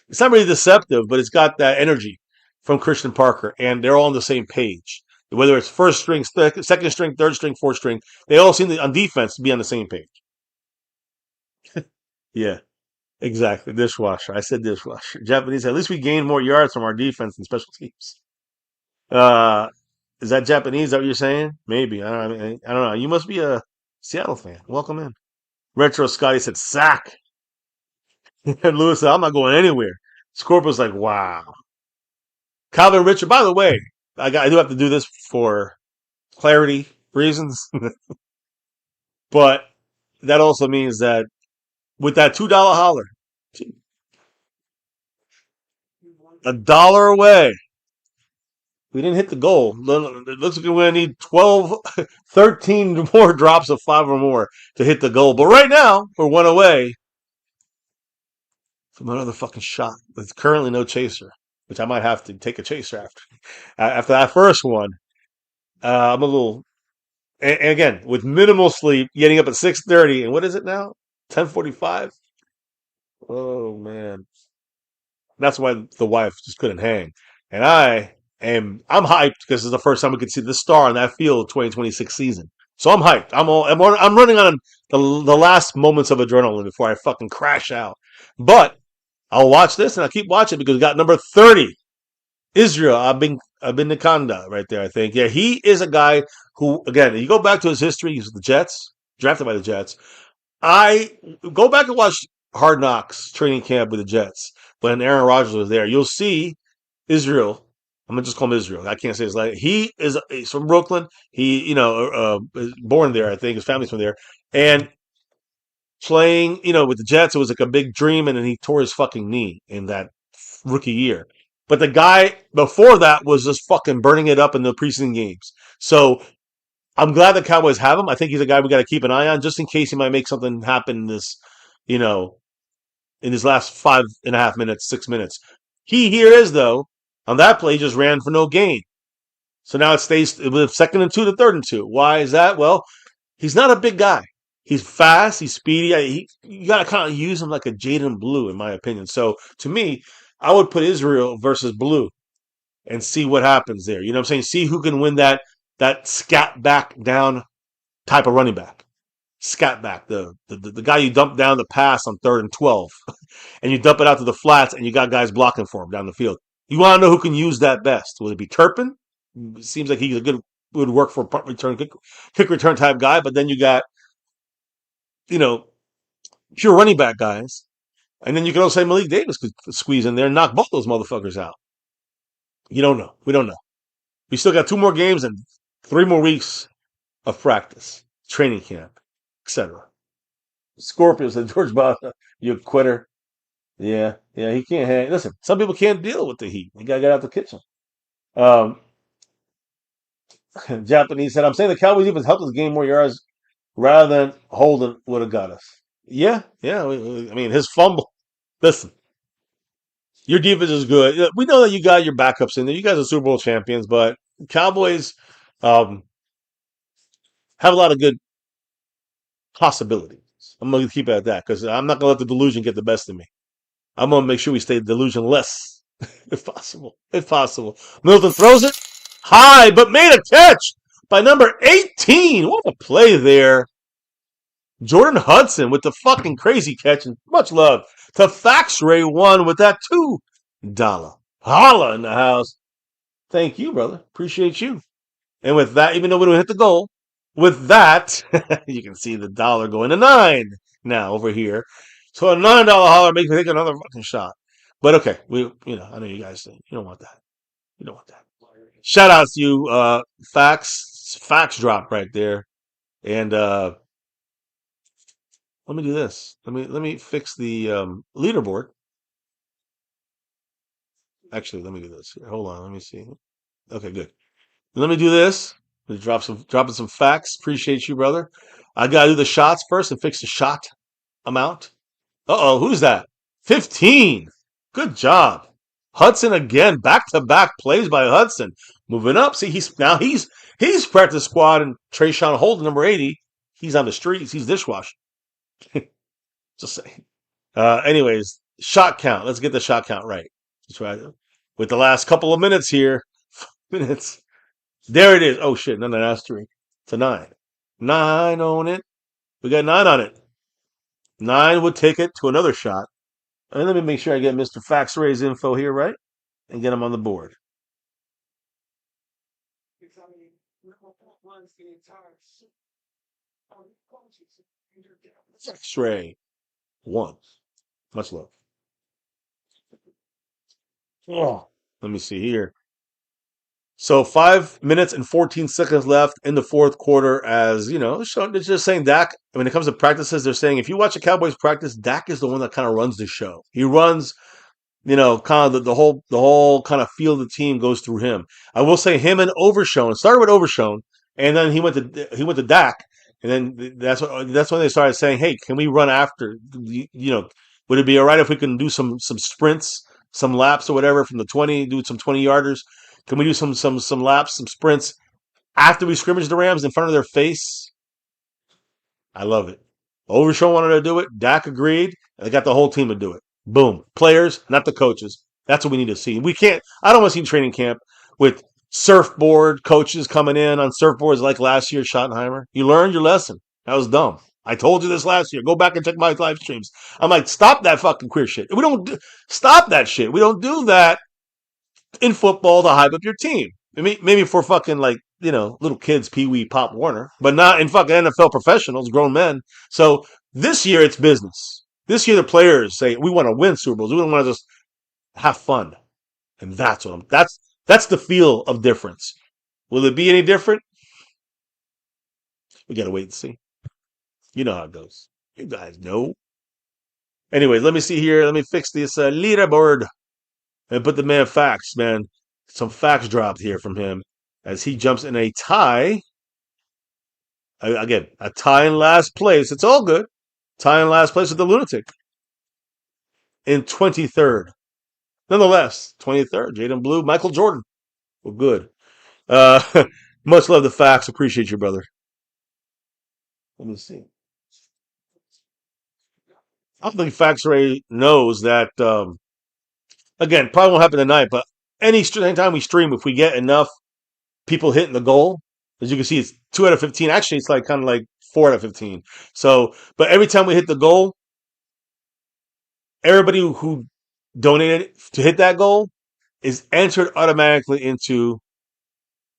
It's not really deceptive, but it's got that energy from Christian Parker, and they're all on the same page. Whether it's first string, second string, third string, fourth string, they all seem on defense to be on the same page. Yeah, exactly. Dishwasher. I said dishwasher. Japanese. At least we gained more yards from our defense and special teams. Uh, is that Japanese? Is that what you're saying? Maybe. I don't know. You must be a Seattle fan. Welcome in. Retro Scotty said sack. And Lewis said, I'm not going anywhere. Scorpio's like, wow. Calvin Richard, by the way, I do have to do this for clarity reasons, but that also means that with that $2 holler, $1 away, we didn't hit the goal. It looks like we're going to need 12, 13 more drops of 5 or more to hit the goal. But right now, we're 1 away from another fucking shot. There's currently no chaser, which I might have to take a chaser after. After that first one, I'm a little. And again, with minimal sleep, getting up at 6:30, and what is it now? 10:45. Oh man, that's why the wife just couldn't hang. And I'm hyped because it's the first time we could see the star in that field 2026 season. So I'm hyped. I'm running on the last moments of adrenaline before I fucking crash out. But I'll watch this and I'll keep watching because we got number 30, Israel Abinikanda right there, I think. Yeah, he is a guy who, again, you go back to his history, he's the Jets, drafted by the Jets. I go back and watch Hard Knocks training camp with the Jets when Aaron Rodgers was there. You'll see Israel. I'm gonna just call him Israel. I can't say his name. He's from Brooklyn. He, is born there. I think his family's from there, and playing, with the Jets, it was like a big dream, and then he tore his fucking knee in that rookie year. But the guy before that was just fucking burning it up in the preseason games. So I'm glad the Cowboys have him. I think he's a guy we got to keep an eye on just in case he might make something happen in this, you know, in his last 5.5 minutes, 6 minutes. Key here is, though, on that play, he just ran for no gain. So now it stays with 2nd and 2 to 3rd and 2. Why is that? Well, he's not a big guy. He's fast. He's speedy. You got to kind of use him like a Jaden Blue, in my opinion. So to me, I would put Israel versus Blue and see what happens there. You know what I'm saying? See who can win that scat back down type of running back. Scat back, the guy you dump down the pass on 3rd and 12, and you dump it out to the flats, and you got guys blocking for him down the field. You want to know who can use that best? Would it be Turpin? It seems like he's a would work for a punt return, kick return type guy. But then you got, you know, pure running back guys, and then you can also say Malik Davis could squeeze in there and knock both those motherfuckers out. You don't know. We don't know. We still got 2 more games and 3 more weeks of practice, training camp, etc. Scorpio said, George Bata, you a quitter. Yeah, he can't hang. Listen, some people can't deal with the heat. You gotta get out the kitchen. Um, Japanese said, I'm saying the Cowboys even helped us gain more yards rather than Holden would have got us. Yeah. I mean, his fumble. Listen, your defense is good. We know that you got your backups in there. You guys are Super Bowl champions, but Cowboys um, have a lot of good possibilities. I'm going to keep it at that because I'm not going to let the delusion get the best of me. I'm going to make sure we stay delusionless, if possible. If possible. Milton throws it high, but made a catch by number 18. What a play there. Jordan Hudson with the fucking crazy catch, and much love to Fax Ray 1 with that $2 holla in the house. Thank you, brother. Appreciate you. And with that, even though we don't hit the goal, with that, you can see the dollar going to 9 now over here. So a $9 holler makes me take another fucking shot. But okay, I know you guys you don't want that. You don't want that. Shout out to you, Fax drop right there. And let me do this. Let me fix the leaderboard. Actually, let me do this. Here, hold on. Let me see. Okay, good. Let me do this. Dropping some facts. Appreciate you, brother. I gotta do the shots first and fix the shot amount. Who's that? 15. Good job. Hudson again. Back-to-back plays by Hudson. Moving up. See, he's practice squad, and Trayshawn Holden, number 80. He's on the streets. He's dishwashing. Just saying. Anyways, shot count. Let's get the shot count right. That's right. With the last couple of minutes here. Minutes. There it is. Oh shit, no, that's 3. It's a 9. 9 on it. We got 9 on it. 9 would take it to another shot. And let me make sure I get Mr. Fax Ray's info here right and get him on the board. X-ray. 1. Much love. Oh, let me see here. So 5 minutes and 14 seconds left in the fourth quarter. As you know, so it's just saying Dak. When it comes to practices, they're saying if you watch a Cowboys practice, Dak is the one that kind of runs the show. He runs, kind of the whole kind of feel of the team goes through him. I will say him and Overshone. It started with Overshone, and then he went to Dak, and then that's when they started saying, "Hey, can we run after? Would it be all right if we can do some sprints, some laps or whatever from the 20, do some 20 yarders? Can we do some laps, some sprints after we scrimmage the Rams in front of their face?" I love it. Overshaw wanted to do it. Dak agreed. And they got the whole team to do it. Boom. Players, not the coaches. That's what we need to see. We can't. I don't want to see training camp with surfboard coaches coming in on surfboards like last year, Schottenheimer. You learned your lesson. That was dumb. I told you this last year. Go back and check my live streams. I'm like, stop that fucking queer shit. Stop that shit. We don't do that in football to hype up your team. Maybe for fucking little kids, Pee Wee, Pop Warner, but not in fucking NFL professionals, grown men. So this year it's business. This year the players say we want to win Super Bowls. We don't want to just have fun, and that's the feel of difference. Will it be any different? We gotta wait and see. You know how it goes. You guys know. Anyways, let me see here. Let me fix this leaderboard and put the man facts, man. Some facts dropped here from him as he jumps in a tie. Again, a tie in last place. It's all good. Tie in last place with the Lunatic in 23rd. Nonetheless, 23rd. Jaden Blue, Michael Jordan. Well, good. Uh, much love the facts. Appreciate you, brother. Let me see. I don't think Facts Ray knows that. Again, probably won't happen tonight, but anytime we stream, if we get enough people hitting the goal, as you can see, it's 2 out of 15. Actually, it's like kind of like 4 out of 15. So, but every time we hit the goal, everybody who donated to hit that goal is entered automatically into.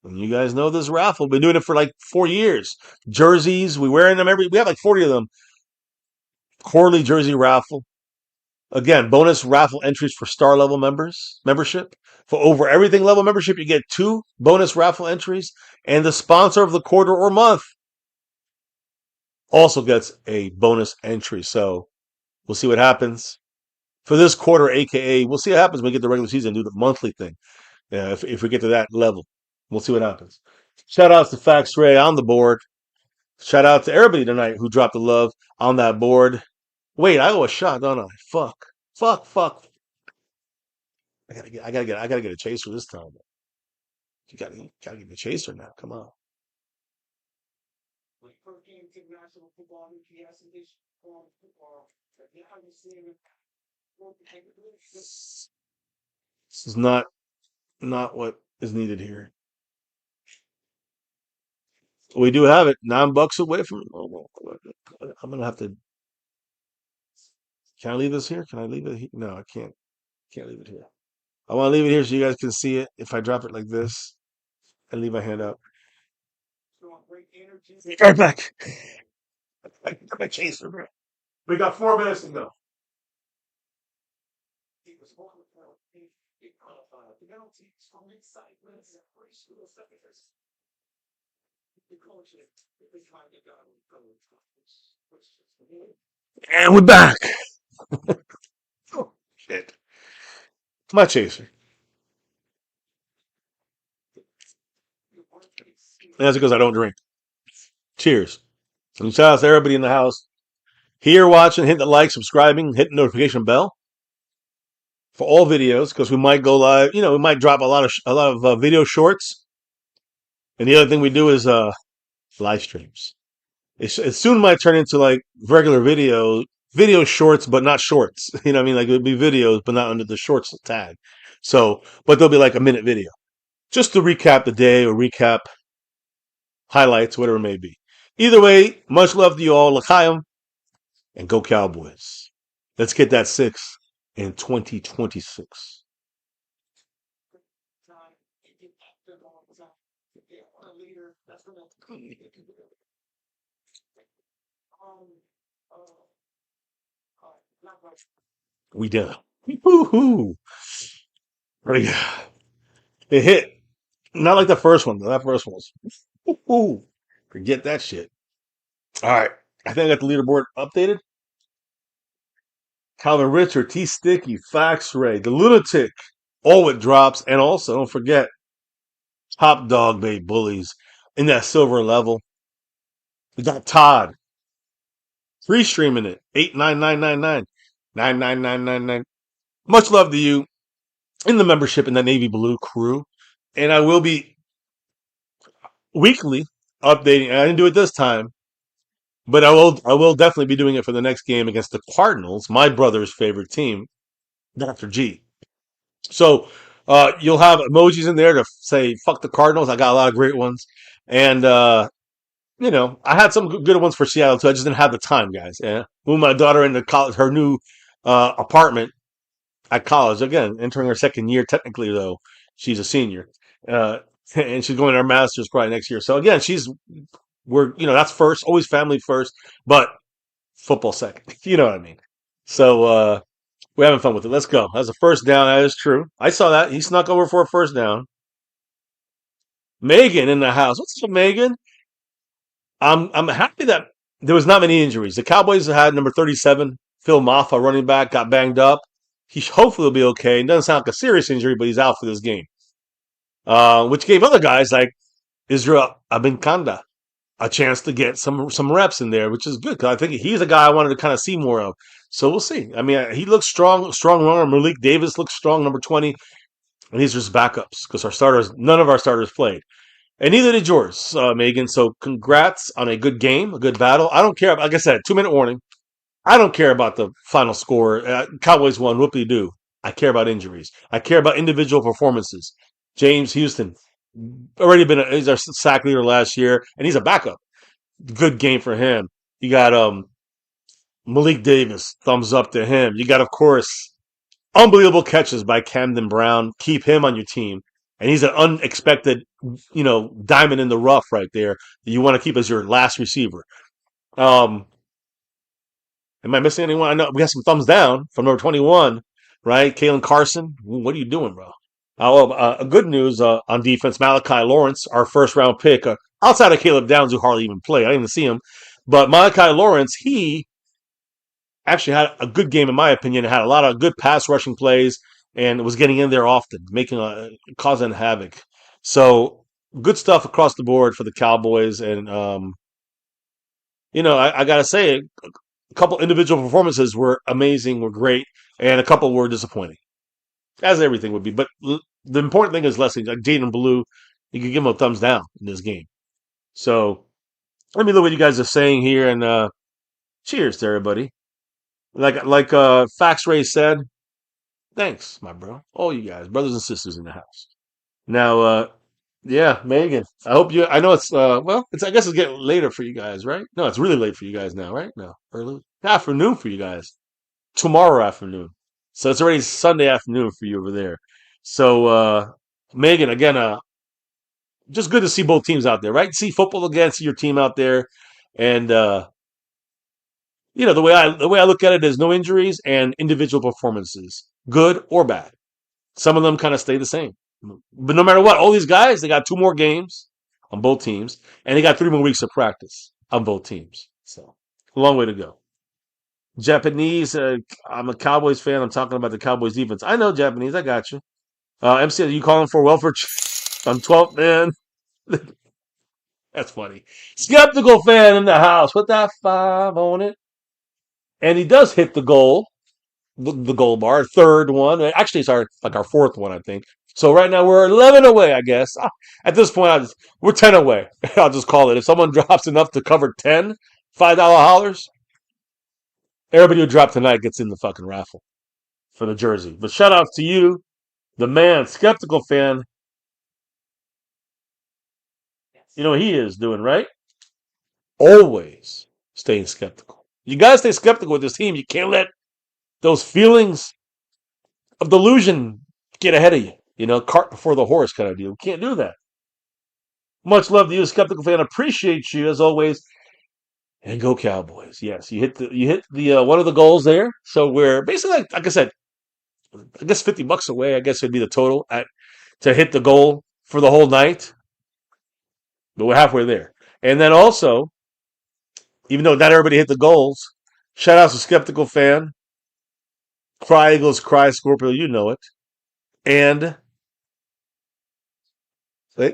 And you guys know this raffle. Been doing it for like 4 years. Jerseys, we wearing them we have like 40 of them. Quarterly jersey raffle. Again, bonus raffle entries for star level membership. For over everything level membership, you get 2 bonus raffle entries. And the sponsor of the quarter or month also gets a bonus entry. So we'll see what happens. For this quarter, aka, we'll see what happens when we get the regular season and do the monthly thing. If we get to that level, we'll see what happens. Shout outs to Fax Ray on the board. Shout out to everybody tonight who dropped the love on that board. Wait, I owe a shot, don't I? Fuck. I gotta get a chaser this time. You gotta get a chaser now. Come on. This is not what is needed here. We do have it $9 away from. I'm gonna have to. Can I leave this here? Can I leave it here? No, I can't. Can't leave it here. I want to leave it here so you guys can see it. If I drop it like this and leave my hand up. Right back. My chaser, bro. We got 4 minutes to go. And we're back. Oh, shit. My chaser. And that's because I don't drink. Cheers. And shout out to everybody in the house here watching, hit the like, subscribing, hit the notification bell for all videos because we might go live. We might drop a lot of video shorts. And the other thing we do is live streams. It soon might turn into like regular video shorts, but not shorts. You know what I mean? Like it would be videos, but not under the shorts tag. So, but they'll be like a minute video just to recap the day or recap highlights, whatever it may be. Either way, much love to you all. L'chaim and go Cowboys. Let's get that 6 in 2026. We done. Woo-hoo. It hit. Not like the first one, though. That first one was. Woo-hoo. Forget that shit. All right. I think I got the leaderboard updated. Calvin Richard, T Sticky, Fax Ray, the Lunatic, all with drops. And also, don't forget, Top Dog Bay Bullies in that silver level. We got Todd. Free streaming it. 89999. 99999. Much love to you in the membership in the Navy Blue crew. And I will be weekly updating. I didn't do it this time, but I will definitely be doing it for the next game against the Cardinals, my brother's favorite team, Dr. G. So you'll have emojis in there to say fuck the Cardinals. I got a lot of great ones. And I had some good ones for Seattle too. I just didn't have the time, guys. Yeah. Moved my daughter into college, her new apartment at college. Again, entering her second year. Technically, though, she's a senior, and she's going to her master's probably next year. So again, that's first, always family first, but football second. You know what I mean? So we're having fun with it. Let's go. That's a first down. That is true. I saw that. He snuck over for a first down. Megan in the house. What's up, Megan? I'm happy that there was not many injuries. The Cowboys had number 37, Phil Maffa, running back, got banged up. He hopefully will be okay. It doesn't sound like a serious injury, but he's out for this game. Which gave other guys like Israel Abinkanda a chance to get some reps in there, which is good because I think he's a guy I wanted to kind of see more of. So we'll see. I mean, he looks strong runner. Malik Davis looks strong, number 20, and these are just backups because none of our starters played. And neither did yours, Megan. So congrats on a good game, a good battle. I don't care. Like I said, 2-minute warning. I don't care about the final score. Cowboys won. Whoop-de-doo. I care about injuries. I care about individual performances. James Houston, he's our sack leader last year, and he's a backup. Good game for him. You got Malik Davis, thumbs up to him. You got, of course, unbelievable catches by Camden Brown. Keep him on your team. And he's an unexpected, diamond in the rough right there that you want to keep as your last receiver. Am I missing anyone? I know we got some thumbs down from number 21, right? Kalen Carson. What are you doing, bro? Good news on defense. Malachi Lawrence, our first round pick, outside of Caleb Downs, who hardly even played. I didn't even see him. But Malachi Lawrence, he actually had a good game, in my opinion. Had a lot of good pass rushing plays and was getting in there often, causing havoc. So good stuff across the board for the Cowboys. And, I got to say, a couple individual performances were amazing, were great, and a couple were disappointing, as everything would be. But the important thing is Leslie, like Jaden Blue, you can give him a thumbs down in this game. So let me look what you guys are saying here, and cheers to everybody. Like Fax Ray said, thanks, my bro. All you guys, brothers and sisters in the house. Now, yeah, Megan. I know it's I guess it's getting later for you guys, right? No, it's really late for you guys now, right? No, early afternoon for you guys. Tomorrow afternoon. So it's already Sunday afternoon for you over there. So Megan, again, just good to see both teams out there, right? See football again, see your team out there. And the way I look at it is no injuries and individual performances, good or bad. Some of them kind of stay the same. But no matter what, all these guys, they got 2 more games on both teams, and they got 3 more weeks of practice on both teams. So, a long way to go. Japanese, I'm a Cowboys fan. I'm talking about the Cowboys defense. I know Japanese. I got you. MC, are you calling for welfare? I'm 12th, man. That's funny. Skeptical fan in the house. Put that 5 on it. And he does hit the goal. The goal bar, third one. Actually, it's our 4th one, I think. So right now we're 11 away, I guess. At this point, we're 10 away. I'll just call it. If someone drops enough to cover 10 $5 hollers, everybody who dropped tonight gets in the fucking raffle for the jersey. But shout out to you, the man, skeptical fan. You know what he is doing, right? Always staying skeptical. You gotta stay skeptical with this team. You can't let those feelings of delusion get ahead of you. Cart before the horse kind of deal. Can't do that. Much love to you, skeptical fan. Appreciate you as always. And go Cowboys. Yes, you hit the one of the goals there. So we're basically like I said, I guess $50 away. I guess it'd be the total to hit the goal for the whole night. But we're halfway there. And then also, even though not everybody hit the goals, shout out to Skeptical Fan, Cry Eagles, Cry Scorpio, you know it. And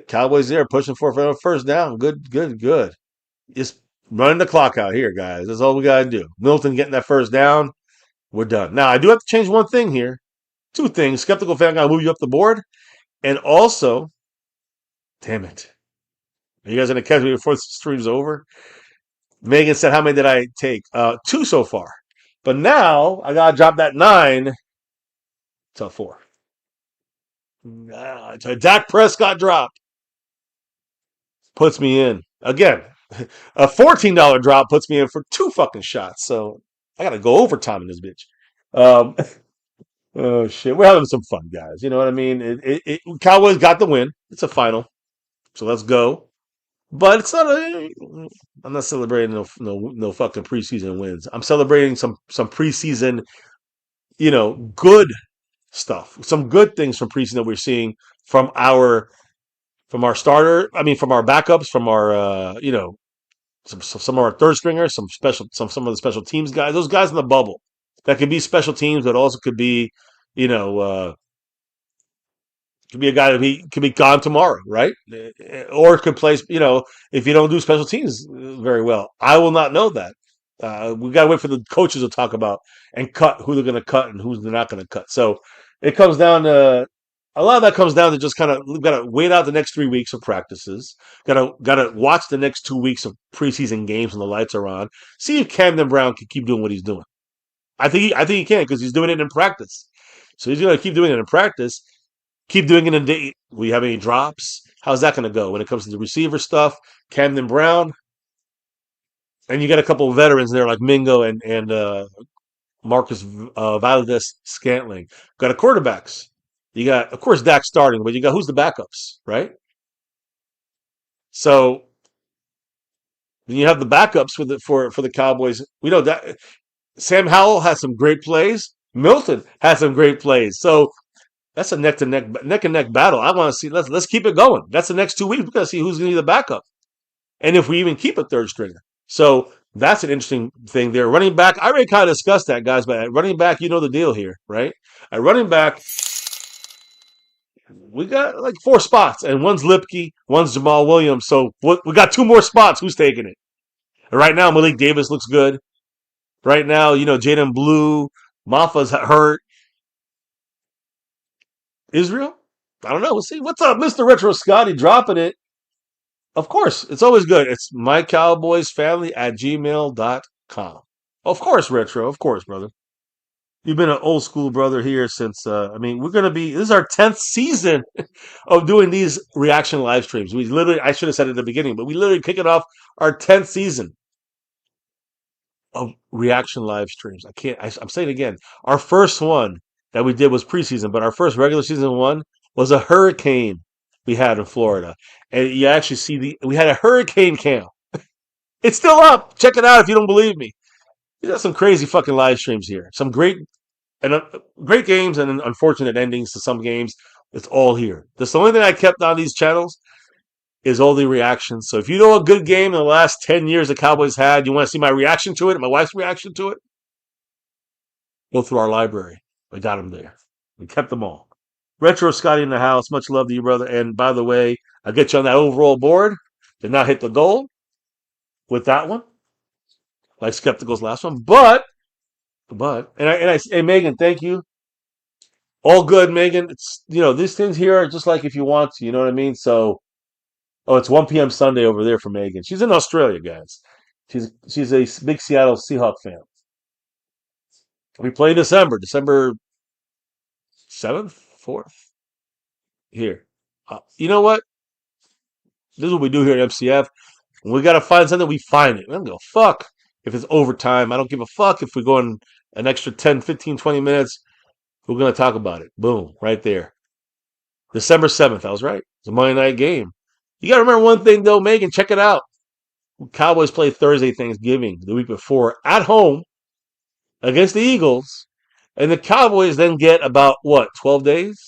Cowboys there pushing for a first down. Good, good, good. Just running the clock out here, guys. That's all we got to do. Milton getting that first down. We're done. Now, I do have to change one thing here. Two things. Skeptical Fan, got to move you up the board. And also, damn it. Are you guys going to catch me before the stream's over? Megan said, how many did I take? 2 so far. But now, I got to drop that 9 to 4. So Dak Prescott drop puts me in. Again, a $14 drop puts me in for 2 fucking shots. So I got to go overtime in this bitch. Um, oh, shit. We're having some fun, guys. You know what I mean? Cowboys got the win. It's a final. So let's go. But it's not I'm not celebrating no fucking preseason wins. I'm celebrating some preseason, good stuff. Some good things from preseason that we're seeing from our starter. I mean, from our backups, from our some of our third stringers, some of the special teams guys. Those guys in the bubble that could be special teams, but also could be, could be a guy that could be gone tomorrow, right? Or could play, if you don't do special teams very well. I will not know that. We got to wait for the coaches to talk about and cut who they're going to cut and who they're not going to cut. So it comes down to a lot of that comes down to just kind of we've got to wait out the next 3 weeks of practices. Got to watch the next 2 weeks of preseason games when the lights are on. See if Camden Brown can keep doing what he's doing. I think he can because he's doing it in practice. So he's going to keep doing it in practice. Keep doing it in day. We have any drops? How's that going to go when it comes to the receiver stuff? Camden Brown, and you got a couple of veterans there like Mingo and Marcus Valdez Scantling. Got a quarterbacks. You got, of course, Dak starting, but you got who's the backups, right? So when you have the backups for the Cowboys, we know that Sam Howell has some great plays. Milton has some great plays. So that's a neck and neck battle. I want to see. Let's keep it going. That's the next 2 weeks. We're gonna see who's gonna be the backup, and if we even keep a third stringer. So that's an interesting thing there. Running back, I already kind of discussed that, guys. But at running back, you know the deal here, right? At running back, we got like 4 spots, and one's Lipke, one's Jamal Williams. So we got 2 more spots. Who's taking it? And right now, Malik Davis looks good. Right now, Jaden Blue, Mafa's hurt. Israel? I don't know. We'll see. What's up, Mr. Retro Scotty? Dropping it. Of course. It's always good. It's MyCowboysFamily at gmail.com. Of course, Retro. Of course, brother. You've been an old school brother here since, we're going to be, this is our 10th season of doing these reaction live streams. I should have said it at the beginning, but we literally kicking off our 10th season of reaction live streams. I'm saying it again. Our first one that we did was preseason, but our first regular season one was a hurricane we had in Florida. And you actually see we had a hurricane cam. It's still up. Check it out if you don't believe me. We got some crazy fucking live streams here. Some great games and unfortunate endings to some games. It's all here. That's the only thing I kept on these channels is all the reactions. So if you know a good game in the last 10 years the Cowboys had, you want to see my reaction to it, my wife's reaction to it, go through our library. We got them there. We kept them all. Retro Scotty in the house. Much love to you, brother. And by the way, I'll get you on that overall board. Did not hit the goal with that one, like Skeptical's last one. But, hey, Megan, thank you. All good, Megan. It's, these things here are just like if you want to, you know what I mean? So, it's 1 p.m. Sunday over there for Megan. She's in Australia, guys. She's a big Seattle Seahawks fan. We play in December 7th, 4th. Here. You know what? This is what we do here at MCF. When we got to find something, we find it. I don't give a fuck if it's overtime. I don't give a fuck if we go in an extra 10, 15, 20 minutes. We're going to talk about it. Boom. Right there. December 7th. I was right. It's a Monday night game. You got to remember one thing, though, Megan. Check it out. Cowboys play Thursday Thanksgiving the week before at home against the Eagles, and the Cowboys then get about what 12 days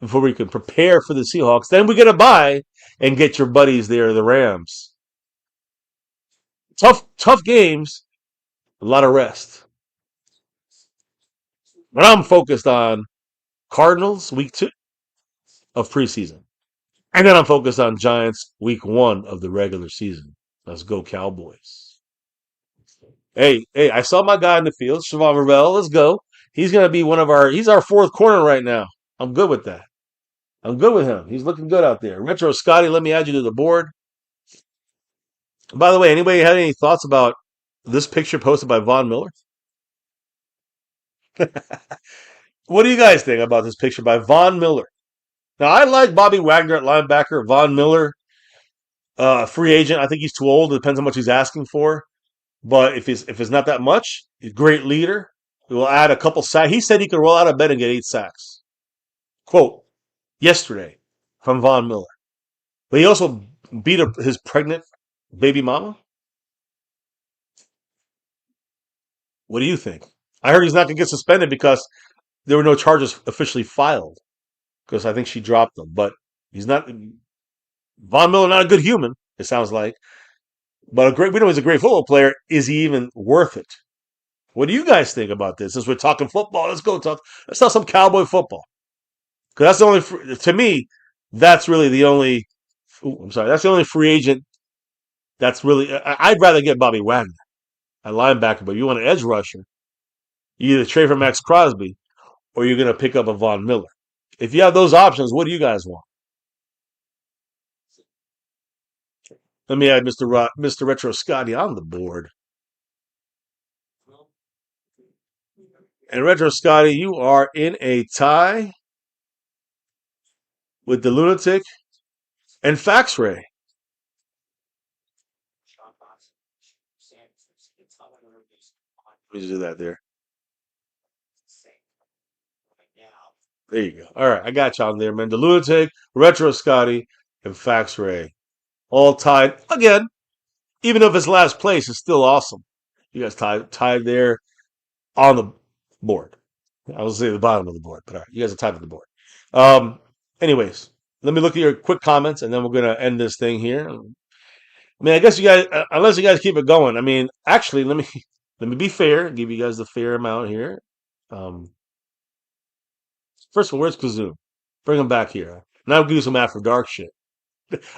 before we can prepare for the Seahawks. Then we get a bye and get your buddies there, the Rams. Tough games, a lot of rest. But I'm focused on Cardinals week 2 of preseason. And then I'm focused on Giants week 1 of the regular season. Let's go Cowboys. Hey, I saw my guy in the field, Siobhan Ravel. Let's go. He's gonna be he's our fourth corner right now. I'm good with that. I'm good with him. He's looking good out there. Retro Scotty, let me add you to the board. By the way, anybody had any thoughts about this picture posted by Von Miller? What do you guys think about this picture by Von Miller? Now, I like Bobby Wagner at linebacker. Von Miller, free agent. I think he's too old. It depends on how much he's asking for. But if it's not that much, he's a great leader. He will add a couple sacks. He said he could roll out of bed and get 8 sacks. Quote, yesterday from Von Miller. But he also beat his pregnant baby mama. What do you think? I heard he's not going to get suspended because there were no charges officially filed. Because I think she dropped them. But he's not. Von Miller, not a good human, it sounds like. But we know he's a great football player. Is he even worth it? What do you guys think about this? Since we're talking football, let's talk some Cowboy football. Because that's the only, to me, that's really the only, that's the only free agent that's really, I'd rather get Bobby Wagner at linebacker, but you want an edge rusher, you either trade for Max Crosby or you're going to pick up a Von Miller. If you have those options, what do you guys want? Let me add Mr. Retro Scotty on the board. And Retro Scotty, you are in a tie with the Lunatic and Fax Ray. Let me do that there. There you go. All right, I got you on there, man. The Lunatic, Retro Scotty, and Fax Ray. All tied. Again, even if it's last place, it's still awesome. You guys tied there on the board. I was say the bottom of the board, but all right, you guys are tied to the board. Anyways, let me look at your quick comments, and then we're gonna end this thing here. I mean, I guess you guys, unless you guys keep it going. I mean, actually, let me be fair and give you guys the fair amount here. First of all, where's Kazoo? Bring him back here. Now I'll give you some After Dark shit.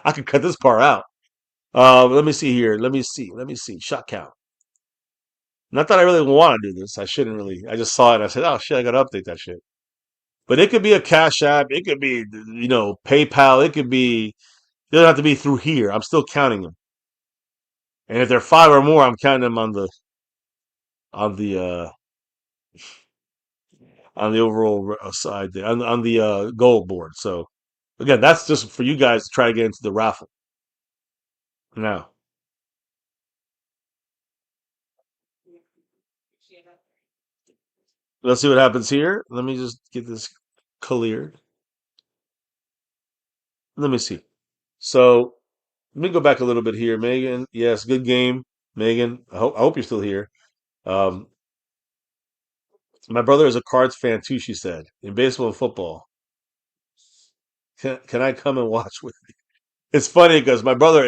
I could cut this part out. Let me see here. Let me see. Shot count. Not that I really want to do this. I shouldn't really. I just saw it. And I said, oh shit, I got to update that shit. But it could be a Cash App. It could be, PayPal. It could be. It doesn't have to be through here. I'm still counting them. And if they're 5 or more, I'm counting them on the overall side there, on the goal board. So again, that's just for you guys to try to get into the raffle. Now, let's see what happens here. Let me just get this cleared. Let me see. So let me go back a little bit here, Megan. Yes, good game, Megan. I hope you're still here. Um, my brother is a Cards fan too. She said in baseball and football. Can I come and watch with you? It's funny because my brother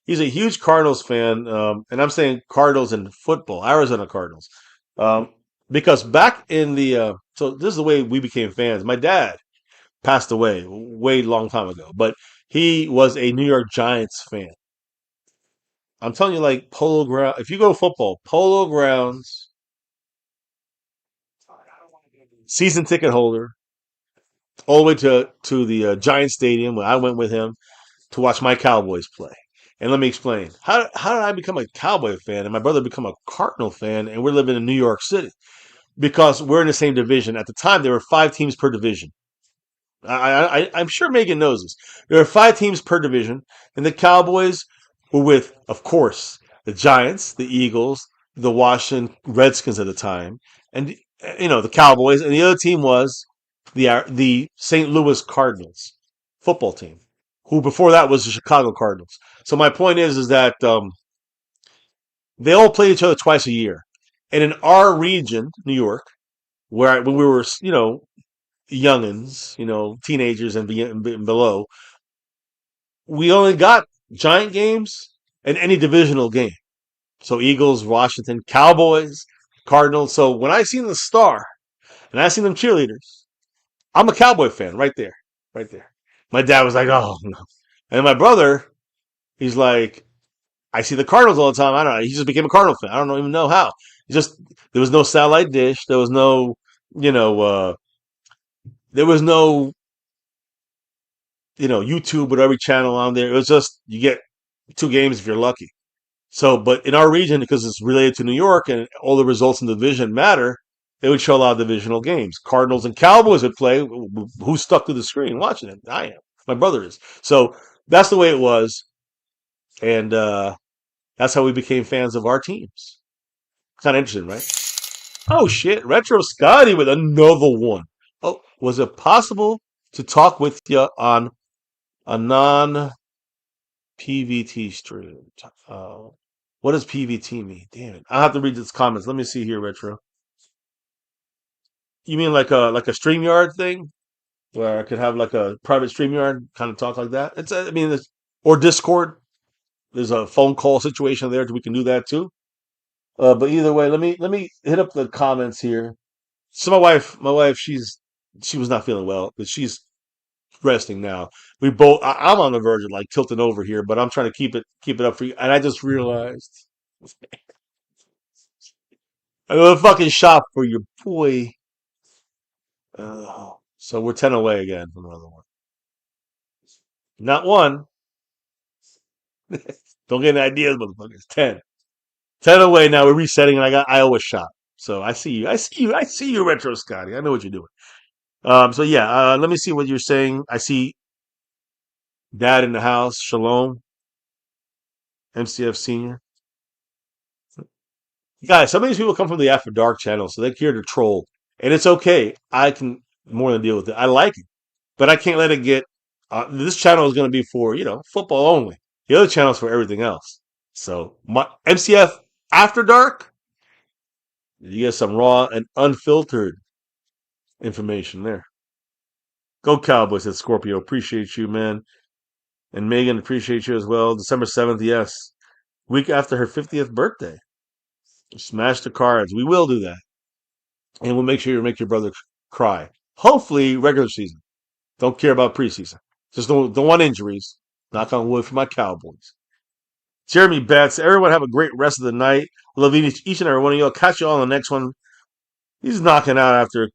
he's a huge Cardinals fan, and I'm saying Cardinals in football, Arizona Cardinals, um, because back in the so this is the way we became fans. My dad passed away way long time ago, but he was a New York Giants fan. I'm telling you, like Polo Ground. If you go to football, Polo Grounds, season ticket holder, all the way to the Giant Stadium where I went with him to watch my Cowboys play. And let me explain. How did I become a Cowboy fan and my brother become a Cardinal fan and we're living in New York City? Because we're in the same division. At the time, there were 5 teams per division. I'm sure Megan knows this. There were 5 teams per division, and the Cowboys were with, of course, the Giants, the Eagles, the Washington Redskins at the time, and the Cowboys, and the other team was the St. Louis Cardinals football team, who before that was the Chicago Cardinals. So my point is that they all played each other twice a year. And in our region, New York, when we were, youngins, teenagers and below, we only got Giant games and any divisional game. So Eagles, Washington, Cowboys, Cardinals. So when I seen the star and I seen them cheerleaders, I'm a Cowboy fan right there, right there. My dad was like, "Oh no," and my brother, he's like, "I see the Cardinals all the time. I don't know." He just became a Cardinal fan. I don't even know how. He just there was no satellite dish. There was no, you know, there was no, YouTube with every channel on there. It was just you get two games if you're lucky. So, but in our region, because it's related to New York and all the results in the division matter, they would show a lot of divisional games. Cardinals and Cowboys would play. Who's stuck to the screen watching it? I am. My brother is. So that's the way it was, and that's how we became fans of our teams. Kind of interesting, right? Oh shit! Retro Scotty with another one. Oh, was it possible to talk with you on a non PVT stream? What does PVT mean? Damn it! I have to read these comments. Let me see here, Retro. You mean like a StreamYard thing where I could have like a private StreamYard kind of talk like that? Or Discord. There's a phone call situation there. We can do that too. But either way, let me hit up the comments here. So my wife, she was not feeling well, but she's resting now. I'm on the verge of like tilting over here, but I'm trying to keep it up for you. And I just realized I got a fucking shop for your boy. So we're 10 away again from another one. Not one. Don't get any ideas, motherfuckers. 10. 10 away now. We're resetting, and I owe a shot. So I see you. I see you. I see you, Retro Scotty. I know what you're doing. So yeah, let me see what you're saying. I see Dad in the house. Shalom, MCF Senior. Guys, some of these people come from the After Dark channel, so they're here to troll, and it's okay. I can more than deal with it. I like it, but I can't let it get. This channel is going to be for football only. The other channel is for everything else. So my MCF After Dark, you get some raw and unfiltered information there. Go Cowboys, said Scorpio. Appreciate you, man. And Megan, appreciate you as well. December 7th, yes. Week after her 50th birthday. Smash the cards. We will do that. And we'll make sure you make your brother cry. Hopefully, regular season. Don't care about preseason. Just don't want injuries. Knock on wood for my Cowboys. Jeremy Betts, everyone have a great rest of the night. Love each and every one of you. I'll catch you all on the next one. He's knocking out after,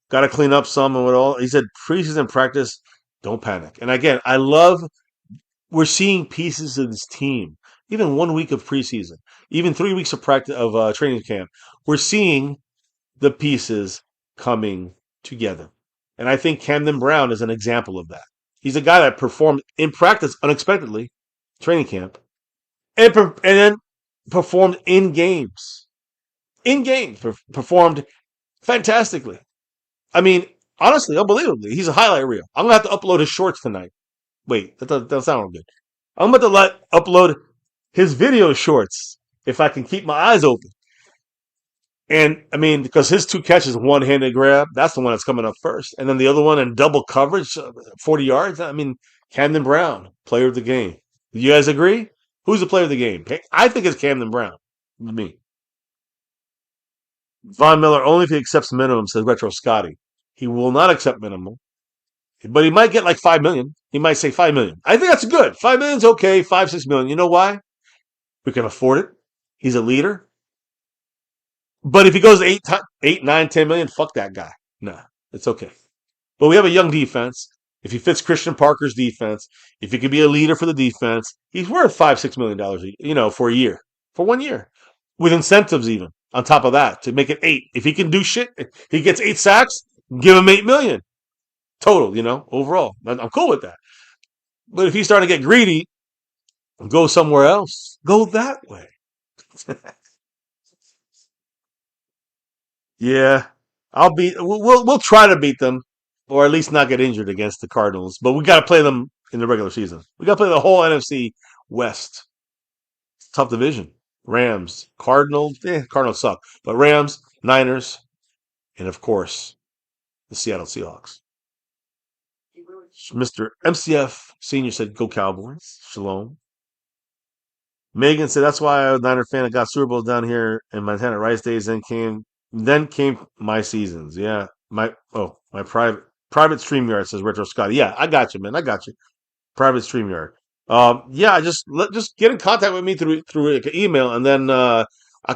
got to clean up some and what all. He said preseason practice, don't panic. And again, we're seeing pieces of this team. Even 1 week of preseason, even 3 weeks of practice of training camp, we're seeing the pieces coming together. And I think Camden Brown is an example of that. He's a guy that performed in practice unexpectedly, training camp, and then performed in games. In games, performed fantastically. I mean, honestly, unbelievably. He's a highlight reel. I'm going to have to upload his shorts tonight. Wait, that doesn't sound good. I'm going to upload his video shorts if I can keep my eyes open. And I mean, because his two catches, one-handed grab, that's the one that's coming up first. And then the other one in double coverage, 40 yards. I mean, Camden Brown, player of the game. Do you guys agree? Who's the player of the game? I think it's Camden Brown. Me. Von Miller, only if he accepts minimum, says Retro Scotty. He will not accept minimum. But he might get like 5 million. He might say 5 million. I think that's good. 5 million's okay. 5-6 million. You know why? We can afford it. He's a leader. But if he goes 8, 9, 10 million, fuck that guy. Nah, it's okay. But we have a young defense. If he fits Christian Parker's defense, if he can be a leader for the defense, he's worth $5-6 million, for a year, for 1 year, with incentives even on top of that to make it 8. If he can do shit, if he gets 8 sacks, give him 8 million total. Overall, I'm cool with that. But if he's starting to get greedy, go somewhere else. Go that way. Yeah, we'll try to beat them, or at least not get injured against the Cardinals. But we got to play them in the regular season. We got to play the whole NFC West. It's a tough division. Rams, Cardinals. Cardinals suck, but Rams, Niners, and of course the Seattle Seahawks. Mr. MCF Senior said, "Go Cowboys." Shalom. Megan said, "That's why I was a Niner fan. I got Super Bowls down here in Montana Rice days. Then came my seasons. Yeah, my private StreamYard," says Retro Scotty. Yeah, I got you, man. I got you. Private StreamYard. Yeah, just get in contact with me through like an email, and then I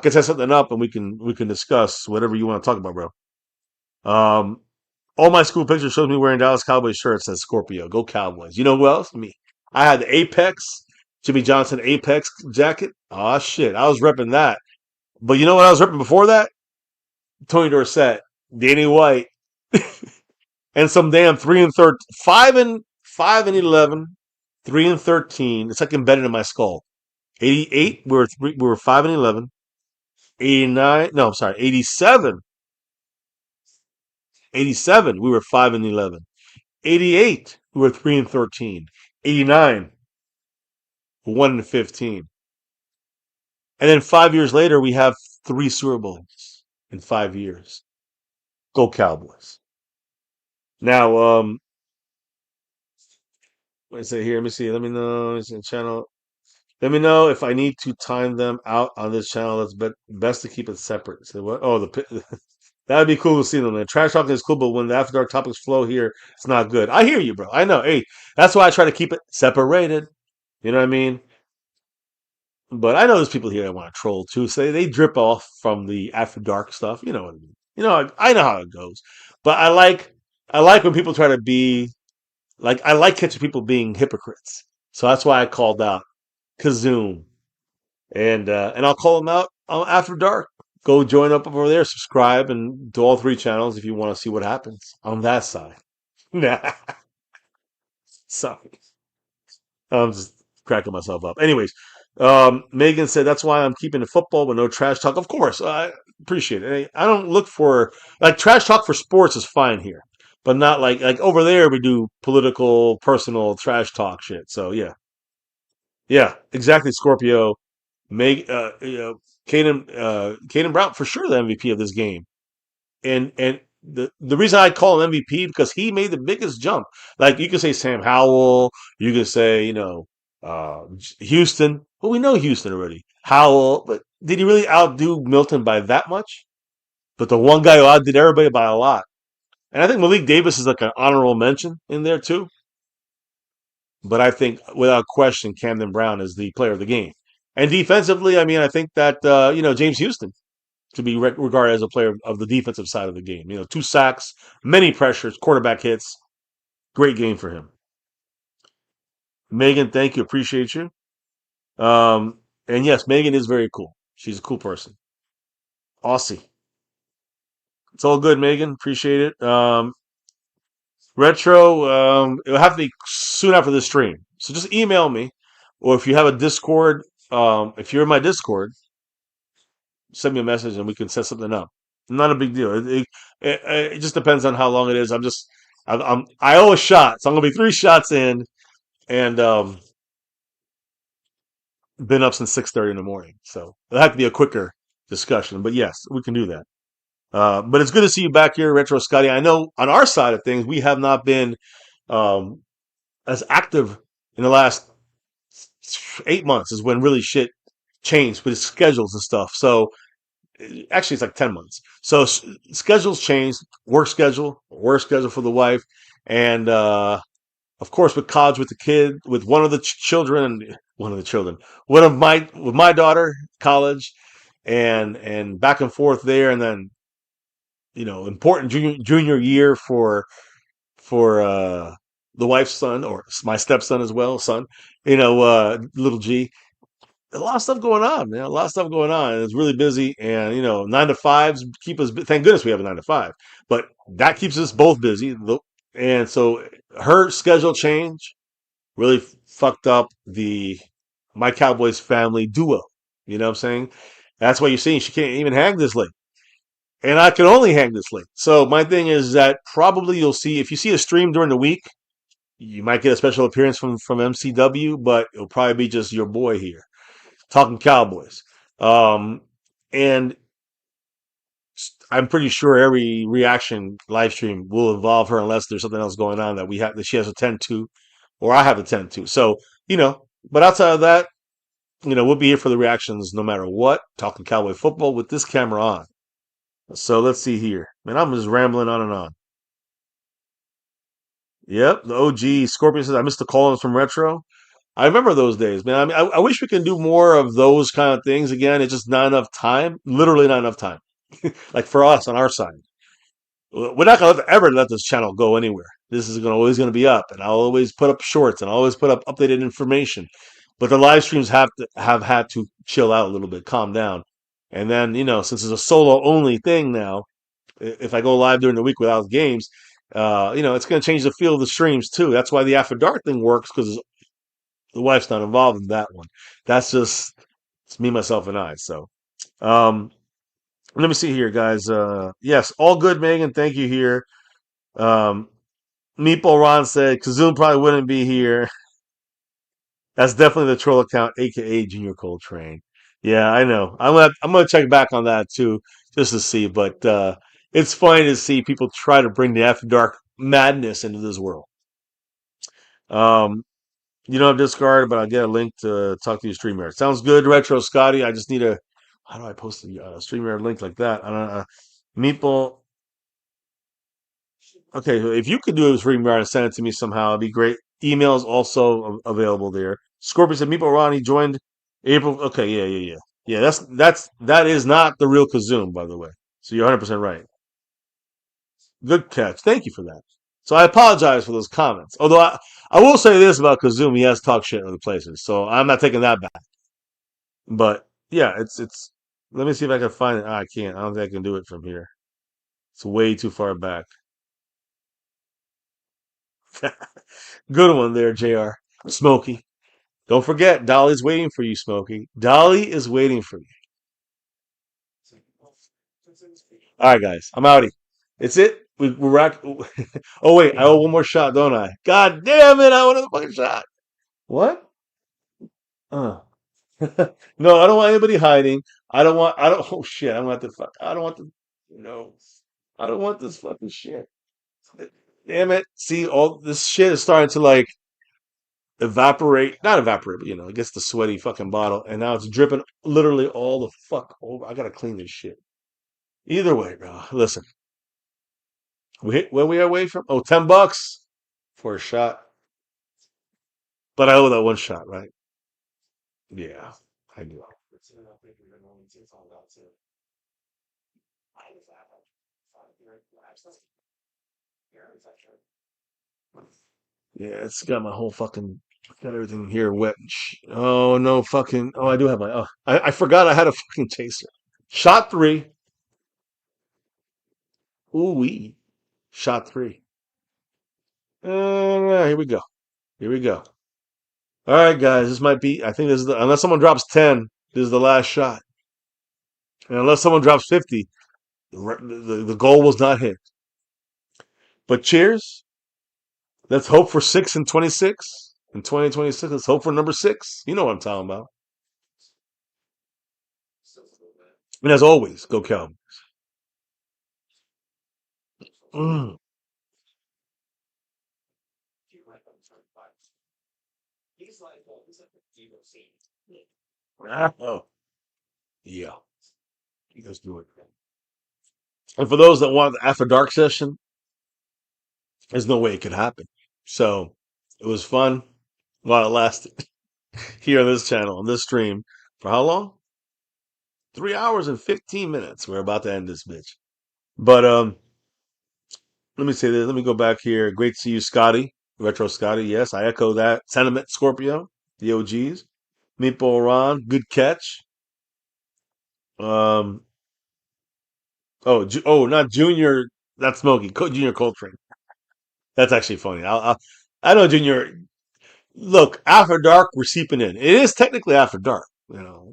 can set something up, and we can discuss whatever you want to talk about, bro. Um, all my school pictures shows me wearing Dallas Cowboys shirts. Says Scorpio. Go Cowboys. You know who else? Me. I had the Apex, Jimmy Johnson Apex jacket. Oh shit, I was repping that. But you know what I was repping before that? Tony Dorsett, Danny White, and some damn 5-11, 3-13. It's like embedded in my skull. 88, we were 5-11. 89, no, I'm sorry, 87. 87, we were 5-11. 88, we were 3-13. 89, 1-15. And then 5 years later, we have 3 Super Bowls in 5 years. Go Cowboys. Now, what is it here? Let me see. Let me know. It's in channel. Let me know if I need to time them out on this channel. It's best to keep it separate. So what? Oh, that would be cool to see them. The trash talking is cool, but when the after dark topics flow here, it's not good. I hear you, bro. I know. Hey, that's why I try to keep it separated. You know what I mean? But I know there's people here that want to troll too. So they drip off from the after dark stuff. You know what I mean? I know how it goes. But I like when people try to be like I like catching people being hypocrites. So that's why I called out Kazoom, and I'll call them out after dark. Go join up over there, subscribe, and do all 3 channels if you want to see what happens on that side. Nah, sorry, I'm just cracking myself up. Anyways, Megan said that's why I'm keeping the football with no trash talk. Of course, I appreciate it. I don't look for like trash talk for sports is fine here, but not like over there we do political, personal trash talk shit. So yeah, exactly, Scorpio. Meg, Caden Brown for sure the MVP of this game, and the reason I call him MVP because he made the biggest jump. Like you could say Sam Howell, you could say Houston. Well, we know Houston already. Howell, but did he really outdo Milton by that much? But the one guy who outdid everybody by a lot, and I think Malik Davis is like an honorable mention in there too. But I think without question, Camden Brown is the player of the game. And defensively, I mean, I think that James Houston to be regarded as a player of the defensive side of the game. 2 sacks, many pressures, quarterback hits. Great game for him. Megan, thank you. Appreciate you. And yes, Megan is very cool. She's a cool person. Aussie. It's all good, Megan. Appreciate it. Retro, it'll have to be soon after the stream. So just email me. Or if you have a Discord, if you're in my Discord, send me a message and we can set something up. Not a big deal. It just depends on how long it is. I owe a shot, so I'm gonna be 3 shots in, and been up since 6:30 in the morning. So it'll have to be a quicker discussion. But yes, we can do that. But it's good to see you back here, Retro Scotty. I know on our side of things, we have not been um, as active in the last 8 months. Is when really shit changed with schedules and stuff. So actually it's like 10 months. So schedules changed, work schedule for the wife. And, of course, with college, with the kid, with with my daughter, college and back and forth there. And then, important junior year for the wife's son or my stepson as well, son, little G. A lot of stuff going on, man. A lot of stuff going on. And it's really busy. And, 9 to 5s keep us, thank goodness we have a 9 to 5, but that keeps us both busy. And so her schedule change really fucked up the My Cowboys family duo. You know what I'm saying? That's why you're seeing she can't even hang this late. And I can only hang this late. So my thing is that probably you'll see, if you see a stream during the week, you might get a special appearance from MCW, but it'll probably be just your boy here talking Cowboys. Um, and I'm pretty sure every reaction live stream will involve her unless there's something else going on that she has to tend to, or I have to tend to. So but outside of that, we'll be here for the reactions no matter what. Talking Cowboy football with this camera on. So let's see here. Man, I'm just rambling on and on. Yep, the OG Scorpion says I missed the call-ins from Retro. I remember those days, man. I mean, I wish we can do more of those kind of things again. It's just not enough time. Literally not enough time. Like for us on our side. We're not gonna ever let this channel go anywhere. This is always gonna be up, and I'll always put up shorts and I'll always put up updated information. But the live streams have had to chill out a little bit, calm down. And then, since it's a solo only thing now, if I go live during the week without games, it's going to change the feel of the streams too. That's why the After Dark thing works, because the wife's not involved in that one. That's just it's me, myself, and I. So, um, let me see here, guys. Yes, all good, Megan. Thank you here. Um, Meeple Ron said Kazoom probably wouldn't be here. That's definitely the troll account, aka Junior Coltrane. Yeah, I know. I'm gonna check back on that too, just to see. But it's funny to see people try to bring the After Dark madness into this world. Um, you don't have Discard, but I'll get a link to talk to your StreamYard. Sounds good, Retro Scotty. I just need a. How do I post a StreamYard link like that? I don't know. Meeple. Okay, if you could do a StreamYard and send it to me somehow, it'd be great. Email is also available there. Scorpius and Meeple Ronnie joined April. Okay, yeah. Yeah, that is not the real Kazoom, by the way. So you're 100% right. Good catch. Thank you for that. So I apologize for those comments. Although I will say this about Kazoom, he has talked shit in other places, so I'm not taking that back. But yeah, it's. Let me see if I can find it. I can't. I don't think I can do it from here. It's way too far back. Good one there, Jr. Smokey. Don't forget, Dolly's waiting for you, Smokey. Dolly is waiting for you. All right, guys, I'm outie. It's it. We're rack. Oh wait, I owe one more shot, don't I? God damn it! I want another fucking shot. What? Uh. No, I don't want anybody hiding. I don't want. I don't. Oh shit! I don't want the fuck. I don't want the. No. I don't want this fucking shit. Damn it! See, all this shit is starting to like evaporate. Not evaporate, but it gets the sweaty fucking bottle, and now it's dripping literally all the fuck over. I gotta clean this shit. Either way, bro. Listen, where we away from? Oh, $10 for a shot. But I owe that one shot, right? Yeah, I do. Yeah, it's got my whole fucking got everything here wet. Oh no, fucking. Oh, I do have my. Oh, I forgot I had a fucking chaser. Shot three. Ooh wee. Shot three. Here we go. Here we go. All right, guys. This might be. I think this is unless someone drops 10. This is the last shot. And unless someone drops 50, the goal was not hit. But cheers. Let's hope for 6 and 26. In 2026, let's hope for number 6. You know what I'm talking about. And as always, go Cowboys. Mm. Oh, yeah. Let's do it. And for those that want the After Dark session, there's no way it could happen. So it was fun while it lasted here on this channel, on this stream. For how long? 3 hours and 15 minutes. We're about to end this bitch. But let me say this. Let me go back here. Great to see you, Scotty. Retro Scotty. Yes, I echo that sentiment. Scorpio, the OGs. Meatball Ron, good catch. Um. Not Junior. Not Smokey. Junior Coltrane. That's actually funny. I know Junior. Look, After Dark, we're seeping in. It is technically After Dark,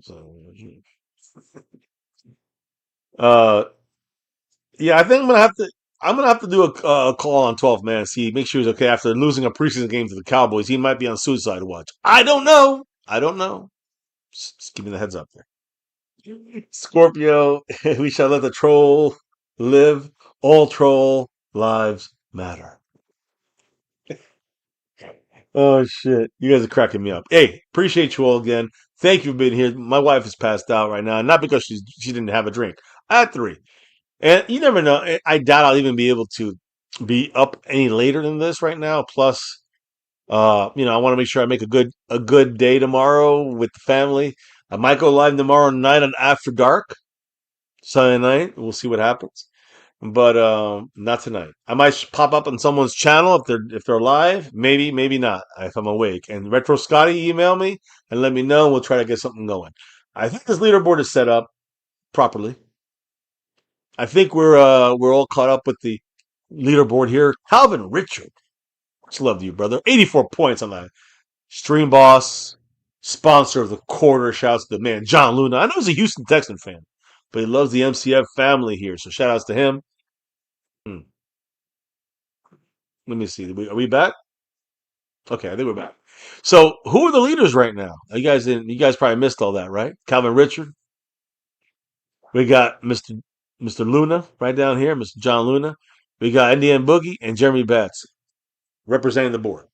So, uh, yeah, I think I'm gonna have to. I'm gonna have to do a call on 12th man. See, make sure he's okay after losing a preseason game to the Cowboys. He might be on suicide watch. I don't know. I don't know. Just give me the heads up there. Scorpio, we shall let the troll live. All troll lives matter. Oh shit. You guys are cracking me up. Hey, appreciate you all again. Thank you for being here. My wife is passed out right now, not because she didn't have a drink. I had three. And you never know. I doubt I'll even be able to be up any later than this right now. Plus, I want to make sure I make a good day tomorrow with the family. I might go live tomorrow night on After Dark, Sunday night. We'll see what happens. But not tonight. I might pop up on someone's channel if they're live. Maybe, maybe not. If I'm awake. And Retro Scotty, email me and let me know. We'll try to get something going. I think this leaderboard is set up properly. I think we're all caught up with the leaderboard here. Calvin Richard, much love to you, brother. 84 points on that. Stream boss, sponsor of the quarter. Shouts to the man John Luna. I know he's a Houston Texan fan, but he loves the MCF family here. So shout outs to him. Hmm. Let me see. Are we back? Okay, I think we're back. So who are the leaders right now? You guys probably missed all that, right? Calvin Richard. We got Mr. Luna right down here, Mr. John Luna. We got Indian Boogie and Jeremy Betts representing the board.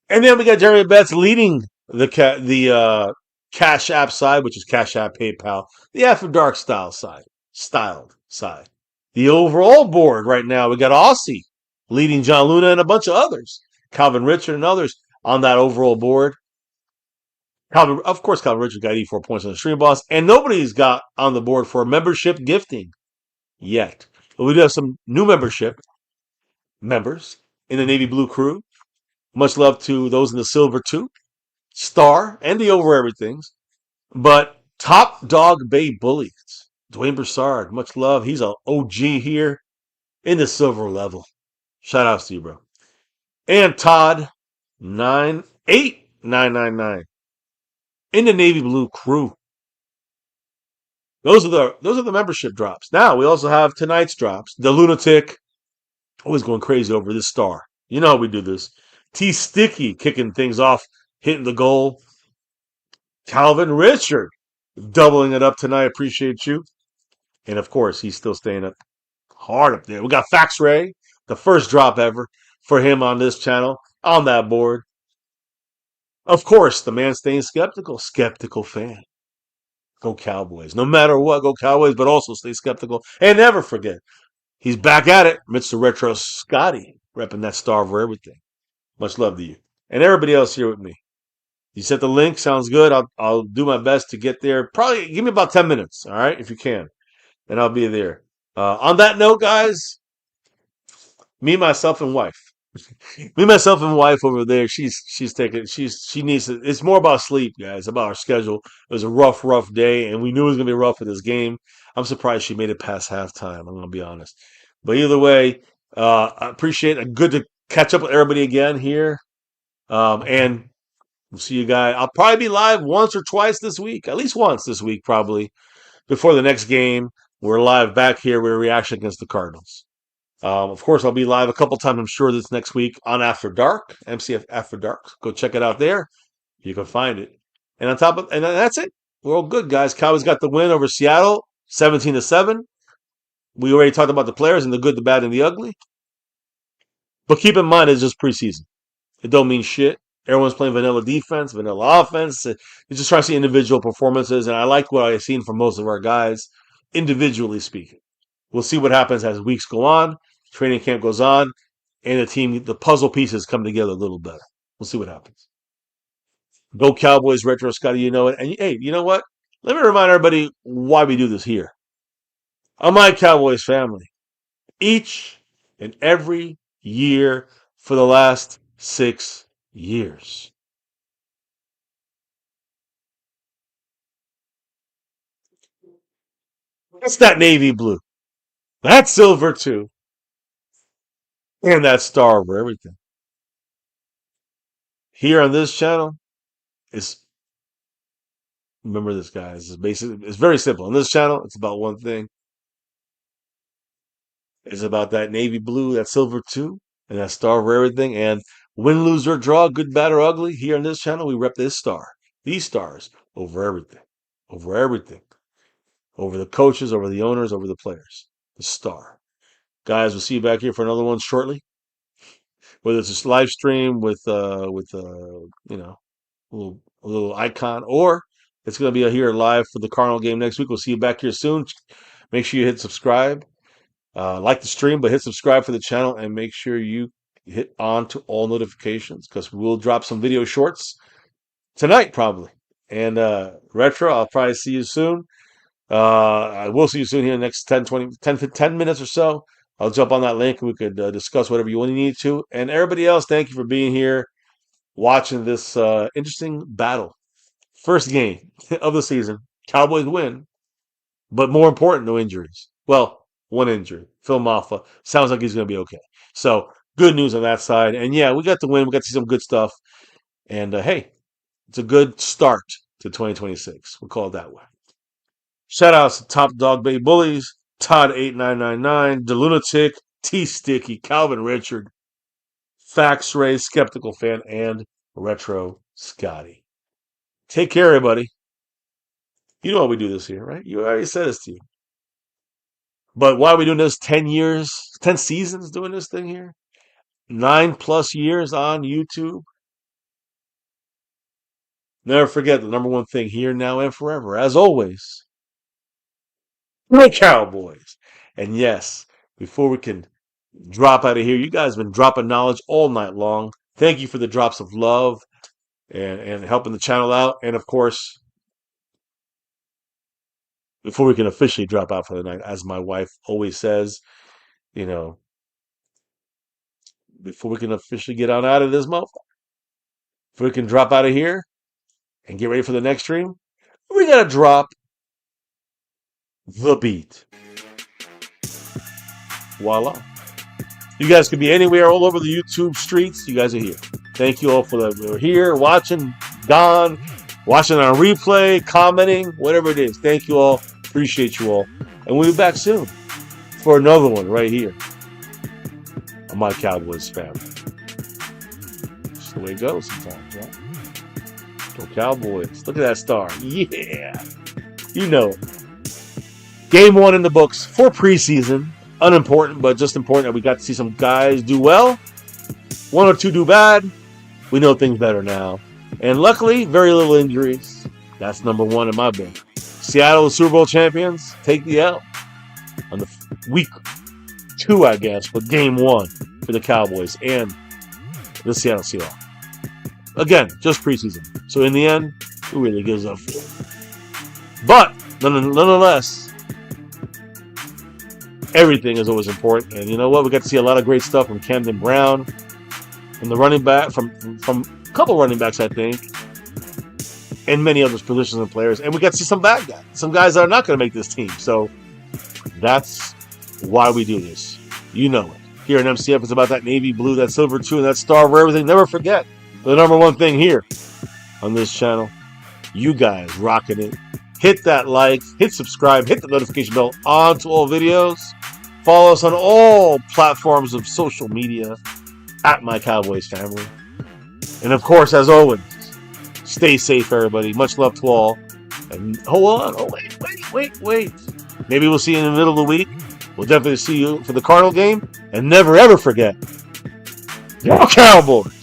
And then we got Jeremy Betts leading the Cash App side, which is Cash App, PayPal, the After Dark styled side. The overall board right now, we got Aussie leading John Luna and a bunch of others, Calvin Richard and others on that overall board. Of course, Calvin Richard got 84 points on the Stream Boss, and nobody's got on the board for membership gifting yet. But we do have some new membership members in the Navy Blue crew. Much love to those in the Silver too, Star, and the Over Everythings. But Top Dog Bay Bullies, Dwayne Broussard, much love. He's an OG here in the Silver level. Shout outs to you, bro. And Todd 98999 in the Navy Blue crew. Those are the membership drops. Now we also have tonight's drops. The Lunatic, always going crazy over this star. You know how we do this. T Sticky kicking things off, hitting the goal. Calvin Richard doubling it up tonight. Appreciate you. And of course, he's still staying up hard up there. We got Fax Ray, the first drop ever for him on this channel, on that board. Of course, the man staying skeptical fan. Go Cowboys. No matter what, go Cowboys, but also stay skeptical. And never forget, he's back at it. Mr. Retro Scotty, repping that star for everything. Much love to you. And everybody else here with me. You sent the link. Sounds good. I'll do my best to get there. Probably give me about 10 minutes, all right, if you can. And I'll be there. On that note, guys, me, myself, and wife. Me, myself, and wife over there. She's taking. She needs to. It's more about sleep, guys. About our schedule. It was a rough day, and we knew it was gonna be rough for this game. I'm surprised she made it past halftime. I'm gonna be honest. But either way, I appreciate it. Good to catch up with everybody again here. And we'll see you guys. I'll probably be live once or twice this week, at least once this week, probably before the next game. We're live back here with a reaction against the Cardinals. Of course, I'll be live a couple times, I'm sure, this next week on After Dark, MCF After Dark. Go check it out there. You can find it. And and that's it. We're all good, guys. Cowboys got the win over Seattle, 17-7. We already talked about the players and the good, the bad, and the ugly. But keep in mind, it's just preseason. It don't mean shit. Everyone's playing vanilla defense, vanilla offense. You're just trying to see individual performances, and I like what I've seen from most of our guys, individually speaking. We'll see what happens as weeks go on, training camp goes on, and the puzzle pieces come together a little better. We'll see what happens. Go Cowboys, Retro Scotty, you know it. And hey, you know what? Let me remind everybody why we do this here. On my Cowboys family, each and every year for the last 6 years. That's that navy blue. That silver too. And that star over everything. Here on this channel, is remember this, guys. It's very simple. On this channel, it's about one thing. It's about that navy blue, that silver too, and that star over everything. And win, lose, or draw, good, bad, or ugly, here on this channel, we rep this star. These stars over everything. Over everything. over the coaches, over the owners, over the players. The star. Guys, we'll see you back here for another one shortly. Whether it's a live stream with you know, a little icon, or it's going to be here live for the Cardinal game next week. We'll see you back here soon. Make sure you hit subscribe. Like the stream, but hit subscribe for the channel and make sure you hit on to all notifications because we'll drop some video shorts tonight probably. And Retro, I'll probably see you soon. I will see you soon here in the next 10 minutes or so. I'll jump on that link and we could discuss whatever you need to. And everybody else, thank you for being here, watching this interesting battle. First game of the season. Cowboys win, but more important, no injuries. Well, one injury. Phil Maffa. Sounds like he's going to be okay. So, good news on that side. And yeah, we got the win. We got to see some good stuff. And hey, it's a good start to 2026. We'll call it that way. Shout outs to Top Dog Bay Bullies, Todd8999, The Lunatic, T Sticky, Calvin Richard, Fax Ray, Skeptical Fan, and Retro Scotty. Take care, everybody. You know how we do this here, right? You already said this to you. But why are we doing this 10 years, 10 seasons doing this thing here? 9+ years on YouTube. Never forget the number one thing here, now, and forever. As always, my Cowboys. And yes, before we can drop out of here, you guys have been dropping knowledge all night long. Thank you for the drops of love and helping the channel out. And of course, before we can officially drop out for the night, as my wife always says, you know, before we can officially get on out of this motherfucker, before we can drop out of here and get ready for the next stream, we got to drop the beat. Voila. You guys could be anywhere, all over the YouTube streets. You guys are here. Thank you all for here, watching, gone, watching on replay, commenting, whatever it is. Thank you all. Appreciate you all. And we'll be back soon for another one right here on My Cowboys Family. That's the way it goes sometimes, right? Go Cowboys. Look at that star. Yeah. You know it. Game 1 in the books for preseason. Unimportant, but just important that we got to see some guys do well. 1 or 2 do bad. We know things better now. And luckily, very little injuries. That's number 1 in my book. Seattle Super Bowl champions take the L on the week 2, I guess, but game 1 for the Cowboys and the Seattle Seahawks. Again, just preseason. So in the end, who really gives up for it? But nonetheless, everything is always important. And you know what? We got to see a lot of great stuff from Camden Brown, from the running back, from a couple running backs, I think, and many other positions and players. And we got to see some bad guys, some guys that are not going to make this team. So that's why we do this. You know it. Here in MCF, it's about that navy blue, that silver too, and that star over everything. Never forget the number one thing here on this channel. You guys rocking it. Hit that like, hit subscribe, hit the notification bell on to all videos. Follow us on all platforms of social media at MyCowboysFamily. And of course, as always, stay safe, everybody. Much love to all. And hold on. Oh, wait. Maybe we'll see you in the middle of the week. We'll definitely see you for the Cardinal game. And never, ever forget, you're Cowboys.